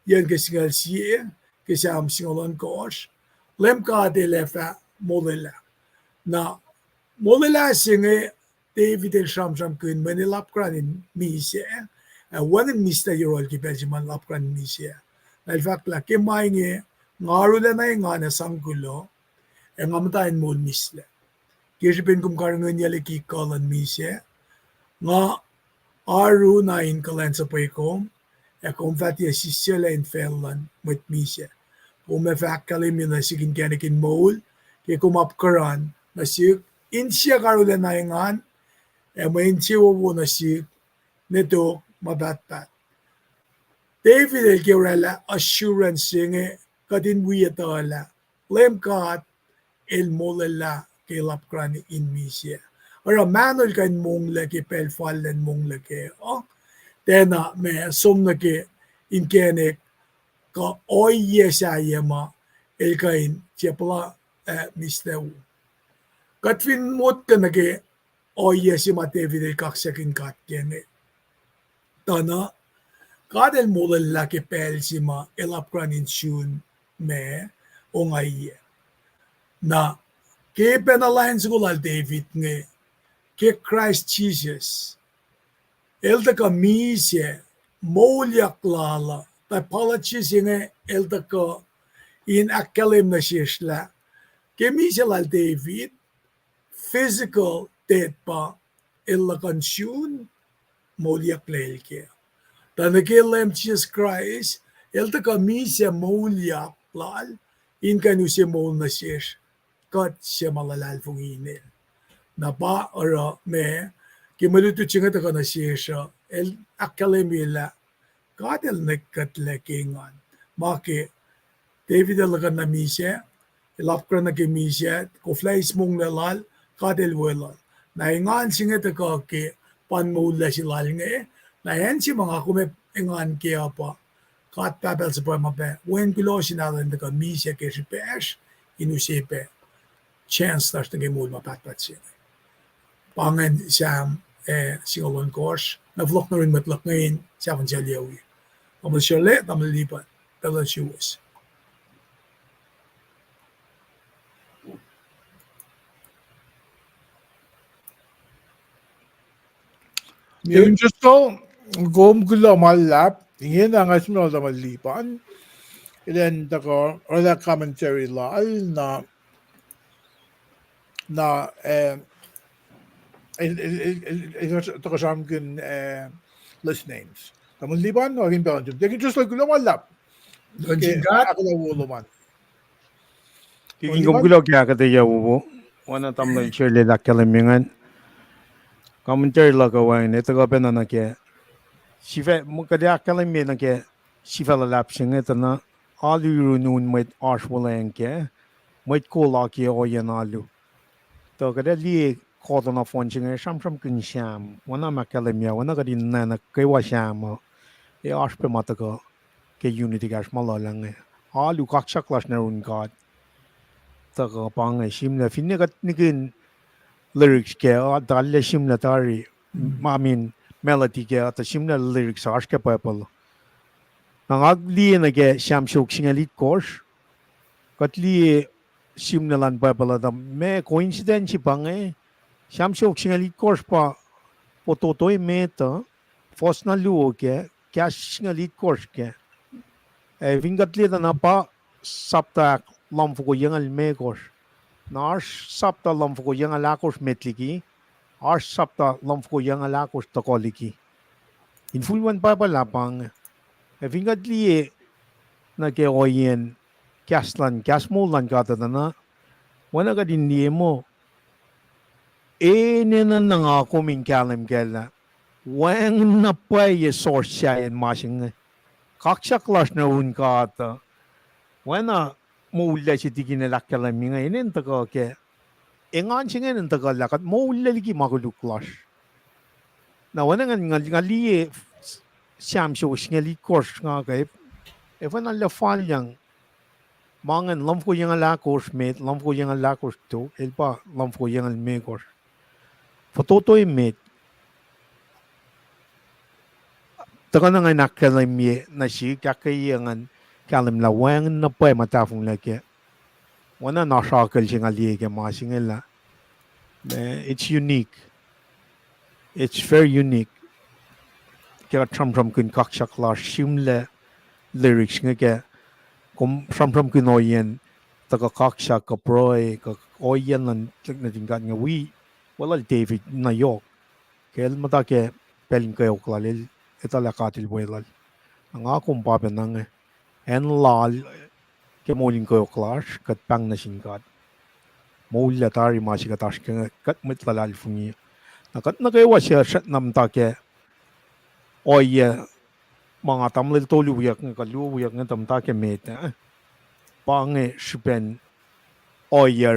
yan gisingal si kisam singolon kosh LEUM GOD el efa molela na molela singe David el shamsham kun manilapkaran in mise wangin mista yorol ki belgiman lapkaran mise na fakla ke mainge ngarula na nga na sanggulo ngamatayin mo misle. Kisipin kum karangan yali ki kalan mise nga aru na in kalansap ko kung fati asisya in fellan mit mise. Kung mafakalim yun na sigin kanikin mol kaya kumapkaran na sig insya karula na ingan may insya wo na sig nito mabatbat. David el kirala assurance singe kadin wiyatala LEUM GOD el molala ke lapkran in mise. Ora manol kan mong laki pel fallen mong laki. Tena me som na ke in kenek ka oye sa yema el kain chepla mistew. Katfin mot ka na ke oye si David el kaksakin kat kene. Tana kadel molala ke pel si ma el lapkran in shun me ongaye. Na ke penalain sigulal David nge ke Christ Jesus elta ka mise molyak lala ta palachis nge elta ka in akalim na shishla ke mise lal David physical dead pa illa kansyun molyak lelke ta nakelem Jesus Christ elta ka mise molyak lal in kanuse mol na shish kat siya malalal funginin. Na ba ora me kimalutu chinga ta kana siya el akalemila kat el nekat lekingan. Maki David el kana misya elapkra na kimisya ko flies mong lalal kat el welal. Na ingan singa ta ka ke panmula silal nge na yan si mga kume ingan kaya pa kat papel sa pa mape when kilo sinalan ta ka misya ke si pesh inusipe chance tash nge mul mapatpat siya. Pangan siyam singolon course na vlog na rin matlak ngayon siya kung siya liyawi. Kamal siya le, kamal lipat. Talan siya was. Yung gusto, gom gula malap, ingin ang asmo na malipan. Ilan tako, or commentary lal na na ito kasam kin list names. Tamun liban o rin Belgium. They can just like lumalap. Lonjingat. Akollah woloman. King gumgulo kya akketeyac wo. Wana tamlay shirley lakkalamingan. Commentary lagawain ito ka na ke. Sifac mukadya akkalami na ke. Sifil lapsing ito na. Alu nun mwet ashwalang ke. Mwet kolaki o yan alu. To kada li kodo na fonching sham kin sham. Wana makkalamia wana ka din na kaywa sham. E ashpe mataka ke unity gash malalang. Alu kaksaklash na LEUM GOD. Taka pang shimla finnegat nikin lyrics ke dalle shimla tari mamin melody ke ata shimla lyrics ashke pacl nangag li na ke sham shok singalit course katli shimla lan pacl da me coincidence pang sham shok singalit course pa pototoy meta fos na luo ke kya singalit course ke vingatli da na pa saptak lamfu ko yangal me course Nars sapta lamfko yang alakos metliki, ars sapta lamfko yang alakos tokoliki. Infulwan pa lapang, vingadli na ke oyen kaslan kasmolan kata na, wana ka din mo, nena na nga ako min kalam kela, wang na pa source siya yan masing, kaksaklash na un kata, wana mo ulla si tikin na lakkalam nga inin tako ke, engan singen tagal lakat mo ullaliki makuluklas. Na wana nga liye siyam siyo singali course nga kay evan ang lafal yang mangan lam ko yang alakos met lam ko yang alakos to elpa lam ko yang almekos. Fototoy met taka na nga nakalam ye na si kakayangan kalam lawang na pa matafong lake. Wana nasakal siya nga liye ke masingela. It's unique. It's very unique. Kaya tram kun kaksaklash shimle lyrics nga kaya kung tram kun oyen taga kaksak ka proy ka oyen lan natingkat nga wala David na yok. Kaya mata ke peling kayo klalil itala katil buelal. Ang akong papen nga en lal ke moling kayo klash kat pang na singkat. Maulla tari masih katash ke kat mitlalal fungi. Nakat na kayo siya shat namta ke oye mga tamlil tolu wiyak nga kalu wiyak nga tamta ke meta. Pange shipen oye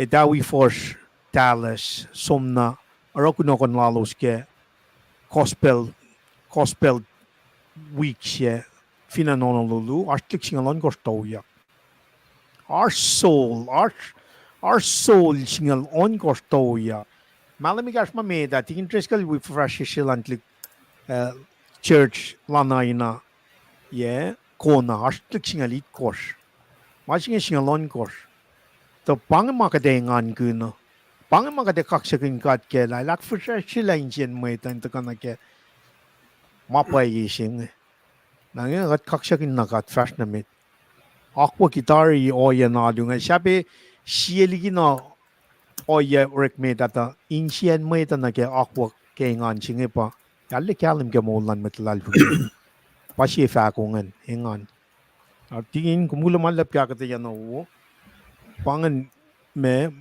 dawi force talas somna ara Kunokon lalos ke gospel week siya finanonolulu artik singalon kostoyak. Our soul singal on kostoya. Malamigas mameda tikin treskal we fresh silantlik church lanayna ye kona artik singalit kos. Masing singalon kos. To pang makadengan kuna. Pang makade kaksakin kat ke la lak fresh silanjin mo itan to kana ke mapayising. Nangya kat kaksakin nakat fresh na mit. Aqua kitari oya na dunga sabi siyeligi na oya rekme data insian mo ita na ke aqua ke ngan singe pa yalle kalim ke molan metlal fugi pasi fa kongan engan tingin kumula malap ka kata yan o pangan me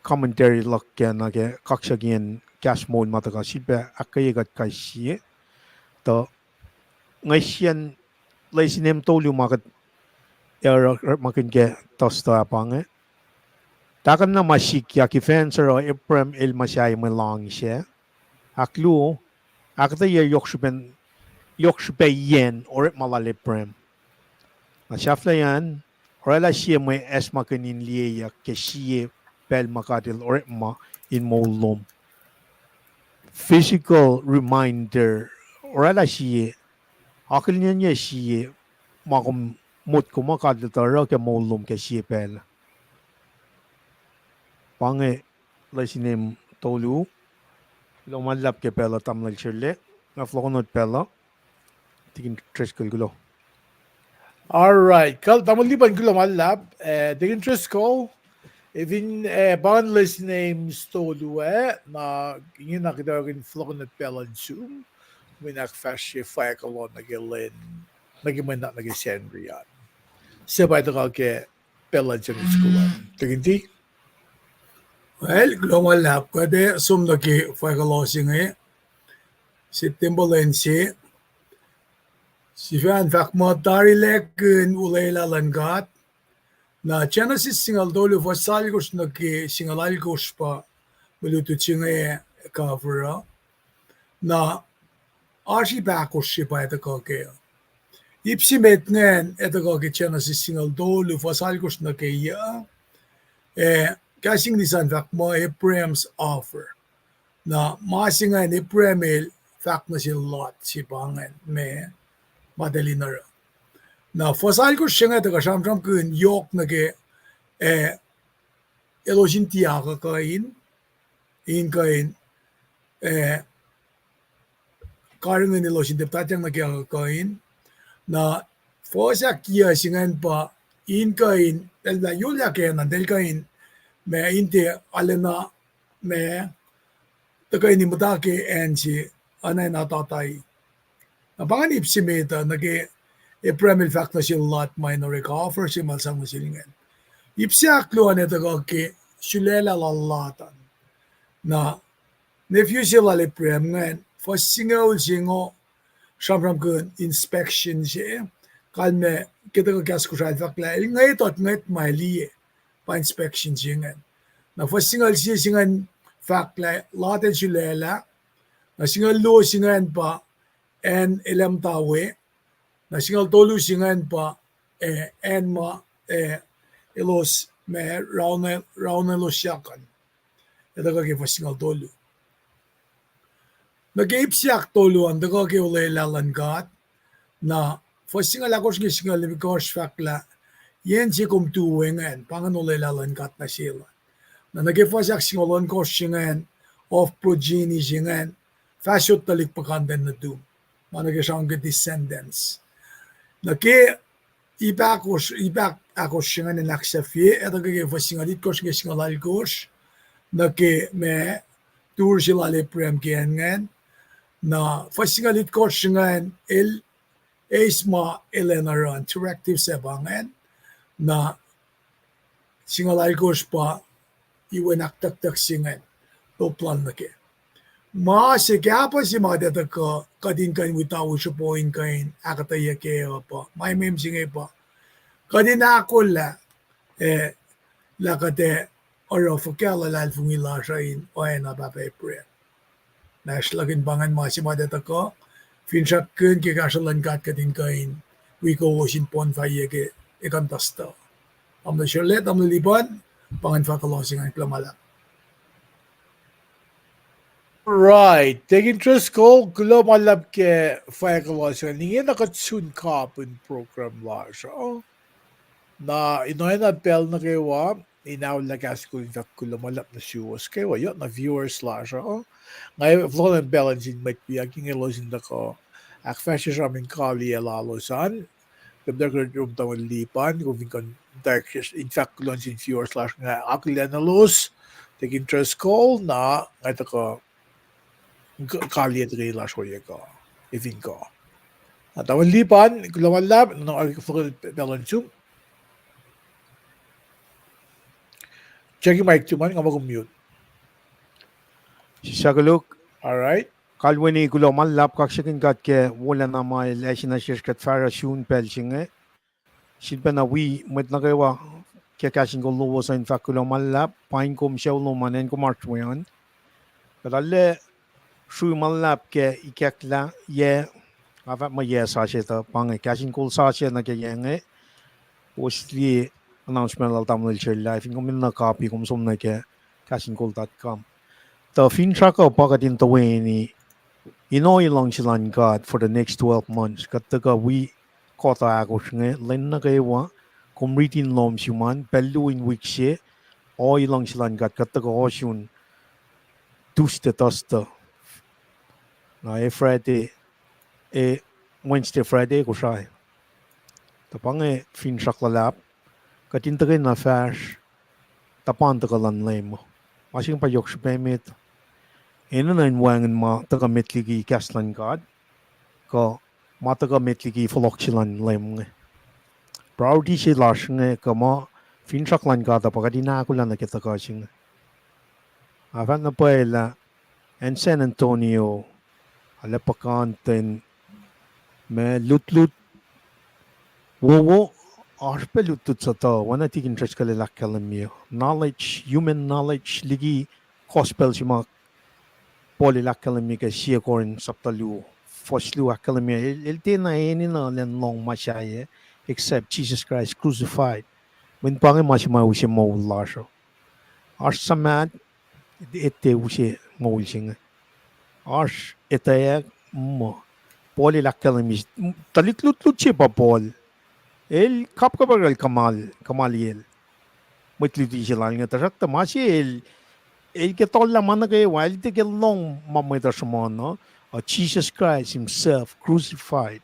commentary lak ke na ke kaksakin gas mon mata ka sipa akketeyac kasi to ngayon laisinem tolu makat makin ke tosta pange. Takan na masik ya ki fencer o Abram Mucsai Loang siya. Aklu akketeyac yokshupe yen or malalipram. Nasyafla yan orala siya may es makanin liya ke siya pel makatil or ma in molom. Physical reminder orala siya akil niya siya makum mut kumakaditara ke molum ke sipel. Pange lasinem tolu. Lumalap ke pela tamlal shirle. Ngaflokonot pela. Tikin treskal gulo. All right. Kal tamuliban gulo malap. Tikin tresko. Even boundless names tolue na ingin nakidawagin flokon at pelansum minakfashe fayakalon nagilin nagiman na nagisendriyan. Sabay ito kage pelansum iskulan. Taginti? Well, global lab ko de sum naki fakalosing si timbolensi si fan fakmo tarilek ulela langat na Genesis singal dolu fasalgos naki singalalgos pa malutuchinge cover na archi bakos si pa ito kage ipsimet ngen ito kage Genesis singal dolu fasalgos naki kasing nisan fakmo Abram's offer na masingan Abramel fak na si Lot si pangan me madali na ra na fasalgos singa ito kasamsam kun yok nage elojin tiyaga kain in kain karingan elojin deptatyang nagyaga kain na fosa kia singan pa in kain elda yulya kaya del kain me inte alena me tagay ni mutake ensi anay natatay na pangan ipsimeta nage Abramel fact na si Lot minor offer si malsang masilingan ipsiaklo ane tagake sulela lalatan na nephew sila Abram ngan fasingaw singo samram kun inspection siya kalme kita ka gas kusal fakla ngay tot ngay mali pa inspection siya ngan na fasingal siya singan fakla laten sulela na singal lo singan pa en ilam tawe na singal tolu singan pa en ma ilos me rauna lo siyakan ito ka fasingal tolu nag-iipsiyak toluan daga ke ulay lalangat na fasingal akos gisingal because fakla yen si kumtuwengan pangan ulay lalangat na sila na nag-ifasak singalon ko singan of progeny singan fasyot talik pakanden na dum managasang descendants ibak akos singan nilaksafi eto kage fasingalit kos gisingalal kos me tur sila Abram kiangan na fasingalit ko singan isma elenaran directive sebangan na singalal ko pa iwanaktak singan to plan na ke si kaya pa si mga data ko kadin kan witaw siya po in kain akketeyac pa may mem singay pa kadin akollah lakate oro fakala lal fungila siya in oana papay naslagin bangan mga si mga data ko finsak kun ke kasalangat kadin kain wiko wasin pon faya ke ikantasta amna syalet amna liban pangan fakalosing ang klamala. Right. Taking interest ko, gulo malab ke fakalosing. Ningin nakatsun kapun program la siya. Na inoy na bell na kayo inaw lagas ko yung gulo malab na siwas kayo. Yun na viewers la siya. Ngayon, vlog ng balance in might be aking ilosin na ko. Akfasya siya aming kali alalosan. Kabda ko yung tawang lipan. Kung kan in fact, kulon sin viewers slash nga akollah na los. Take interest call na nga ito ko kali at rin lash ko ko. Ifin ko. At tawang lipan, kulon lab, nang vlog ng balance yung. Check yung mic tuman, nga mag-mute. Sisagaluk. Alright. Kalwini gulo lap kaksakin ke wala na may lesin na shirkat fara shun pelsinge. Silpa na met na kawa KahsInKol lowos in fact gulo lap Paing kom siya manen ko marchwayan. Kadalle Srui lap ke ikakla ye avat ma ye sa siya pang KahsInKol sa siya na kayenge. Posli announcement al tamil share live in kom na copy kom som na ke KahsInKol.com. The finchaka pagatin taweni Inoy lang silang God for the next 12 months. Kataga kota agos nga, len na kayo kumritin lom siman, peluing week siya, o ilang silang God. Kataga osyun, Tuesday, Thursday. Na Friday, Wednesday, Friday, Kosrae. Tapang finchak lalap, katintagay na fash, tapan takalan lemo. Masing pa yok shpemit. Eno na inwangan ma tagametligi kaslan god. Ka matagametligi folokchilan lemo. Priority si lashinge ka ma finshaklan god apagadi na akulan na kita kasing. Afan na pa ila en San Antonio alapakanten me lut wo arpe lutut sa to wana tikin interest kale lakkalamio knowledge human knowledge ligi gospel sima poli lakkalami ka siya korin saptalu foslu akkalami el tina eni na len long Mucsai except Jesus Christ crucified when pange masima usi mo lasho as samad ete usi mo ulsinga as akketeyac mo poli lakkalami talitlut siya pa pol el kapkabagal kamaliel mutliti silang nga tasak tamasi el que tolla mana que while te que long mamita no Jesus Christ himself crucified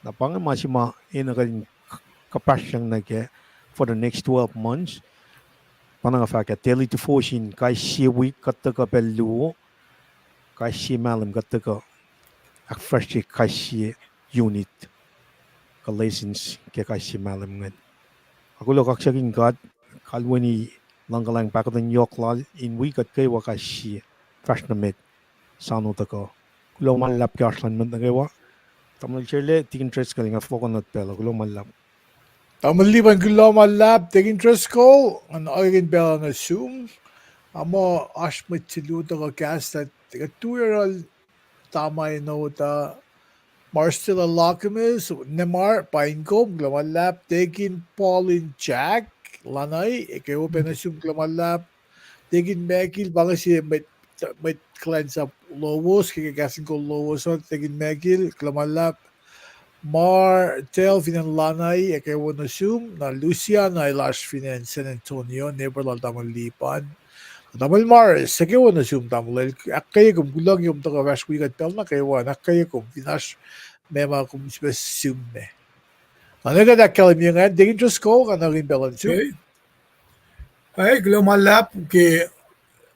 na pang masima in kapasyang na ke for the next 12 months panang fa ka teli to 14 kai si week katta pelu kai si malam katta ak fresh kai si unit ka license ke kai si malam ngan akollah kaksakin god kalwani langgalang pakatan yoklal in week at kay wakashi fresh na met sano tako kulo malap kaslan man nagawa tamal chele tikin tres kaling af coconut pela kulo malap Tamaliban kulo malap taking interest ko an oirin bela na zoom amo ashmit siluta ka cast at 2-year-old tamay no ta Marcel Alchemist Nemar Paing glamalap taking Paulin Jack lanay ikaw penasyung glamalap taking Mekil baka siya may kulacnsap lowos KahsInKol lowos taking Mekil glamalap Tel finan lanay ikaw nasum na Lucia na ilash finan San Antonio never lang tamalipan Tamal Mars, sa kayo na siyong tamal. Akketeyac kung gulang yung taka vash week at pel na kayo akketeyac kung finash mema kung spes summe. Ano ka nakalim yung nga, digin just ko ka na rin belan sum. Ay, glamalap ke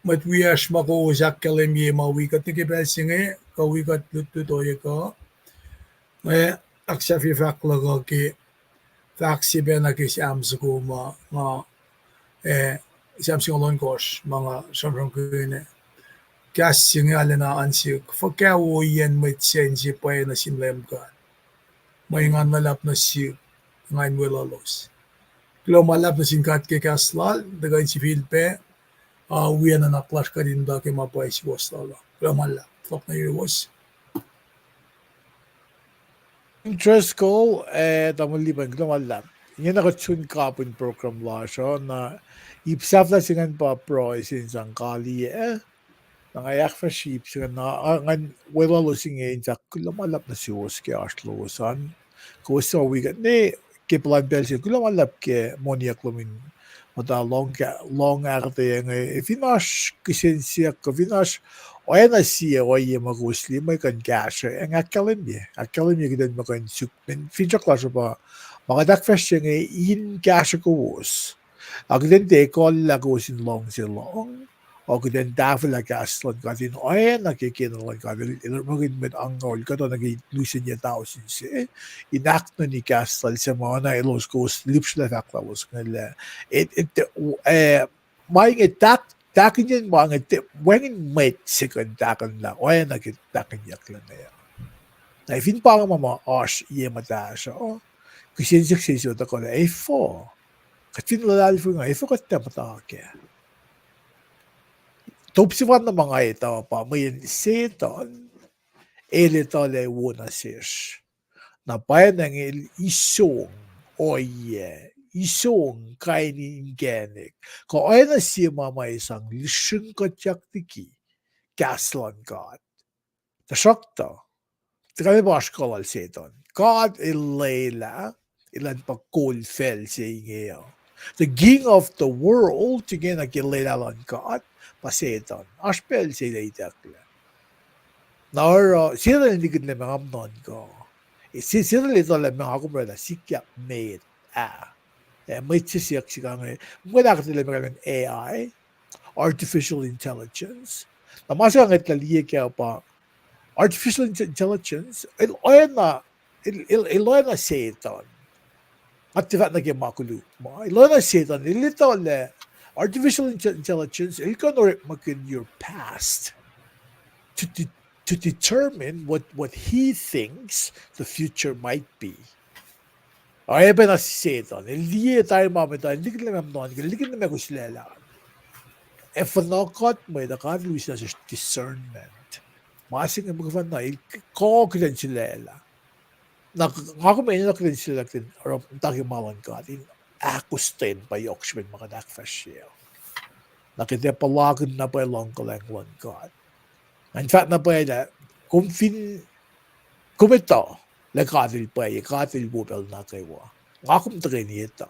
matwiash mako usak kalim ye mawikat ni kipesinge kawikat lututoye ko. May aksafi faklago ke faksi bena ke siamsuko ma Samsung Loang kos mga sobrang kune kasi nga na ansik fakawo yan may sensi pa na sinlem ka may nga nalap na si ngayon walalos klo malap na singkat ke kaslal dagan sifil pe wiyan na naklas ka din da ke mapay si wastala klo malap flop na was Interest ko, tamaliban klo malap. Yan ako tsun kapon program la siya na ipsaf na singan pa pro isinsang kali nangayak fa sheep singan na ngan wala losing sa kulamalap na siwos ke ashlosan ko so we got ne ke plan bel si kulamalap ke moniak lumin mata long akketeyac finash kisensia ko finash oana siya oye magusli may kan cash ang akketeyac gidan makan sukmen finja class ba mga dakfesh in cash ko was Agden de akollah goes in long si long. Agden dafel kaslan kadin oana kekinan kadin ilmagin met angol kato naging lusin niya tao sinsi inak no ni kaslan sa mga na ilos goes lips na faklavos ngala may takin yan mga wengin met second takan lang oana takin yak lang na yan. Na ifin pa nga mama ash iye mata siya kasi yung successor ko na A4 Katin lalali fu nga ifo kat mata ke. Topsivan na mga ito pa may seton elito le wona sish. Na pa nang isong oye isong kainin genik. Ko ay na siya mama isang lishun katyak tiki kaslan God. Tasokto. Tikali ba ashkolal seton. God ilayla ilan pa cool fell sa inge The king of the world, again, nakilala God, paseton. Aspel sila itakla. Now, sila hindi na mga amnon ko. Sila ito lang mga kumrada, sikyak made may siyak siya wala ka talaga AI, artificial intelligence. Na masa nga taliye kaya pa artificial intelligence, oana setan. At tivat na kaya makuluk mo. Oana setan, ilito le artificial intelligence, ilko na makin your past to determine what he thinks the future might be. Ay ben setan, liye tayo mamita, hindi ka lang mamnon, hindi ka naman kusilala. E fanakot mo, nakaluis na sa discernment. Masing ang mga na, kokren silala. Ako may nakren sila kin, or takimawan ka, akustin pa yokshmen mga nakfashiyo. Nakita palagan na pa long kalangwan ka. In fact, na pa yun, kumito, lakatil pa yun, katil bupel na kayo. Akum takin ito.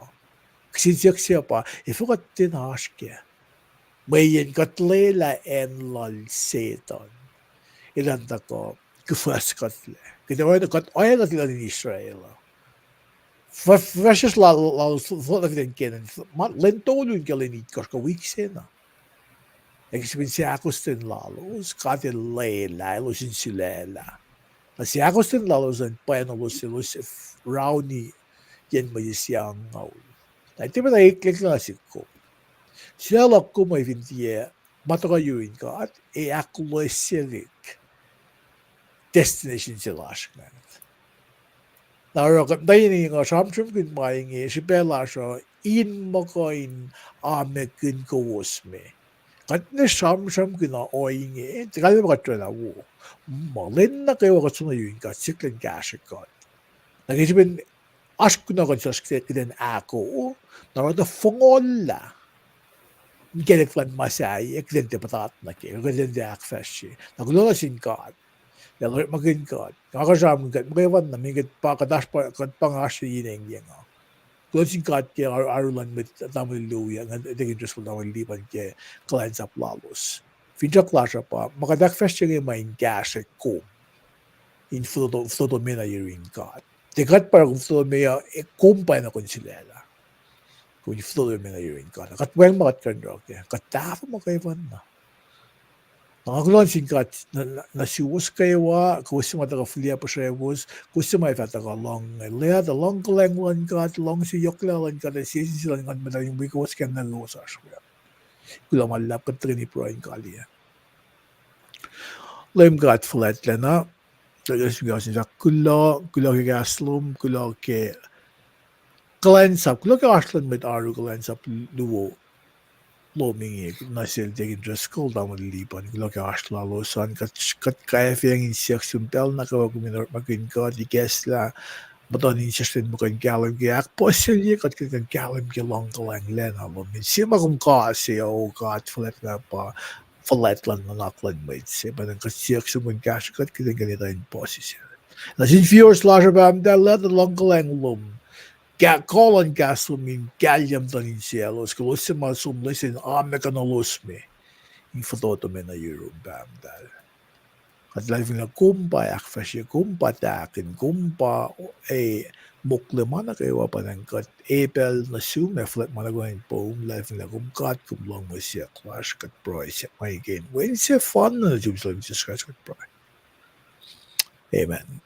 Kasi siya pa, ifukat tinahaskya. Mayan katlela en lal setan. Ilan ko, kufas katle. Kita wala kat oya katlela in Israel. Fashes la thought of den kennen. Lentolun galinit koska weeksena. Eksipin siya akustin lalos, katelela, lusin silela. Na siya akustin lalos ang payanolos rauni yan mayisiyang ngaul. Na iti ba na iklik na ko. Sila ko may vintiye matakayuin ka at akketeyac destination sila askan. Narakat na yun nga samsum kun maing si Bella siya in makain amekin kawos me. Kat na samsum kun na oing tikali ba katwa na wo. Malin na kayo katuna yun ka siklan kashikat. Nagisipin ask ko na kansaskit kiden ako narata fongolla. Gerek van Mucsai, ik denk de patat na ke, ik denk de akfasje. Naglunasin God. Naglunasin magin God. Kakasam God, magawan na mingit pa kadas pa pangasya yineng yang. Glunasin God ke arulan mit tamil luya, nga tingin Diyos ko tamil lipan ke kulacnsap lowos. Finja klasya pa, makadakfasje nga main gasya ko. In floto mena yirin God. Tikat para kung floto mena, kumpay na konsilela. Kung floto mena yirin God. Katweng makat kandrok ya. Katafa makaiwan na. Nakakulan singkat na siwas kayawa, kusi mataka filia pa siya was, kusi may fataka long lea, the long kalangwan God, long si yoklalan God, siya sila nga madaling wikawas kaya nalawos asya. Kula malap katrini proin kaliya. LEUM God flat lena, Tagas siya kula kigaslum, kula ke kulacnsap, kula aslan med aru kulacnsap luwo loming nasil tegin draskol daman lipan, kula asla losan kat kaya fiyang inseksyon pel na kawa kuminor magin ka di gesla, baton inseksyon mo kan galam ke akposilye kat kan galam ke long kalang lena lomin. Sima kum kasi o kat flat na pa flatland na naklan med se, banan kaseksyon mo gas kat kitan ganita in posisyon. Na sin viewers lager bam dalla the long kalang lum. Kolon gaslumin galyam tanin cielos, kulusima sumlisin amekanolusmi. Infototo me na yurum bam dal. At laifin na kumpa akfasya kumpa takin kumpa muklima na kayo pa ng kat apel na sume flat managawin po laifin na kumkat kumlong mo siya clash kat proy siya may game. When siya fun na jubs lang siya scratch kat proy. Amen.